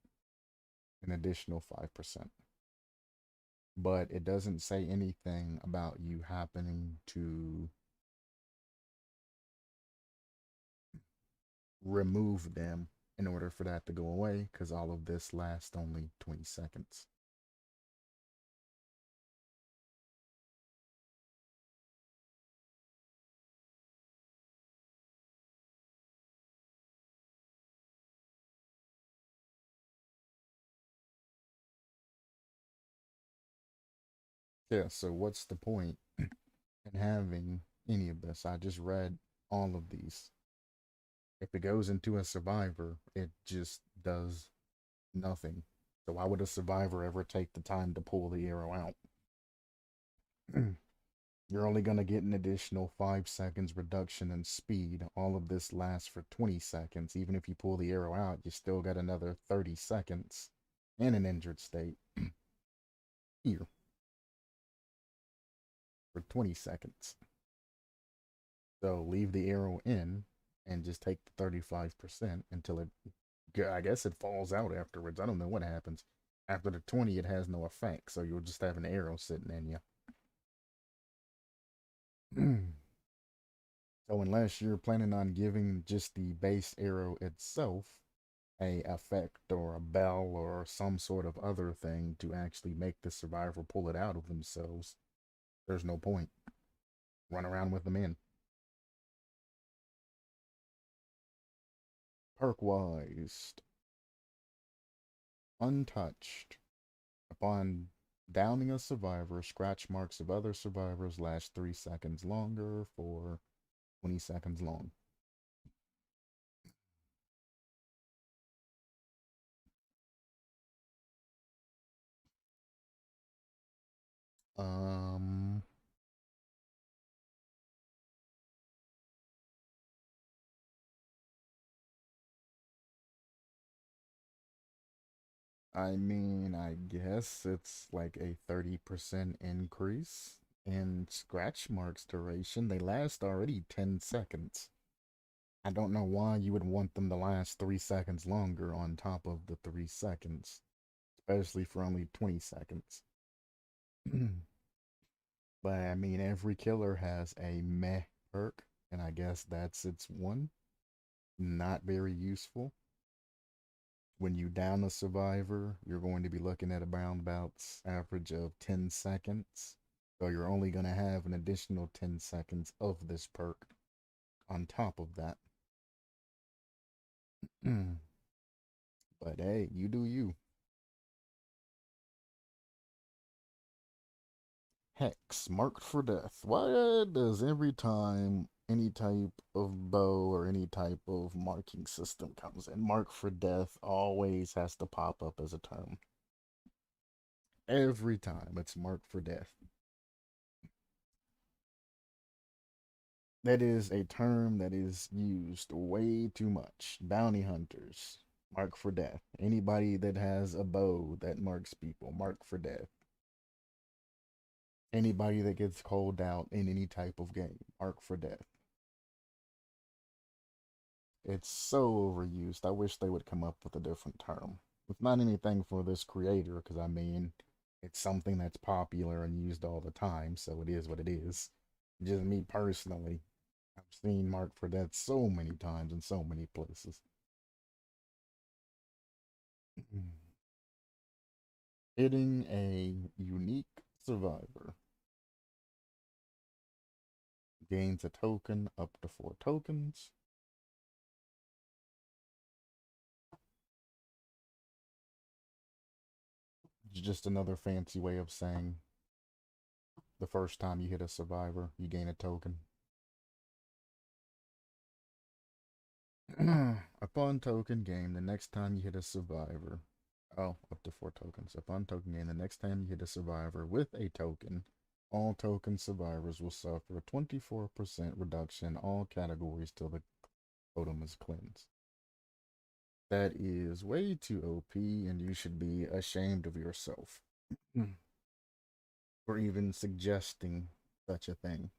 an additional 5%. But it doesn't say anything about you happening to remove them in order for that to go away, because all of this lasts only 20 seconds. Yeah, so what's the point in having any of this? I just read all of these. If it goes into a survivor, it just does nothing. So why would a survivor ever take the time to pull the arrow out? You're only going to get an additional 5 seconds reduction in speed. All of this lasts for 20 seconds. Even if you pull the arrow out, you still got another 30 seconds in an injured state here for 20 seconds. So leave the arrow in and just take the 35% until it, I guess it falls out afterwards. I don't know what happens. After the 20, it has no effect. So you'll just have an arrow sitting in you. So unless you're planning on giving just the base arrow itself a effect or a bell or some sort of other thing to actually make the survivor pull it out of themselves, there's no point. Run around with them in. Perk wise, untouched. Upon downing a survivor, scratch marks of other survivors last 3 seconds longer for 20 seconds long. Um, I mean, I guess it's like a 30% increase in scratch marks duration. They last already 10 seconds. I don't know why you would want them to last 3 seconds longer on top of the 3 seconds, especially for only 20 seconds. But I mean, every killer has a meh perk, and I guess that's its one. Not very useful. When you down a survivor, you're going to be looking at around about average of 10 seconds. So you're only going to have an additional 10 seconds of this perk on top of that. But hey, you do you. Hex, marked for death. Why does every time any type of bow or any type of marking system comes in, mark for death always has to pop up as a term? Every time it's marked for death. That is a term that is used way too much. Bounty hunters, mark for death. Anybody that has a bow that marks people, mark for death. Anybody that gets called out in any type of game, mark for death. It's so overused. I wish they would come up with a different term. It's not anything for this creator, because I mean, it's something that's popular and used all the time, so it is what it is. Just me personally, I've seen Mark for Death so many times in so many places. Hitting a unique survivor gains a token up to 4 tokens. It's just another fancy way of saying the first time you hit a survivor, you gain a token. Upon token gain, the next time you hit a survivor, oh, up to 4 tokens. Upon token gain, the next time you hit a survivor with a token, all token survivors will suffer a 24% reduction in all categories till the totem is cleansed. That is way too OP, and you should be ashamed of yourself for even suggesting such a thing.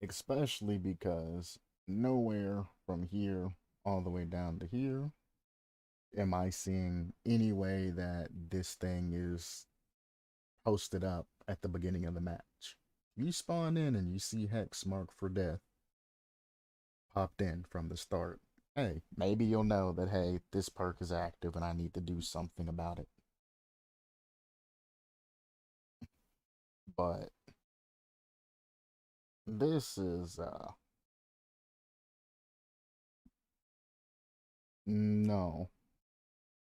Especially because nowhere from here all the way down to here am I seeing any way that this thing is posted up at the beginning of the match. You spawn in and you see Hex marked for death popped in from the start. Hey, maybe you'll know that, hey, this perk is active and I need to do something about it. But this is, no.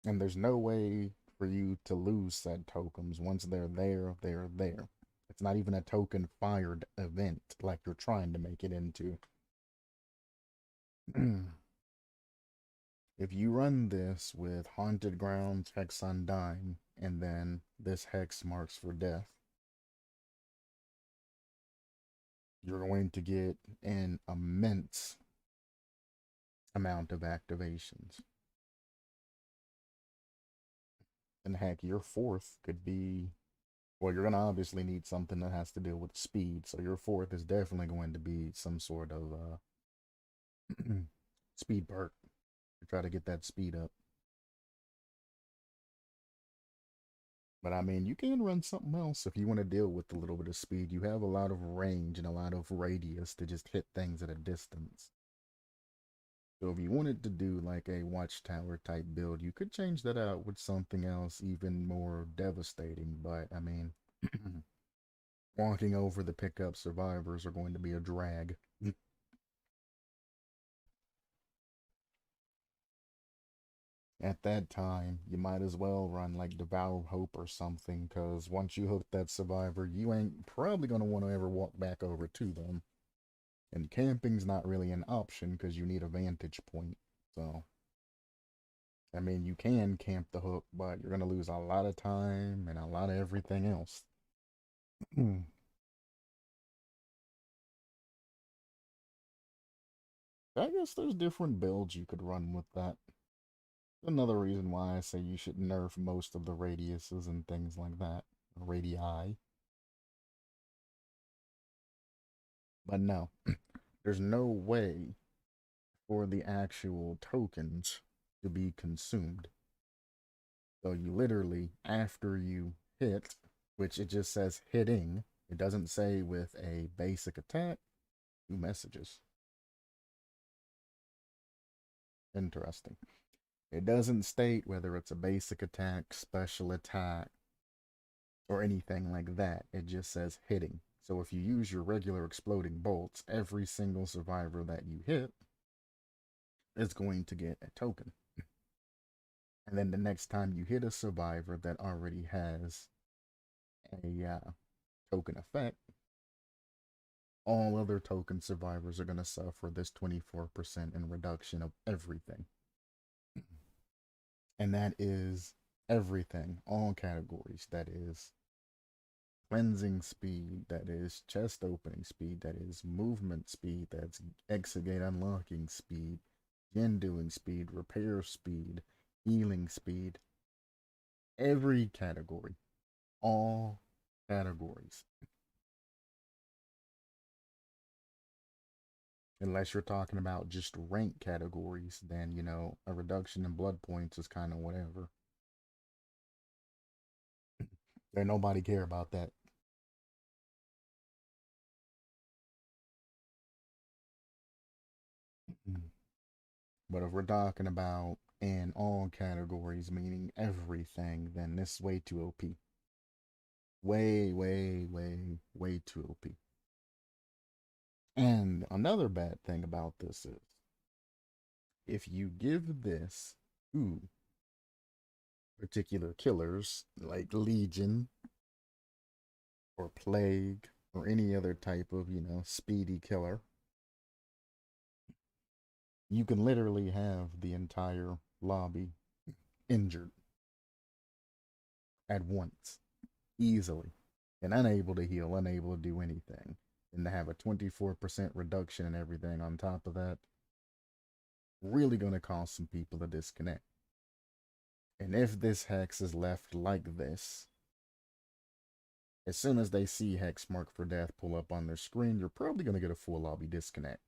And there's no way for you to lose said tokens. Once they're there, they're there. It's not even a token fired event like you're trying to make it into. If you run this with Haunted Grounds, Hex Undying, and then this Hex marks for death, you're going to get an immense amount of activations. And heck, your fourth could be, well, you're going to obviously need something that has to deal with speed. So your fourth is definitely going to be some sort of speed perk to try to get that speed up. But I mean, you can run something else if you want to deal with a little bit of speed. You have a lot of range and a lot of radius to just hit things at a distance. So if you wanted to do like a watchtower type build, you could change that out with something else even more devastating. But I mean, walking over the pickup survivors are going to be a drag. At that time, you might as well run like Devour Hope or something, because once you hook that survivor, you ain't probably going to want to ever walk back over to them. And camping's not really an option because you need a vantage point. So, I mean, you can camp the hook, but you're going to lose a lot of time and a lot of everything else. I guess there's different builds you could run with that. Another reason why I say you should nerf most of the radiuses and things like that. Radii. But no, there's no way for the actual tokens to be consumed. So you literally, after you hit, which it just says hitting, It doesn't say with a basic attack, 2 messages. Interesting. It doesn't state whether it's a basic attack, special attack, or anything like that. It just says hitting. So if you use your regular exploding bolts, every single survivor that you hit is going to get a token. And then the next time you hit a survivor that already has a token effect, all other token survivors are going to suffer this 24% in reduction of everything. And that is everything, all categories. That is cleansing speed, that is chest opening speed, that is movement speed, that's exit gate unlocking speed, gen doing speed, repair speed, healing speed. Every category, all categories. Unless you're talking about just rank categories, then, a reduction in blood points is kind of whatever. There nobody care about that. But if we're talking about in all categories, meaning everything, then this is way too OP. Way, way, way, way too OP. And another bad thing about this is if you give this to particular killers like Legion or Plague or any other type of, speedy killer, you can literally have the entire lobby injured at once, easily, and unable to heal, unable to do anything. And to have a 24% reduction in everything on top of that, really going to cause some people to disconnect. And if this hex is left like this, as soon as they see hex mark for death pull up on their screen, you're probably going to get a full lobby disconnect.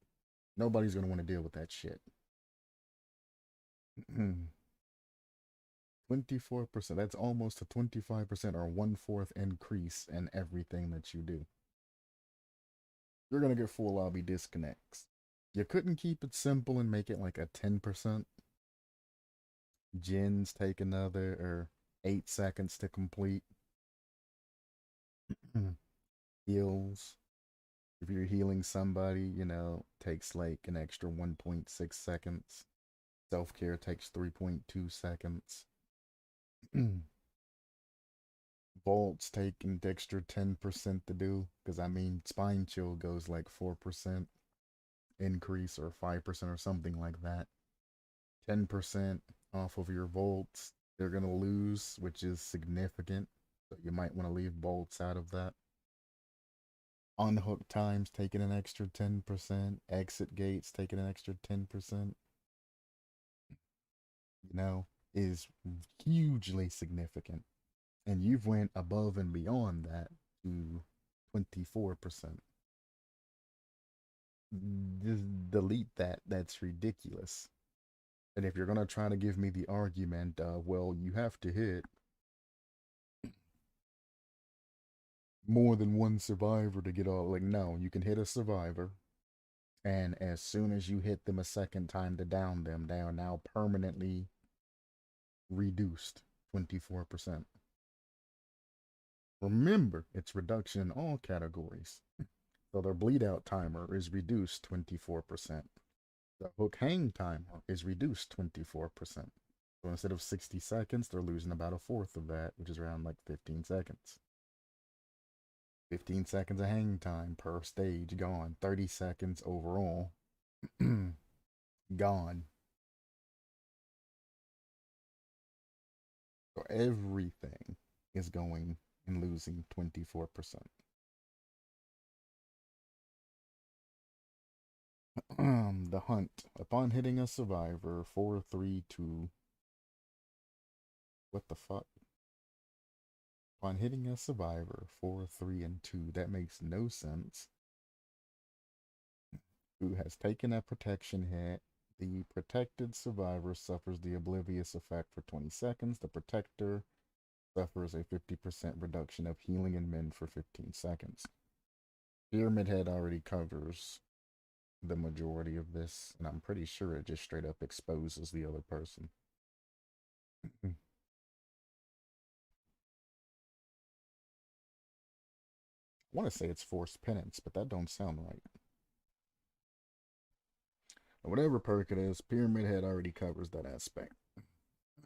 Nobody's going to want to deal with that shit. 24%. That's almost a 25% or 1/4 increase in everything that you do. You're going to get full lobby disconnects. You couldn't keep it simple and make it like a 10%. Gens take another or 8 seconds to complete. Heals. If you're healing somebody, takes like an extra 1.6 seconds. Self care takes 3.2 seconds. Bolts take an extra 10% to do. Because, Spine Chill goes like 4% increase or 5% or something like that. 10% off of your volts they're going to lose, which is significant. So you might want to leave bolts out of that. Unhook times taking an extra 10%. Exit gates taking an extra 10%. Is hugely significant. And you've went above and beyond that to 24%. Just delete that. That's ridiculous. And if you're going to try to give me the argument, well, you have to hit more than one survivor to get all, like, no, you can hit a survivor. And as soon as you hit them a second time to down them, they are now permanently reduced 24%. Remember, it's reduction in all categories. So their bleed out timer is reduced 24%. The hook hang timer is reduced 24%. So instead of 60 seconds, they're losing about a fourth of that, which is around like 15 seconds. 15 seconds of hang time per stage gone. 30 seconds overall gone. So everything is going and losing 24%. The hunt. Upon hitting a survivor, 4, 3, 2. What the fuck? Upon hitting a survivor, 4, 3, and 2. That makes no sense. Who has taken a protection hit. The protected survivor suffers the oblivious effect for 20 seconds. The protector suffers a 50% reduction of healing in men for 15 seconds. Pyramid Head already covers the majority of this, and I'm pretty sure it just straight up exposes the other person. I want to say it's forced penance, but that don't sound right. Whatever perk it is, Pyramid Head already covers that aspect.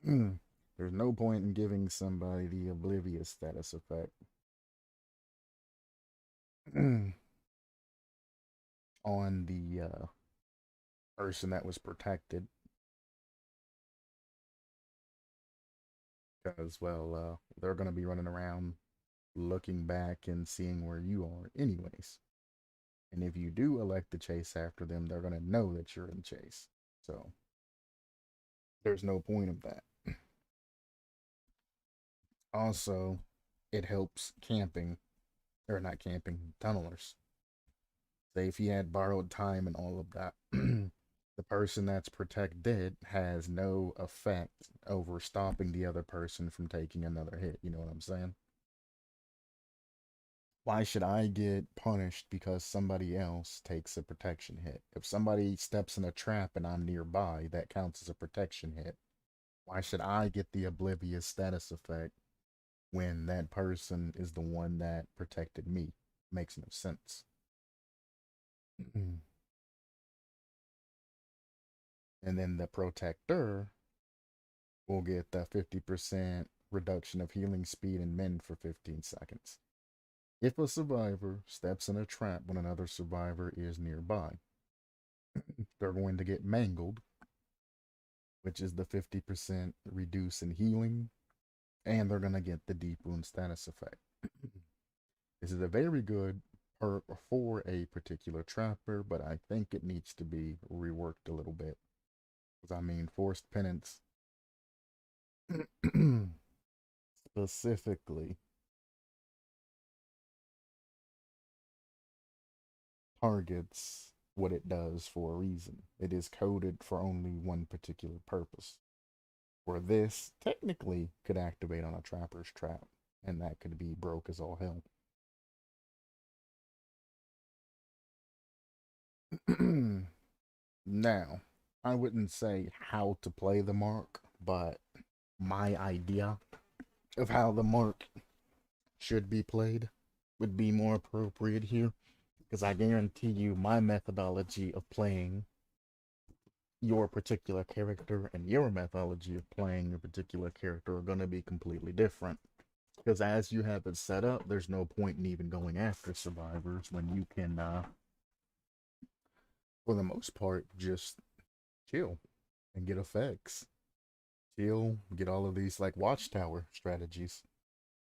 There's no point in giving somebody the oblivious status effect on the person that was protected, because, well, they're going to be running around looking back and seeing where you are, anyways. And if you do elect to chase after them, they're going to know that you're in chase. So there's no point of that. Also, it helps camping, or not camping, tunnelers. Say if he had borrowed time and all of that, the person that's protected has no effect over stopping the other person from taking another hit. You know what I'm saying? Why should I get punished because somebody else takes a protection hit? If somebody steps in a trap and I'm nearby, that counts as a protection hit. Why should I get the oblivious status effect when that person is the one that protected me? Makes no sense. And then the protector will get the 50% reduction of healing speed in men for 15 seconds. If a survivor steps in a trap when another survivor is nearby, they're going to get mangled, which is the 50% reduce in healing, and they're going to get the deep wound status effect. This is a very good perk for a particular trapper, but I think it needs to be reworked a little bit. Because, I mean, forced penance specifically targets what it does for a reason. It is coded for only one particular purpose. Where this technically could activate on a trapper's trap, and that could be broke as all hell. Now, I wouldn't say how to play the mark, but my idea of how the mark should be played would be more appropriate here. Because I guarantee you, my methodology of playing your particular character and your methodology of playing your particular character are going to be completely different. Because as you have it set up, there's no point in even going after survivors when you can, for the most part, just chill and get effects. Chill, get all of these like watchtower strategies.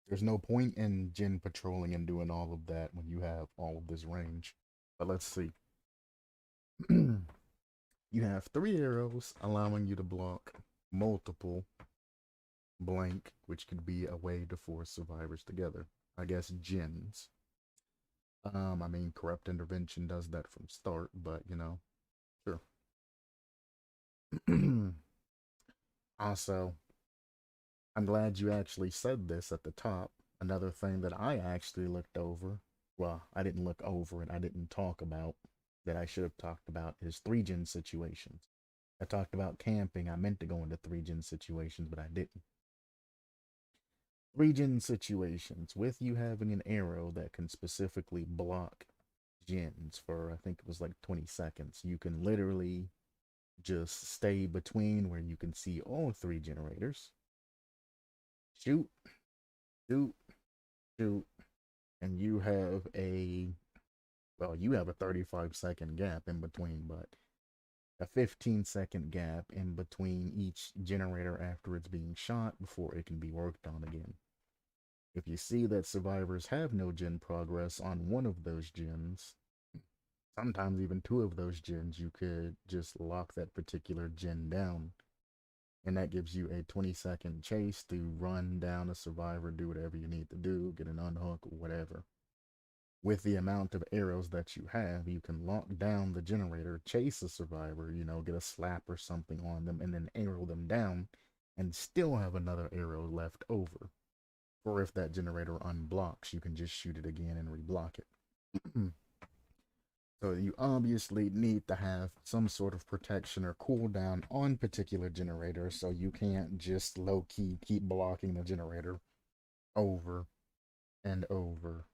There's no point in Jin patrolling and doing all of that when you have all of this range. But let's see. You have 3 arrows allowing you to block multiple blank, which could be a way to force survivors together. I guess Jins. I mean, corrupt intervention does that from start, but sure. Also, I'm glad you actually said this at the top. Another thing that I actually looked over, well, I didn't look over it, I didn't talk about, that I should have talked about is 3-gen situations. I talked about camping. I meant to go into 3-gen situations, but I didn't. 3-gen situations, with you having an arrow that can specifically block gens for, I think it was like 20 seconds, you can literally just stay between where you can see all 3 generators, shoot, shoot, shoot, and you have a, well, you have a 35-second gap in between, but a 15-second gap in between each generator after it's being shot before it can be worked on again. If you see that survivors have no gen progress on one of those gens, sometimes even 2 of those gens, you could just lock that particular gen down. And that gives you a 20-second chase to run down a survivor, do whatever you need to do, get an unhook, whatever. With the amount of arrows that you have, you can lock down the generator, chase a survivor, get a slap or something on them, and then arrow them down, and still have another arrow left over. Or if that generator unblocks, you can just shoot it again and reblock it. So you obviously need to have some sort of protection or cooldown on particular generators, so you can't just low-key keep blocking the generator over and over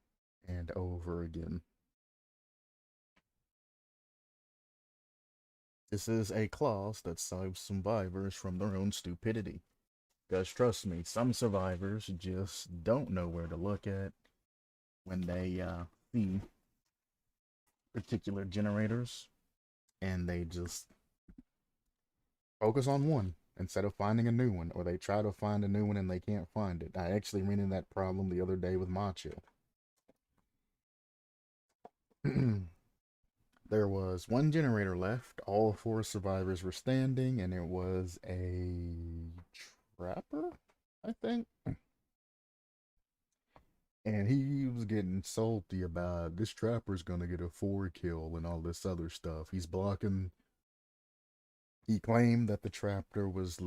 and over again. This is a clause that saves survivors from their own stupidity. Because trust me, some survivors just don't know where to look at when they see particular generators, and they just focus on one instead of finding a new one, or they try to find a new one and they can't find it. I actually ran into that problem the other day with Macho. There was one generator left. All four survivors were standing, and it was a trapper, I think. And he was getting salty about this trapper's gonna get a 4 kill and all this other stuff. He's blocking. He claimed that the trapper was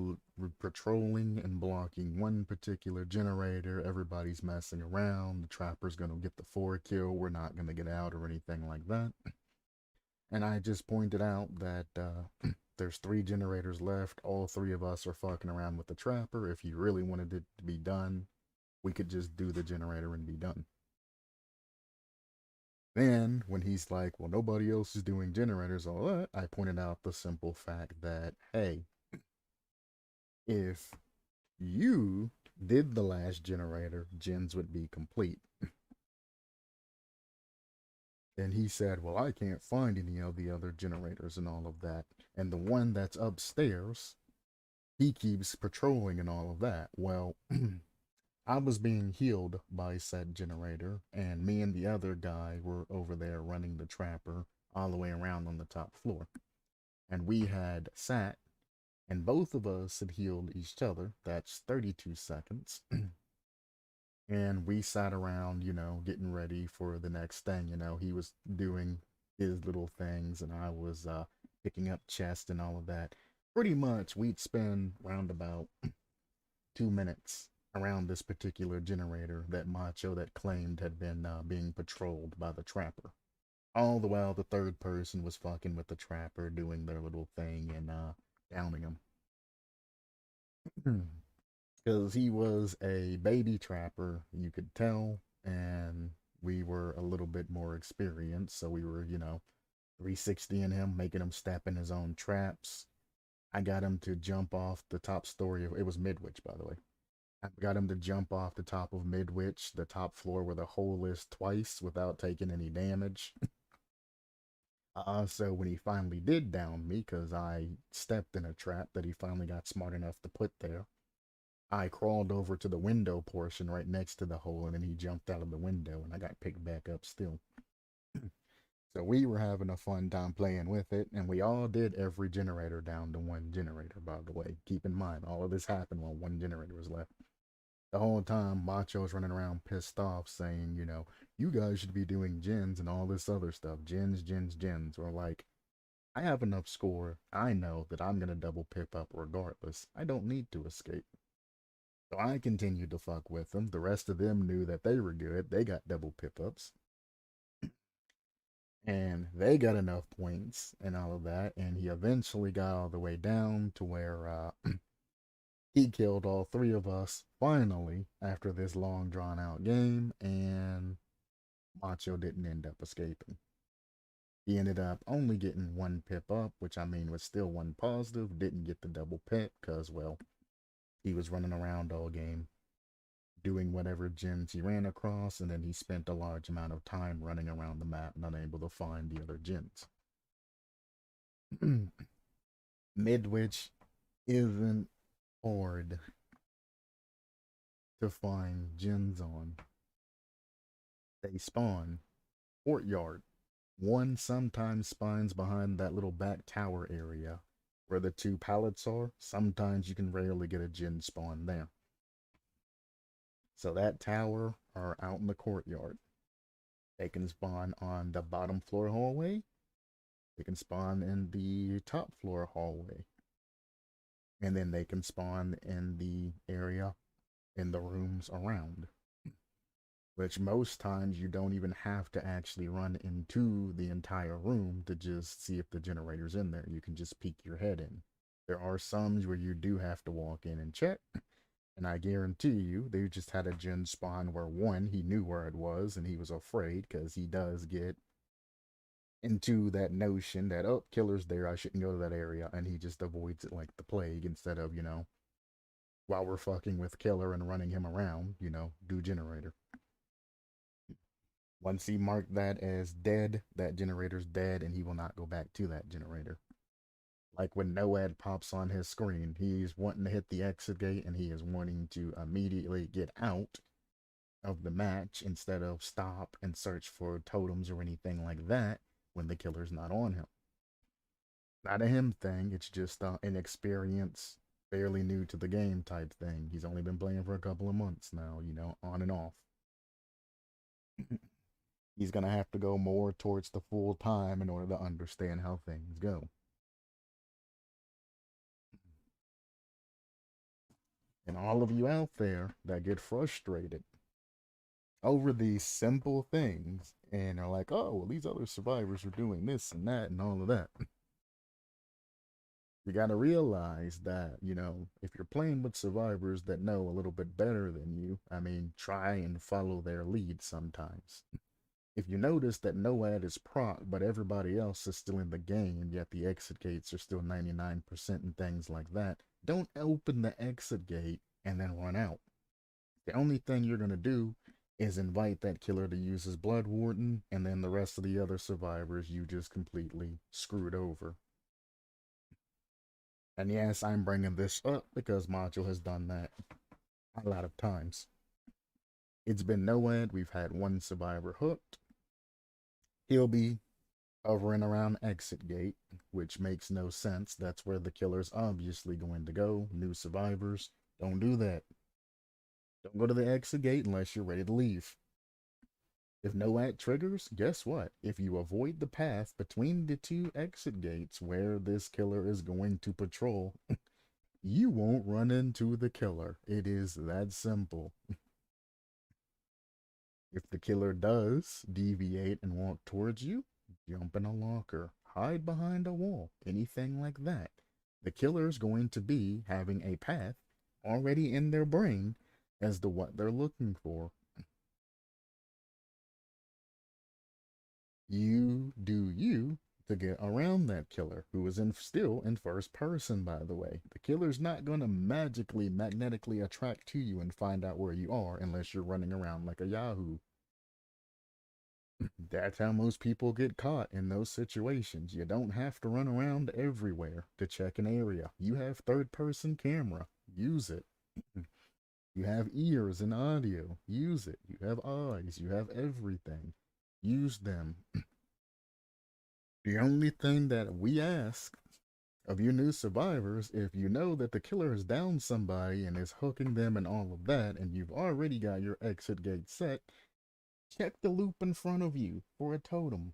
patrolling and blocking one particular generator. Everybody's messing around. The trapper's gonna get the 4 kill. We're not gonna get out or anything like that. And I just pointed out that there's 3 generators left. All 3 of us are fucking around with the trapper. If you really wanted it to be done, we could just do the generator and be done. Then, when he's like, well, nobody else is doing generators, all that, I pointed out the simple fact that, hey, if you did the last generator, gens would be complete. And he said, well, I can't find any of the other generators and all of that. And the one that's upstairs, he keeps patrolling and all of that. Well, I was being healed by said generator, and me and the other guy were over there running the trapper all the way around on the top floor. And we had sat, and both of us had healed each other. That's 32 seconds. And we sat around, getting ready for the next thing. He was doing his little things, and I was picking up chests and all of that. Pretty much, we'd spend round about 2 minutes around this particular generator that Macho that claimed had been being patrolled by the trapper. All the while, the third person was fucking with the trapper, doing their little thing and downing him. Because he was a baby trapper, you could tell, and we were a little bit more experienced, so we were, 360 in him, making him step in his own traps. I got him to jump off the top story of it was Midwich, by the way. I got him to jump off the top of Midwich, the top floor where the hole is, twice without taking any damage. So when he finally did down me, because I stepped in a trap that he finally got smart enough to put there, I crawled over to the window portion right next to the hole, and then he jumped out of the window, and I got picked back up still. So we were having a fun time playing with it, and we all did every generator down to 1 generator, by the way. Keep in mind, all of this happened while 1 generator was left. The whole time, Macho's running around pissed off, saying, you guys should be doing gens and all this other stuff. Gens, gens, gens. Or like, I have enough score. I know that I'm going to double pip up regardless. I don't need to escape. So I continued to fuck with them. The rest of them knew that they were good. They got double pip ups. And they got enough points and all of that. And he eventually got all the way down to where he killed all 3 of us finally after this long drawn out game. And Macho didn't end up escaping. He ended up only getting 1 pip up, which I mean was still 1 positive. Didn't get the double pip because, well, he was running around all game doing whatever gens he ran across, and then he spent a large amount of time running around the map and unable to find the other gens. Midwich isn't hard to find gens on. They spawn courtyard. One sometimes spawns behind that little back tower area where the 2 pallets are. Sometimes you can rarely get a gen spawn there. So that tower are out in the courtyard. They can spawn on the bottom floor hallway. They can spawn in the top floor hallway. And then they can spawn in the area in the rooms around. which most times you don't even have to actually run into the entire room to just see if the generator's in there. You can just peek your head in. There are some where you do have to walk in and check, and I guarantee you they just had a gen spawn where one, he knew where it was and he was afraid because he does get into that notion that, oh, killer's there, I shouldn't go to that area, and he just avoids it like the plague instead of, while we're fucking with killer and running him around, do generator. Once he marked that as dead, that generator's dead and he will not go back to that generator. Like when NOAD pops on his screen, he's wanting to hit the exit gate and he is wanting to immediately get out of the match instead of stop and search for totems or anything like that when the killer's not on him. Not a him thing, it's just an experience, fairly new to the game type thing. He's only been playing for a couple of months now, on and off. He's gonna have to go more towards the full time in order to understand how things go. And all of you out there that get frustrated over these simple things and are like, oh, well, these other survivors are doing this and that and all of that. You got to realize that, if you're playing with survivors that know a little bit better than you, I mean, try and follow their lead sometimes. If you notice that NOAD is proc, but everybody else is still in the game, yet the exit gates are still 99% and things like that, don't open the exit gate and then run out. The only thing you're going to do is invite that killer to use his blood warden, and then the rest of the other survivors you just completely screwed over. And yes, I'm bringing this up because Macho has done that a lot of times. It's been NOAD, we've had one survivor hooked. He'll be hovering around exit gate, which makes no sense. That's where the killer's obviously going to go. New survivors, don't do that. Don't go to the exit gate unless you're ready to leave. If NOAD triggers, guess what? If you avoid the path between the two exit gates where this killer is going to patrol, you won't run into the killer. It is that simple. If the killer does deviate and walk towards you, jump in a locker, hide behind a wall, anything like that. The killer is going to be having a path already in their brain as to what they're looking for. You do you to get around that killer, who is still in first person, by the way. The killer's not going to magnetically attract to you and find out where you are unless you're running around like a Yahoo. That's how most people get caught in those situations. You don't have to run around everywhere to check an area. You have third person camera. Use it. You have ears and audio. Use it. You have eyes. You have everything. Use them. The only thing that we ask of your new survivors, if you know that the killer has downed somebody and is hooking them and all of that, and you've already got your exit gate set, check the loop in front of you for a totem.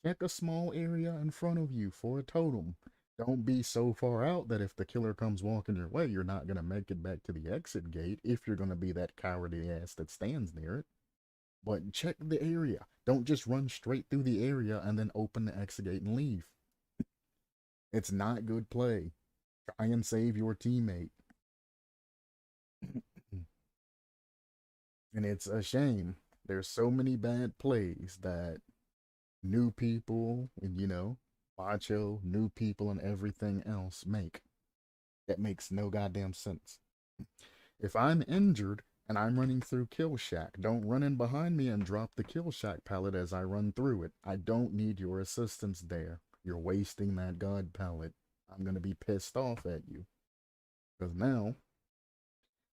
Check a small area in front of you for a totem. Don't be so far out that if the killer comes walking your way, you're not going to make it back to the exit gate if you're going to be that cowardly ass that stands near it. But check the area. Don't just run straight through the area and then open the exit gate and leave. It's not good play. Try and save your teammate. And it's a shame. There's so many bad plays that new people and, macho, new people, and everything else make. That makes no goddamn sense. If I'm injured and I'm running through Kill Shack, don't run in behind me and drop the Kill Shack pallet as I run through it. I don't need your assistance there. You're wasting that God pallet. I'm going to be pissed off at you. Because now,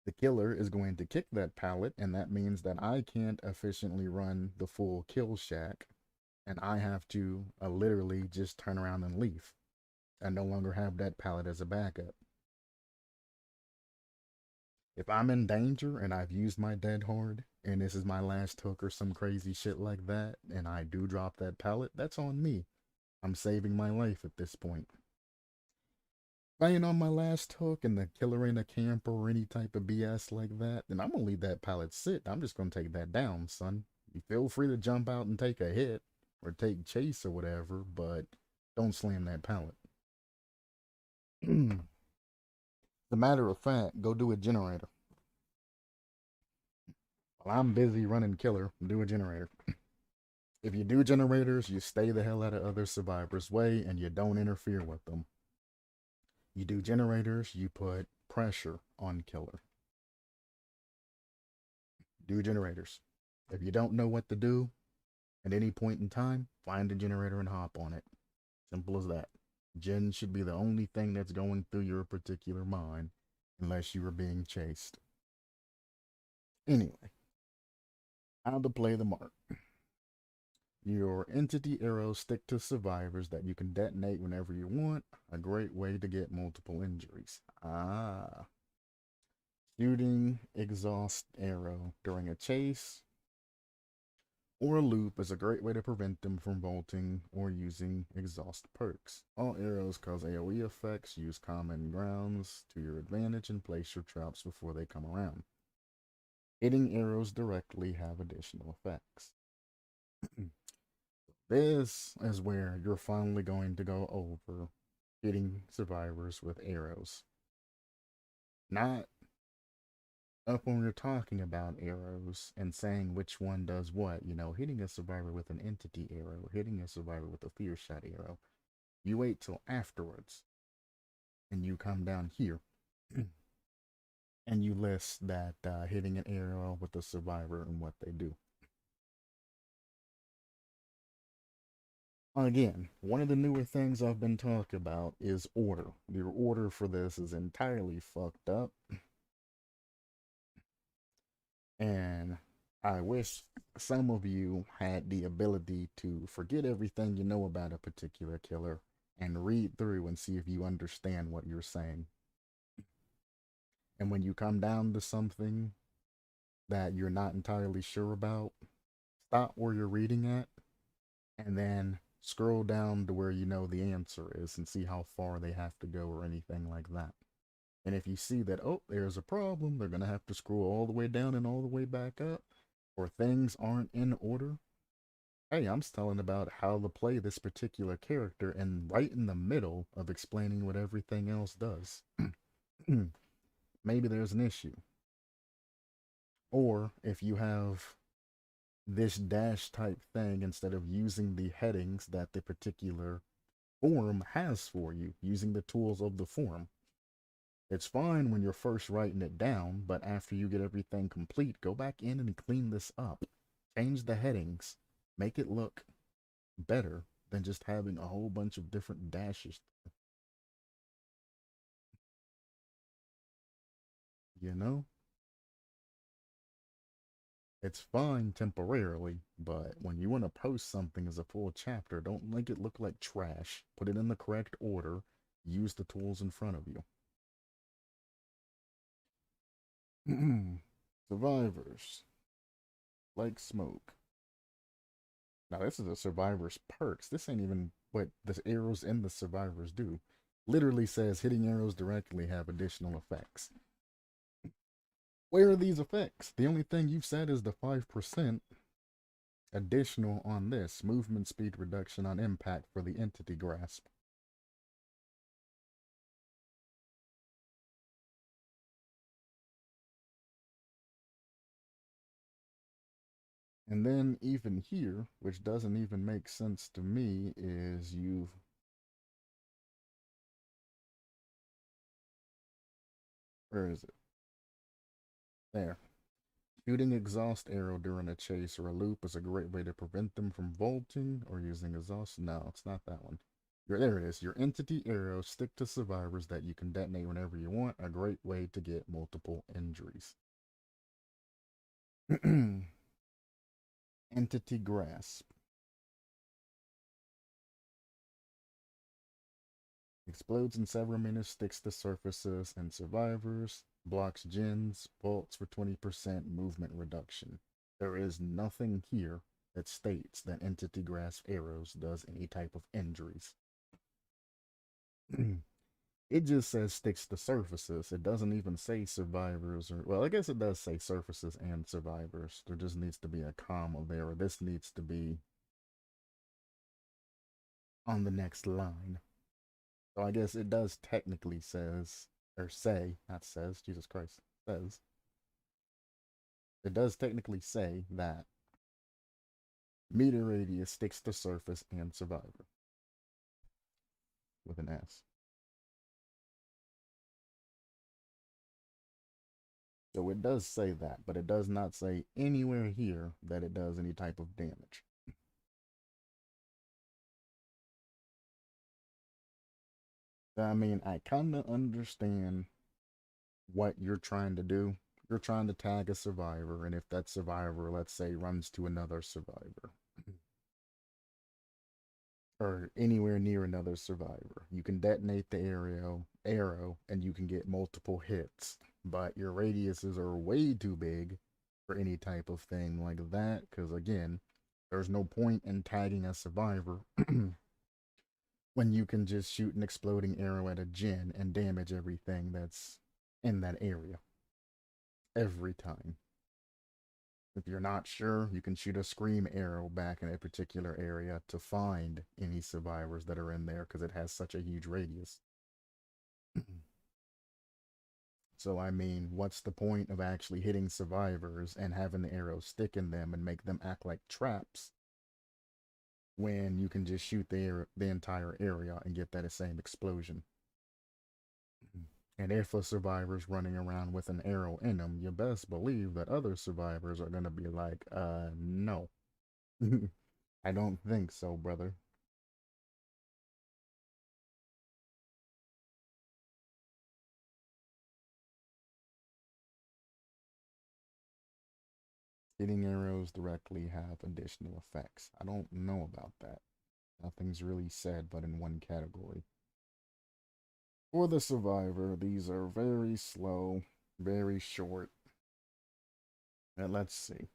the killer is going to kick that pallet, and that means that I can't efficiently run the full Kill Shack, and I have to literally just turn around and leave. I no longer have that pallet as a backup. If I'm in danger and I've used my dead hard and this is my last hook or some crazy shit like that, and I do drop that pallet, that's on me. I'm saving my life at this point. I ain't on my last hook and the killer ain't a camper or any type of BS like that, then I'm gonna leave that pallet sit. I'm just gonna take that down, son. You feel free to jump out and take a hit or take chase or whatever, but don't slam that pallet. As a matter of fact, go do a generator. While I'm busy running killer, do a generator. If you do generators, you stay the hell out of other survivors' way and you don't interfere with them. You do generators, you put pressure on killer. Do generators. If you don't know what to do at any point in time, find a generator and hop on it. Simple as that. Gen should be the only thing that's going through your particular mind, unless you are being chased. Anyway, how to play the mark. Your entity arrows stick to survivors that you can detonate whenever you want. A great way to get multiple injuries. Shooting exhaust arrow during a chase or a loop is a great way to prevent them from vaulting or using exhaust perks. All arrows cause AoE effects. Use common grounds to your advantage and place your traps before they come around. Hitting arrows directly have additional effects. This is where you're finally going to go over hitting survivors with arrows. Not up when we're talking about arrows and saying which one does what. You know, hitting a survivor with an entity arrow, hitting a survivor with a fear shot arrow. You wait till afterwards and you come down here and you list that hitting an arrow with a survivor and what they do. Again, one of the newer things I've been talking about is order. Your order for this is entirely fucked up. And I wish some of you had the ability to forget everything you know about a particular killer and read through and see if you understand what you're saying. And when you come down to something that you're not entirely sure about, stop where you're reading at and then scroll down to where you know the answer is and see how far they have to go or anything like that. And if you see that, oh, there's a problem, they're going to have to scroll all the way down and all the way back up, or things aren't in order, hey, I'm telling about how to play this particular character and right in the middle of explaining what everything else does. Maybe there's an issue. Or if you have this dash type thing instead of using the headings that the particular forum has for you, using the tools of the forum. It's fine when you're first writing it down, but after you get everything complete, go back in and clean this up. Change the headings. Make it look better than just having a whole bunch of different dashes. You know? It's fine temporarily, but when you want to post something as a full chapter, don't make it look like trash. Put it in the correct order. Use the tools in front of you. Survivors. Like smoke. Now, this is a survivor's perks. This ain't even what the arrows in the survivors do. Literally says hitting arrows directly have additional effects. Where are these effects? The only thing you've said is the 5% additional on this movement speed reduction on impact for the entity grasp. And then even here, which doesn't even make sense to me, is where is it? There. Shooting exhaust arrow during a chase or a loop is a great way to prevent them from vaulting or using exhaust. No, it's not that one. There it is. Your entity arrows stick to survivors that you can detonate whenever you want. A great way to get multiple injuries. Entity grasp. Explodes in several minutes, sticks to surfaces and survivors. Blocks gens, vaults for 20% movement reduction. There is nothing here that states that entity grasp arrows does any type of injuries. It just says sticks to surfaces. It doesn't even say survivors or, well, I guess it does say surfaces and survivors. There just needs to be a comma there, or this needs to be on the next line. So I guess it does technically says, or say, not says, Jesus Christ, says. It does technically say that meter radius sticks to surface and survivor with an S. So it does say that, but it does not say anywhere here that it does any type of damage. I mean, I kind of understand what you're trying to do. You're trying to tag a survivor, and if that survivor, let's say, runs to another survivor, or anywhere near another survivor, you can detonate the arrow, and you can get multiple hits. But your radiuses are way too big for any type of thing like that, because again, there's no point in tagging a survivor when you can just shoot an exploding arrow at a gen and damage everything that's in that area every time. If you're not sure, you can shoot a scream arrow back in a particular area to find any survivors that are in there because it has such a huge radius. So, I mean, what's the point of actually hitting survivors and having the arrow stick in them and make them act like traps when you can just shoot the entire area and get that same explosion? And if a survivor's running around with an arrow in them, you best believe that other survivors are going to be like, no. I don't think so, brother. Hitting arrows directly have additional effects. I don't know about that. Nothing's really said but in one category. For the survivor, these are very slow, very short. And let's see.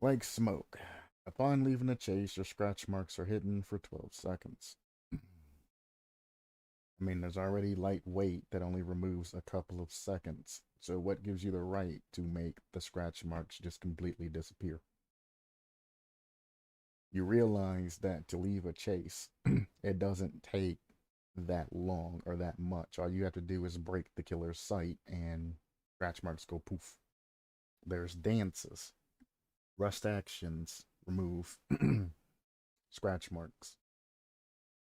Like smoke. Upon leaving a chase, your scratch marks are hidden for 12 seconds. I mean, there's already lightweight that only removes a couple of seconds. So what gives you the right to make the scratch marks just completely disappear? You realize that to leave a chase, it doesn't take that long or that much. All you have to do is break the killer's sight and scratch marks go poof. There's dances. Rust actions remove scratch marks.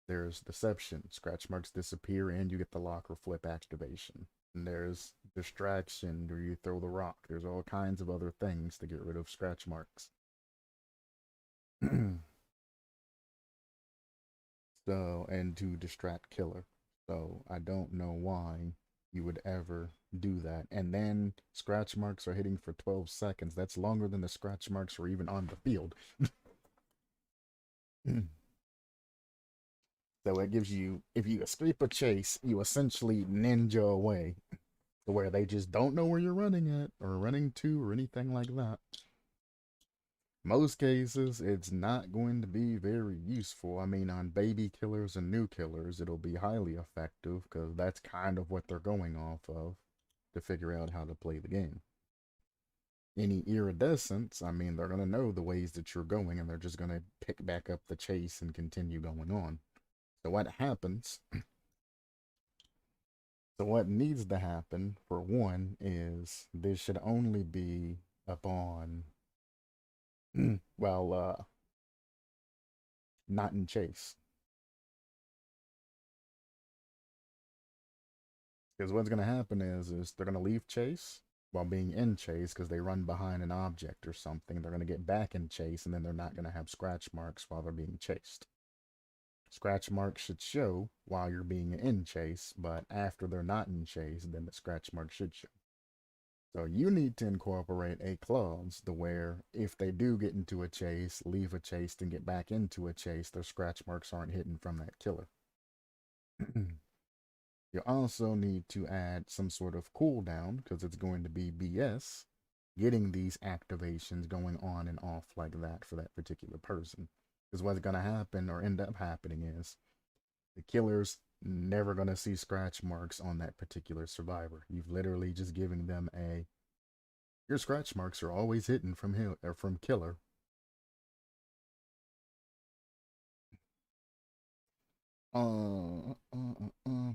There's deception. Scratch marks disappear and you get the lock or flip activation. And there's distraction where you throw the rock. There's all kinds of other things to get rid of scratch marks. So, and to distract killer. So I don't know why you would ever do that. And then scratch marks are hitting for 12 seconds. That's longer than the scratch marks were even on the field. So it gives you, if you escape a chase, you essentially ninja away to where they just don't know where you're running at or running to or anything like that. Most cases, it's not going to be very useful. I mean, on baby killers and new killers, it'll be highly effective because that's kind of what they're going off of to figure out how to play the game. Any iridescents, I mean, they're going to know the ways that you're going and they're just going to pick back up the chase and continue going on. So what happens? So what needs to happen, for one, is this should only be upon, well, not in chase. Because what's going to happen is they're going to leave chase while being in chase because they run behind an object or something. They're going to get back in chase and then they're not going to have scratch marks while they're being chased. Scratch marks should show while you're being in chase, but after they're not in chase, then the scratch marks should show. So you need to incorporate a clause to where if they do get into a chase, leave a chase, and get back into a chase, their scratch marks aren't hidden from that killer. You also need to add some sort of cooldown because it's going to be BS getting these activations going on and off like that for that particular person. Because what's going to happen or end up happening is the killer's never gonna see scratch marks on that particular survivor. You've literally just giving them a, your scratch marks are always hidden from him or from killer.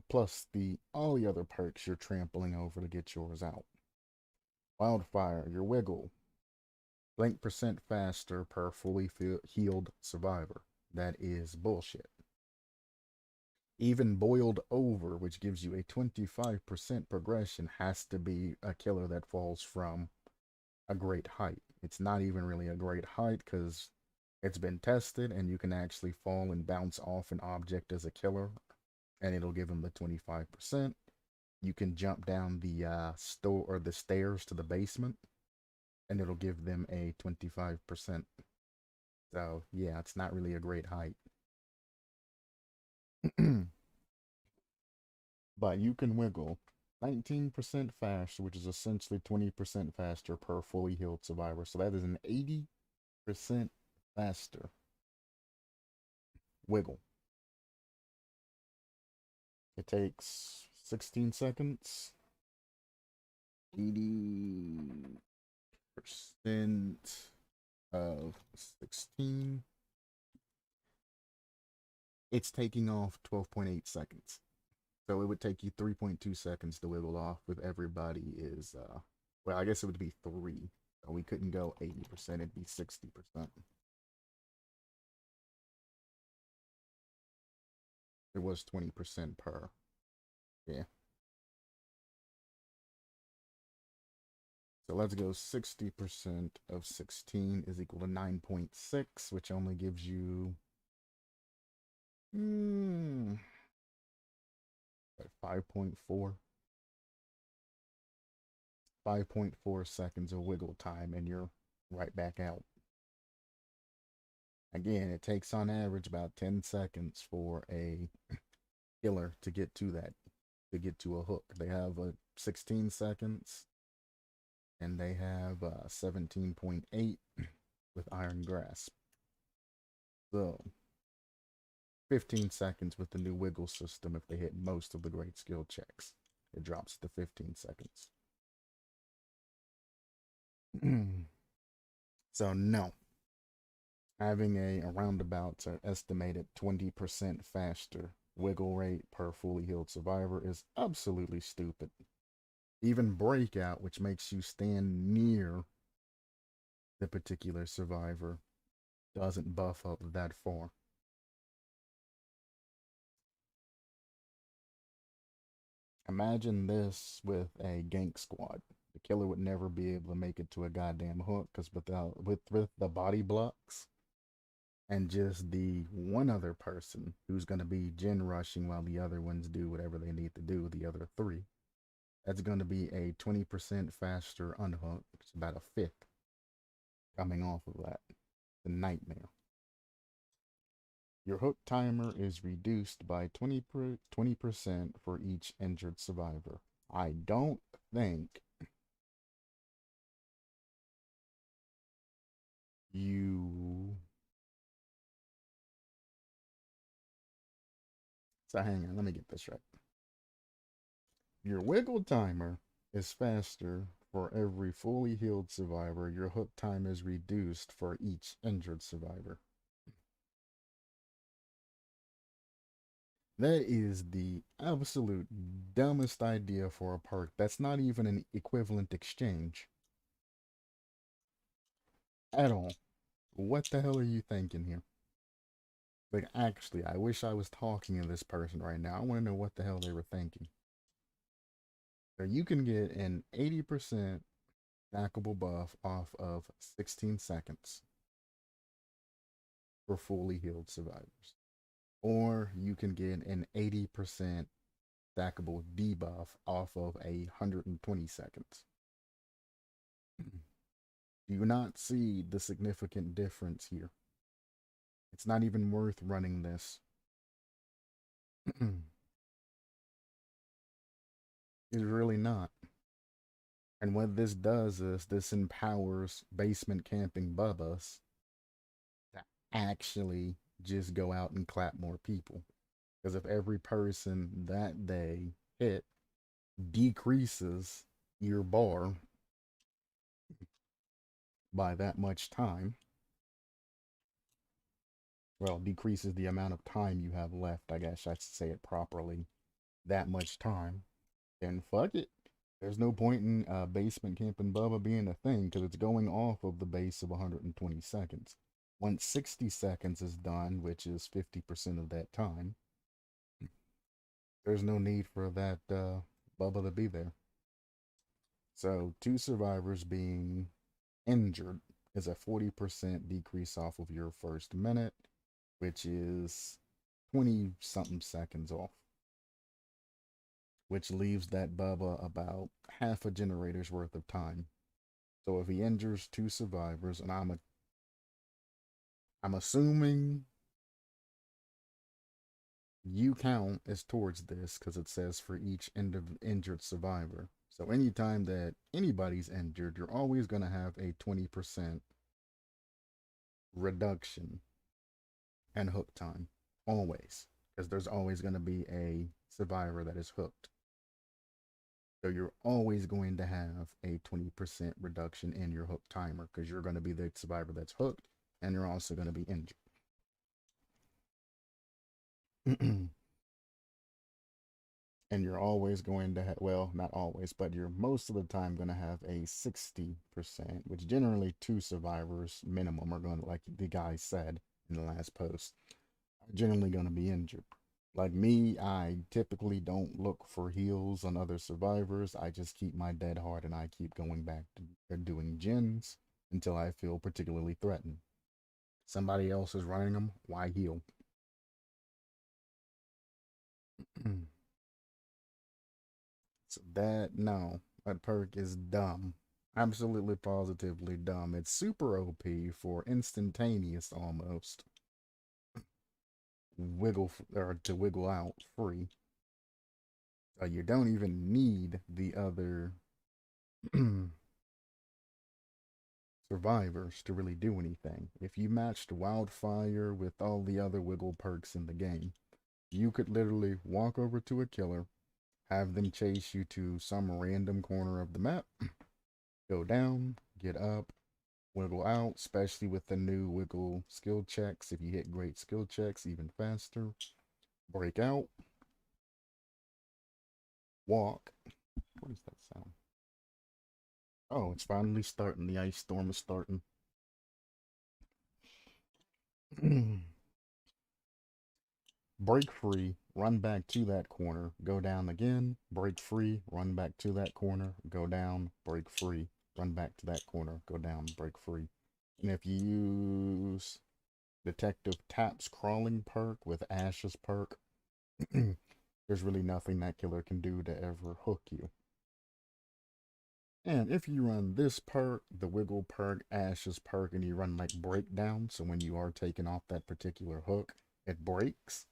Plus all the other perks you're trampling over to get yours out. Wildfire, your wiggle, blank percent faster per fully healed survivor. That is bullshit. Even boiled over, which gives you a 25% progression, has to be a killer that falls from a great height. It's not even really a great height because it's been tested and you can actually fall and bounce off an object as a killer and it'll give them the 25%. You can jump down the store or the stairs to the basement and it'll give them a 25%. So, yeah, it's not really a great height. But you can wiggle 19% faster, which is essentially 20% faster per fully healed survivor. So that is an 80% faster wiggle. It takes 16 seconds. 80% of 16. It's taking off 12.8 seconds. So it would take you 3.2 seconds to wiggle off with everybody is, well, I guess it would be 3. So we couldn't go 80%, it'd be 60%. It was 20% per. Yeah. So let's go 60% of 16 is equal to 9.6, which only gives you 5.4. 5.4 seconds of wiggle time and you're right back out. Again, it takes on average about 10 seconds for a killer to get to that, to get to a hook. They have 16 seconds and they have 17.8 with Iron Grasp. So 15 seconds with the new wiggle system if they hit most of the great skill checks. It drops to 15 seconds. So no. Having a around about an estimated 20% faster wiggle rate per fully healed survivor is absolutely stupid. Even breakout, which makes you stand near the particular survivor, doesn't buff up that far. Imagine this with a gank squad. The killer would never be able to make it to a goddamn hook because with the body blocks and just the one other person who's going to be gen rushing while the other ones do whatever they need to do, the other 3. That's going to be a 20% faster unhook. It's about a fifth coming off of that. The nightmare. Your hook timer is reduced by 20% for each injured survivor. I don't think you... So hang on, let me get this right. Your wiggle timer is faster for every fully healed survivor. Your hook time is reduced for each injured survivor. That is the absolute dumbest idea for a perk. That's not even an equivalent exchange. At all. What the hell are you thinking here? Like, actually, I wish I was talking to this person right now. I want to know what the hell they were thinking. So you can get an 80% stackable buff off of 16 seconds for fully healed survivors. Or you can get an 80% stackable debuff off of 120 seconds. Do you not see the significant difference here? It's not even worth running this. It's really not. And what this does is this empowers basement camping bubbas to actually just go out and clap more people. Because if every person that day hit decreases your bar by that much time, well, decreases the amount of time you have left, I guess I should say it properly, that much time, then fuck it. There's no point in basement camping Bubba being a thing because it's going off of the base of 120 seconds. Once 60 seconds is done, which is 50% of that time, there's no need for that Bubba to be there. So, two survivors being injured is a 40% decrease off of your first minute, which is 20 something seconds off, which leaves that Bubba about half a generator's worth of time. So if he injures two survivors, and I'm assuming you count as towards this because it says for each injured survivor. So anytime that anybody's injured, you're always going to have a 20% reduction in hook time. Always. Because there's always going to be a survivor that is hooked. So you're always going to have a 20% reduction in your hook timer because you're going to be the survivor that's hooked and you're also going to be injured. And you're always going to have, well, not always, but you're most of the time going to have a 60%, which generally two survivors minimum are going to, like the guy said in the last post, are generally going to be injured. Like me, I typically don't look for heals on other survivors. I just keep my dead hard and I keep going back to doing gens until I feel particularly threatened. Somebody else is running them, why heal? So that perk is dumb. Absolutely positively dumb. It's super OP for instantaneous almost wiggle or to wiggle out free. You don't even need the other survivors to really do anything. If you matched Wildfire with all the other wiggle perks in the game, you could literally walk over to a killer, have them chase you to some random corner of the map, go down, get up, wiggle out, especially with the new wiggle skill checks. If you hit great skill checks, even faster. Break out, walk. What is that sound? Oh, it's finally starting. The ice storm is starting. Break free, run back to that corner, go down again, break free, run back to that corner, go down, break free, run back to that corner, go down, break free. And if you use Detective Tap's crawling perk with Ash's perk, there's really nothing that killer can do to ever hook you. And if you run this perk, the Wiggle perk, Ash's perk, and you run like Breakdown, so when you are taking off that particular hook, it breaks,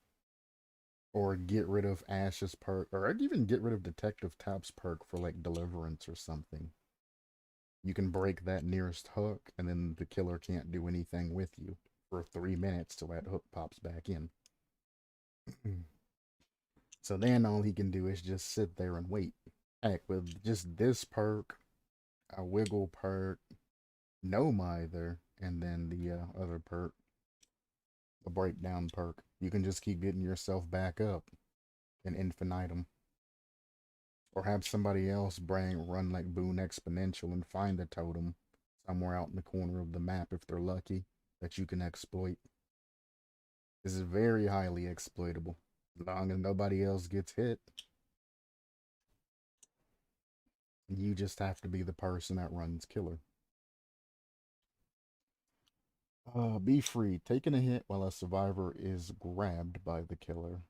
or get rid of Ash's perk, or I'd even get rid of Detective Tap's perk for like Deliverance or something. You can break that nearest hook, and then the killer can't do anything with you for 3 minutes till that hook pops back in. So then all he can do is just sit there and wait. Heck, with just this perk, a Wiggle perk, no Mither, and then the other perk, a Breakdown perk, you can just keep getting yourself back up in infinitum. Or have somebody else run like Boone Exponential and find the totem somewhere out in the corner of the map if they're lucky that you can exploit. This is very highly exploitable. As long as nobody else gets hit, you just have to be the person that runs killer. Be free. Taking a hit while a survivor is grabbed by the killer.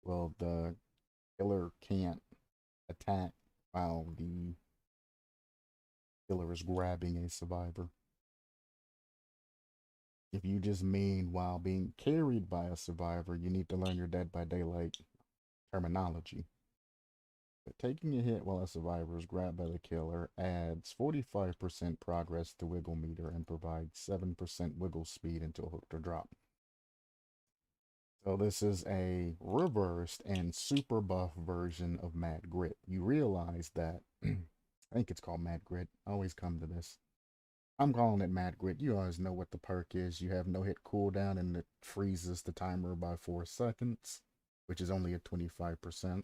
Well, the killer can't attack while the killer is grabbing a survivor. If you just mean while being carried by a survivor, you need to learn your Dead by Daylight terminology. But taking a hit while a survivor is grabbed by the killer adds 45% progress to wiggle meter and provides 7% wiggle speed until hooked or drop. So this is a reversed and super buff version of Mad Grit. You realize that, I think it's called Mad Grit. I always come to this. I'm calling it Mad Grit. You always know what the perk is. You have no hit cooldown and it freezes the timer by 4 seconds, which is only a 25%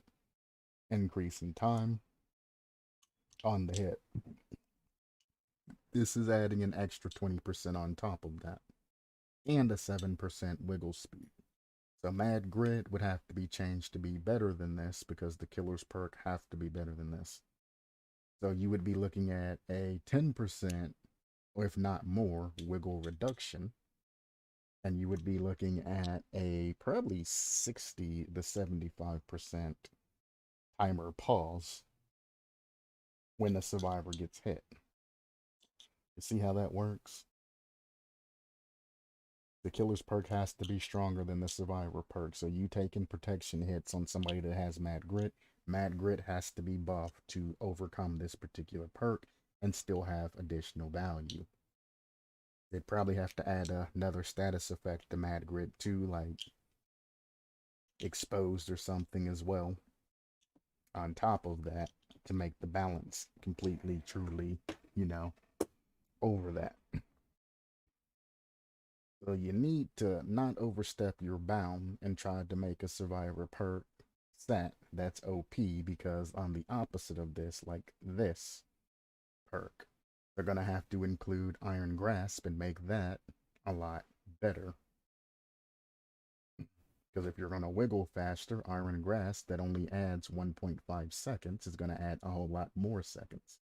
increase in time on the hit. This is adding an extra 20% on top of that, and a 7% wiggle speed. So Mad Grit would have to be changed to be better than this because the killer's perk have to be better than this. So you would be looking at a 10%, or if not more, wiggle reduction. And you would be looking at a probably 60 to 75% timer pause when the survivor gets hit. You see how that works? The killer's perk has to be stronger than the survivor perk. So you taking protection hits on somebody that has Mad Grit. Mad Grit has to be buffed to overcome this particular perk and still have additional value. They'd probably have to add another status effect to Mad Grit too, like exposed or something as well on top of that to make the balance completely, truly, over that. So you need to not overstep your bound and try to make a survivor perk set that's OP, because on the opposite of this, like this perk, they're going to have to include Iron Grasp and make that a lot better. Because if you're going to wiggle faster, Iron Grasp that only adds 1.5 seconds is going to add a whole lot more seconds.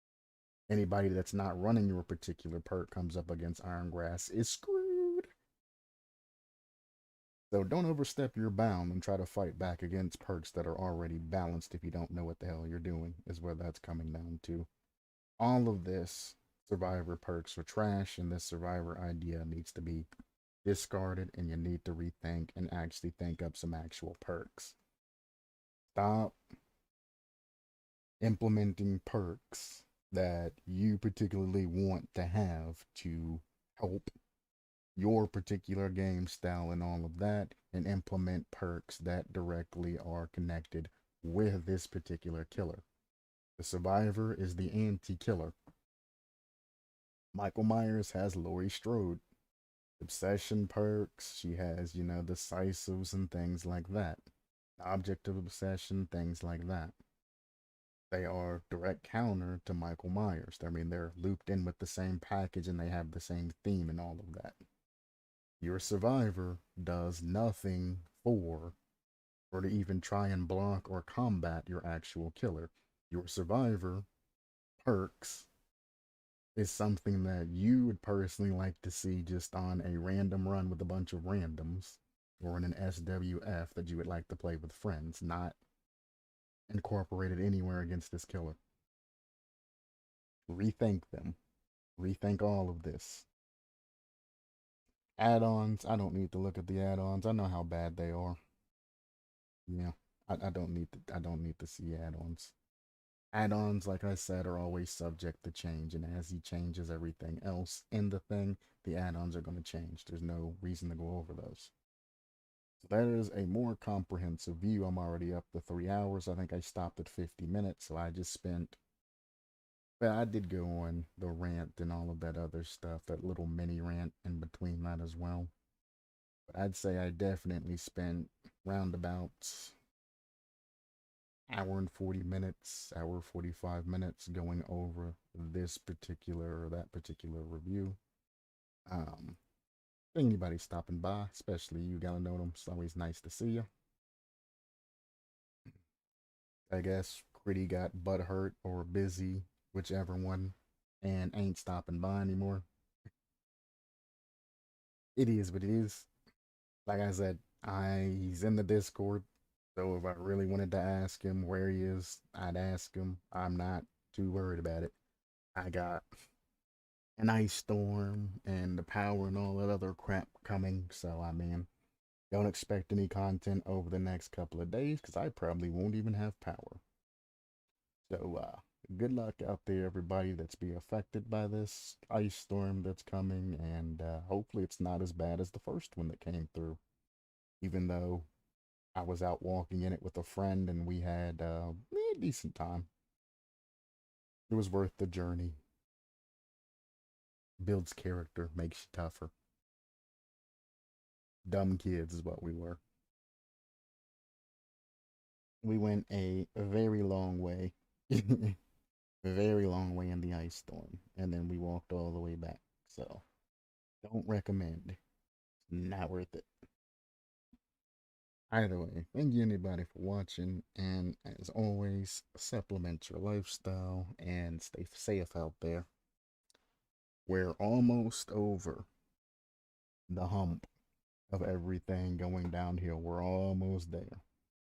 Anybody that's not running your particular perk comes up against Iron Grasp is screwed. So don't overstep your bound and try to fight back against perks that are already balanced if you don't know what the hell you're doing, is where that's coming down to. All of this survivor perks are trash, and this survivor idea needs to be discarded, and you need to rethink and actually think up some actual perks. Stop implementing perks that you particularly want to have to help your particular game style and all of that, and implement perks that directly are connected with this particular killer. The survivor is the anti-killer. Michael Myers has Laurie Strode. Obsession perks, she has, decisives and things like that. Object of obsession, things like that. They are direct counter to Michael Myers. I mean, they're looped in with the same package and they have the same theme and all of that. Your survivor does nothing for, or to even try and block or combat your actual killer. Your survivor perks is something that you would personally like to see just on a random run with a bunch of randoms, or in an SWF that you would like to play with friends, not incorporated anywhere against this killer. Rethink them. Rethink all of this. Add-ons, I don't need to look at the add-ons. I know how bad they are. Yeah. I don't need to see add-ons. Add-ons, like I said, are always subject to change, and as he changes everything else in the thing, the add-ons are going to change. There's no reason to go over those. So that is a more comprehensive view. I'm already up to 3 hours. I think I stopped at 50 minutes, so I just spent, but I did go on the rant and all of that other stuff, that little mini rant in between that as well. But I'd say I definitely spent roundabouts hour and 40 minutes, hour 45 minutes going over this particular or that particular review. Um, Anybody stopping by, especially you, Galanonim, it's always nice to see you. I guess Critty got butt hurt or busy, whichever one, and ain't stopping by anymore. It is what it is. Like I said, he's in the Discord, so if I really wanted to ask him where he is, I'd ask him. I'm not too worried about it. I got an ice storm and the power and all that other crap coming, so I mean, don't expect any content over the next couple of days because I probably won't even have power. So, good luck out there, everybody that's be affected by this ice storm that's coming, and hopefully it's not as bad as the first one that came through. even though I was out walking in it with a friend and we had a decent time. It was worth the journey. Builds character, makes you tougher. Dumb kids is what we were. We went a very long way, a very long way in the ice storm, and then we walked all the way back. So, don't recommend. Not worth it. Either way, thank you anybody for watching, and as always, supplement your lifestyle and stay safe out there. We're almost over the hump of everything going downhill. We're almost there.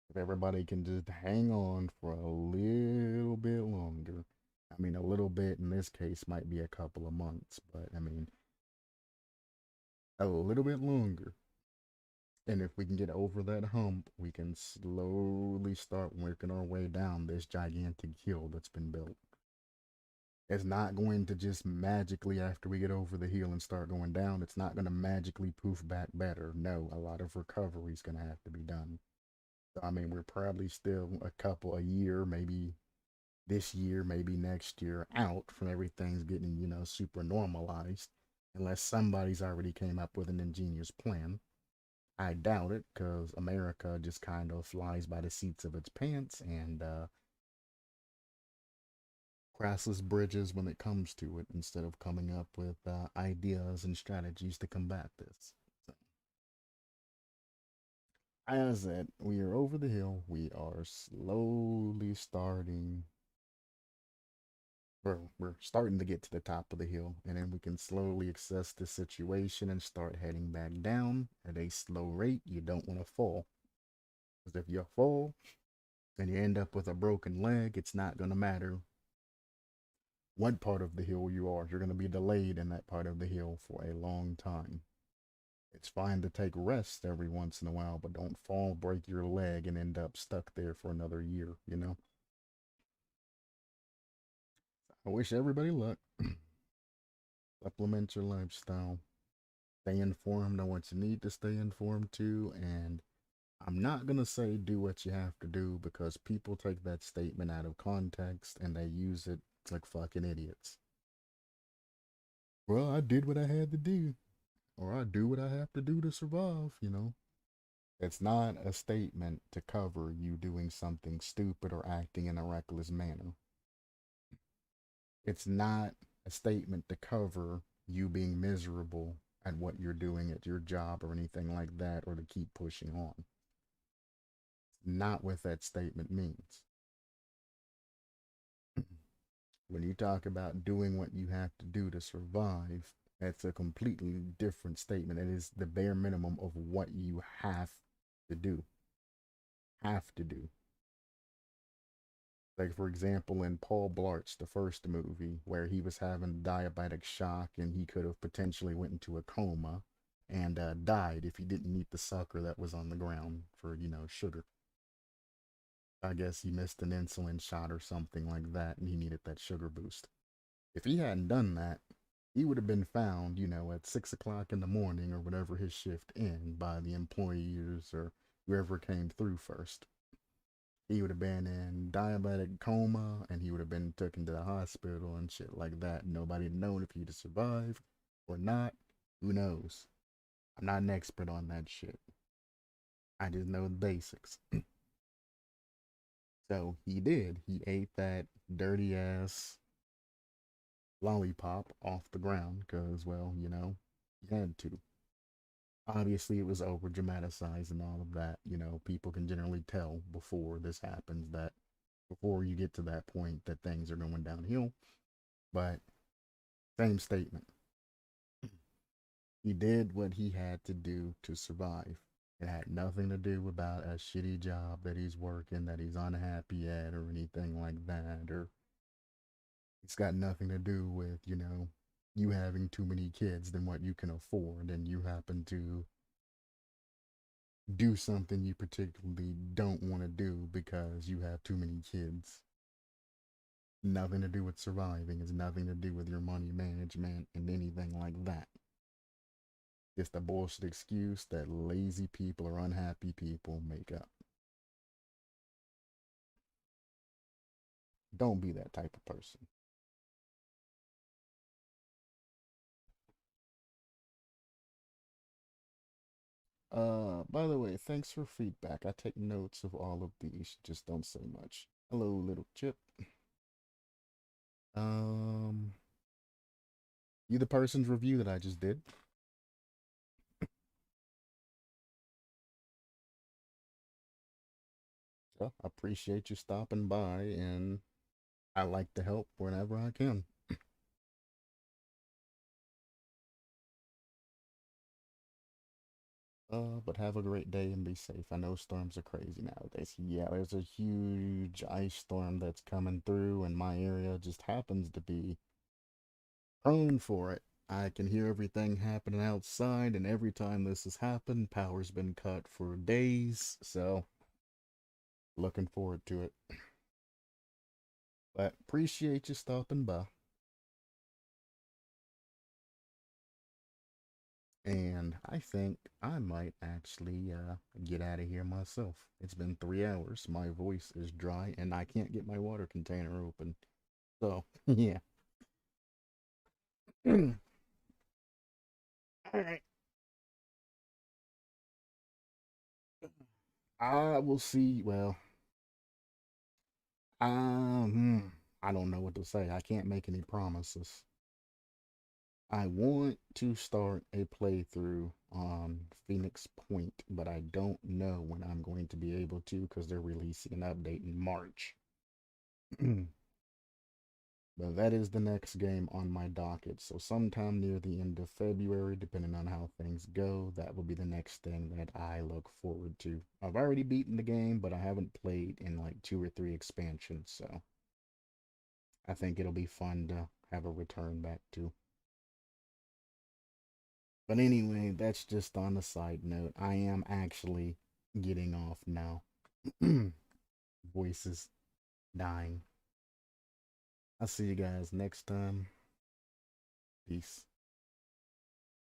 If everybody can just hang on for a little bit longer, I mean, a little bit in this case might be a couple of months, but I mean, a little bit longer. And if we can get over that hump, we can slowly start working our way down this gigantic hill that's been built. It's not going to just magically, after we get over the hill and start going down, it's not going to magically poof back better. No, a lot of recovery is going to have to be done. So, I mean, we're probably still a year, maybe this year, maybe next year out from everything's getting, super normalized, unless somebody's already came up with an ingenious plan. I doubt it, because America just kind of flies by the seats of its pants and crosses bridges when it comes to it instead of coming up with ideas and strategies to combat this. So, as I said, we are over the hill. We are slowly starting. We're starting to get to the top of the hill, and then we can slowly assess the situation and start heading back down at a slow rate. You don't want to fall, because if you fall and you end up with a broken leg, it's not going to matter what part of the hill you are. You're going to be delayed in that part of the hill for a long time. It's fine to take rest every once in a while, but don't fall, break your leg, and end up stuck there for another year. I wish everybody luck. Supplement your lifestyle. Stay informed on what you need to stay informed to. And I'm not going to say do what you have to do, because people take that statement out of context and they use it like fucking idiots. Well, I did what I had to do, or I do what I have to do to survive. It's not a statement to cover you doing something stupid or acting in a reckless manner. It's not a statement to cover you being miserable at what you're doing at your job or anything like that, or to keep pushing on. Not what that statement means. When you talk about doing what you have to do to survive, that's a completely different statement. It is the bare minimum of what you have to do. Have to do. Like, for example, in Paul Blart's, the first movie, where he was having diabetic shock and he could have potentially went into a coma and died if he didn't eat the sucker that was on the ground for, sugar. I guess he missed an insulin shot or something like that, and he needed that sugar boost. If he hadn't done that, he would have been found, at 6 o'clock in the morning or whatever his shift in by the employees or whoever came through first. He would have been in diabetic coma and he would have been taken to the hospital and shit like that. Nobody had known if he'd have survived or not. Who knows? I'm not an expert on that shit. I just know the basics. So he did. He ate that dirty ass lollipop off the ground because, well, he had to. Obviously, it was over dramatized and all of that. People can generally tell before this happens that before you get to that point that things are going downhill. But same statement. He did what he had to do to survive. It had nothing to do about a shitty job that he's working, that he's unhappy at, or anything like that. Or it's got nothing to do with, you having too many kids than what you can afford, and you happen to do something you particularly don't want to do because you have too many kids. Nothing to do with surviving. It's nothing to do with your money management and anything like that. It's the bullshit excuse that lazy people or unhappy people make up. Don't be that type of person. By the way, thanks for feedback. I take notes of all of these, just don't say much. Hello, little chip. Um, you the person's review that I just did. So I appreciate you stopping by, and I like to help whenever I can. But have a great day and be safe. I know storms are crazy nowadays. Yeah, there's a huge ice storm that's coming through, and my area just happens to be prone for it. I can hear everything happening outside, and every time this has happened, power's been cut for days. So, looking forward to it. But appreciate you stopping by. And I think I might actually get out of here myself. It's been 3 hours. My voice is dry, and I can't get my water container open. So, yeah. All right. I will see. Well, I don't know what to say. I can't make any promises. I want to start a playthrough on Phoenix Point, but I don't know when I'm going to be able to because they're releasing an update in March. But that is the next game on my docket. So sometime near the end of February, depending on how things go, that will be the next thing that I look forward to. I've already beaten the game, but I haven't played in like 2 or 3 expansions, so I think it'll be fun to have a return back to. But anyway, that's just on a side note. I am actually getting off now. Voices dying. I'll see you guys next time. Peace.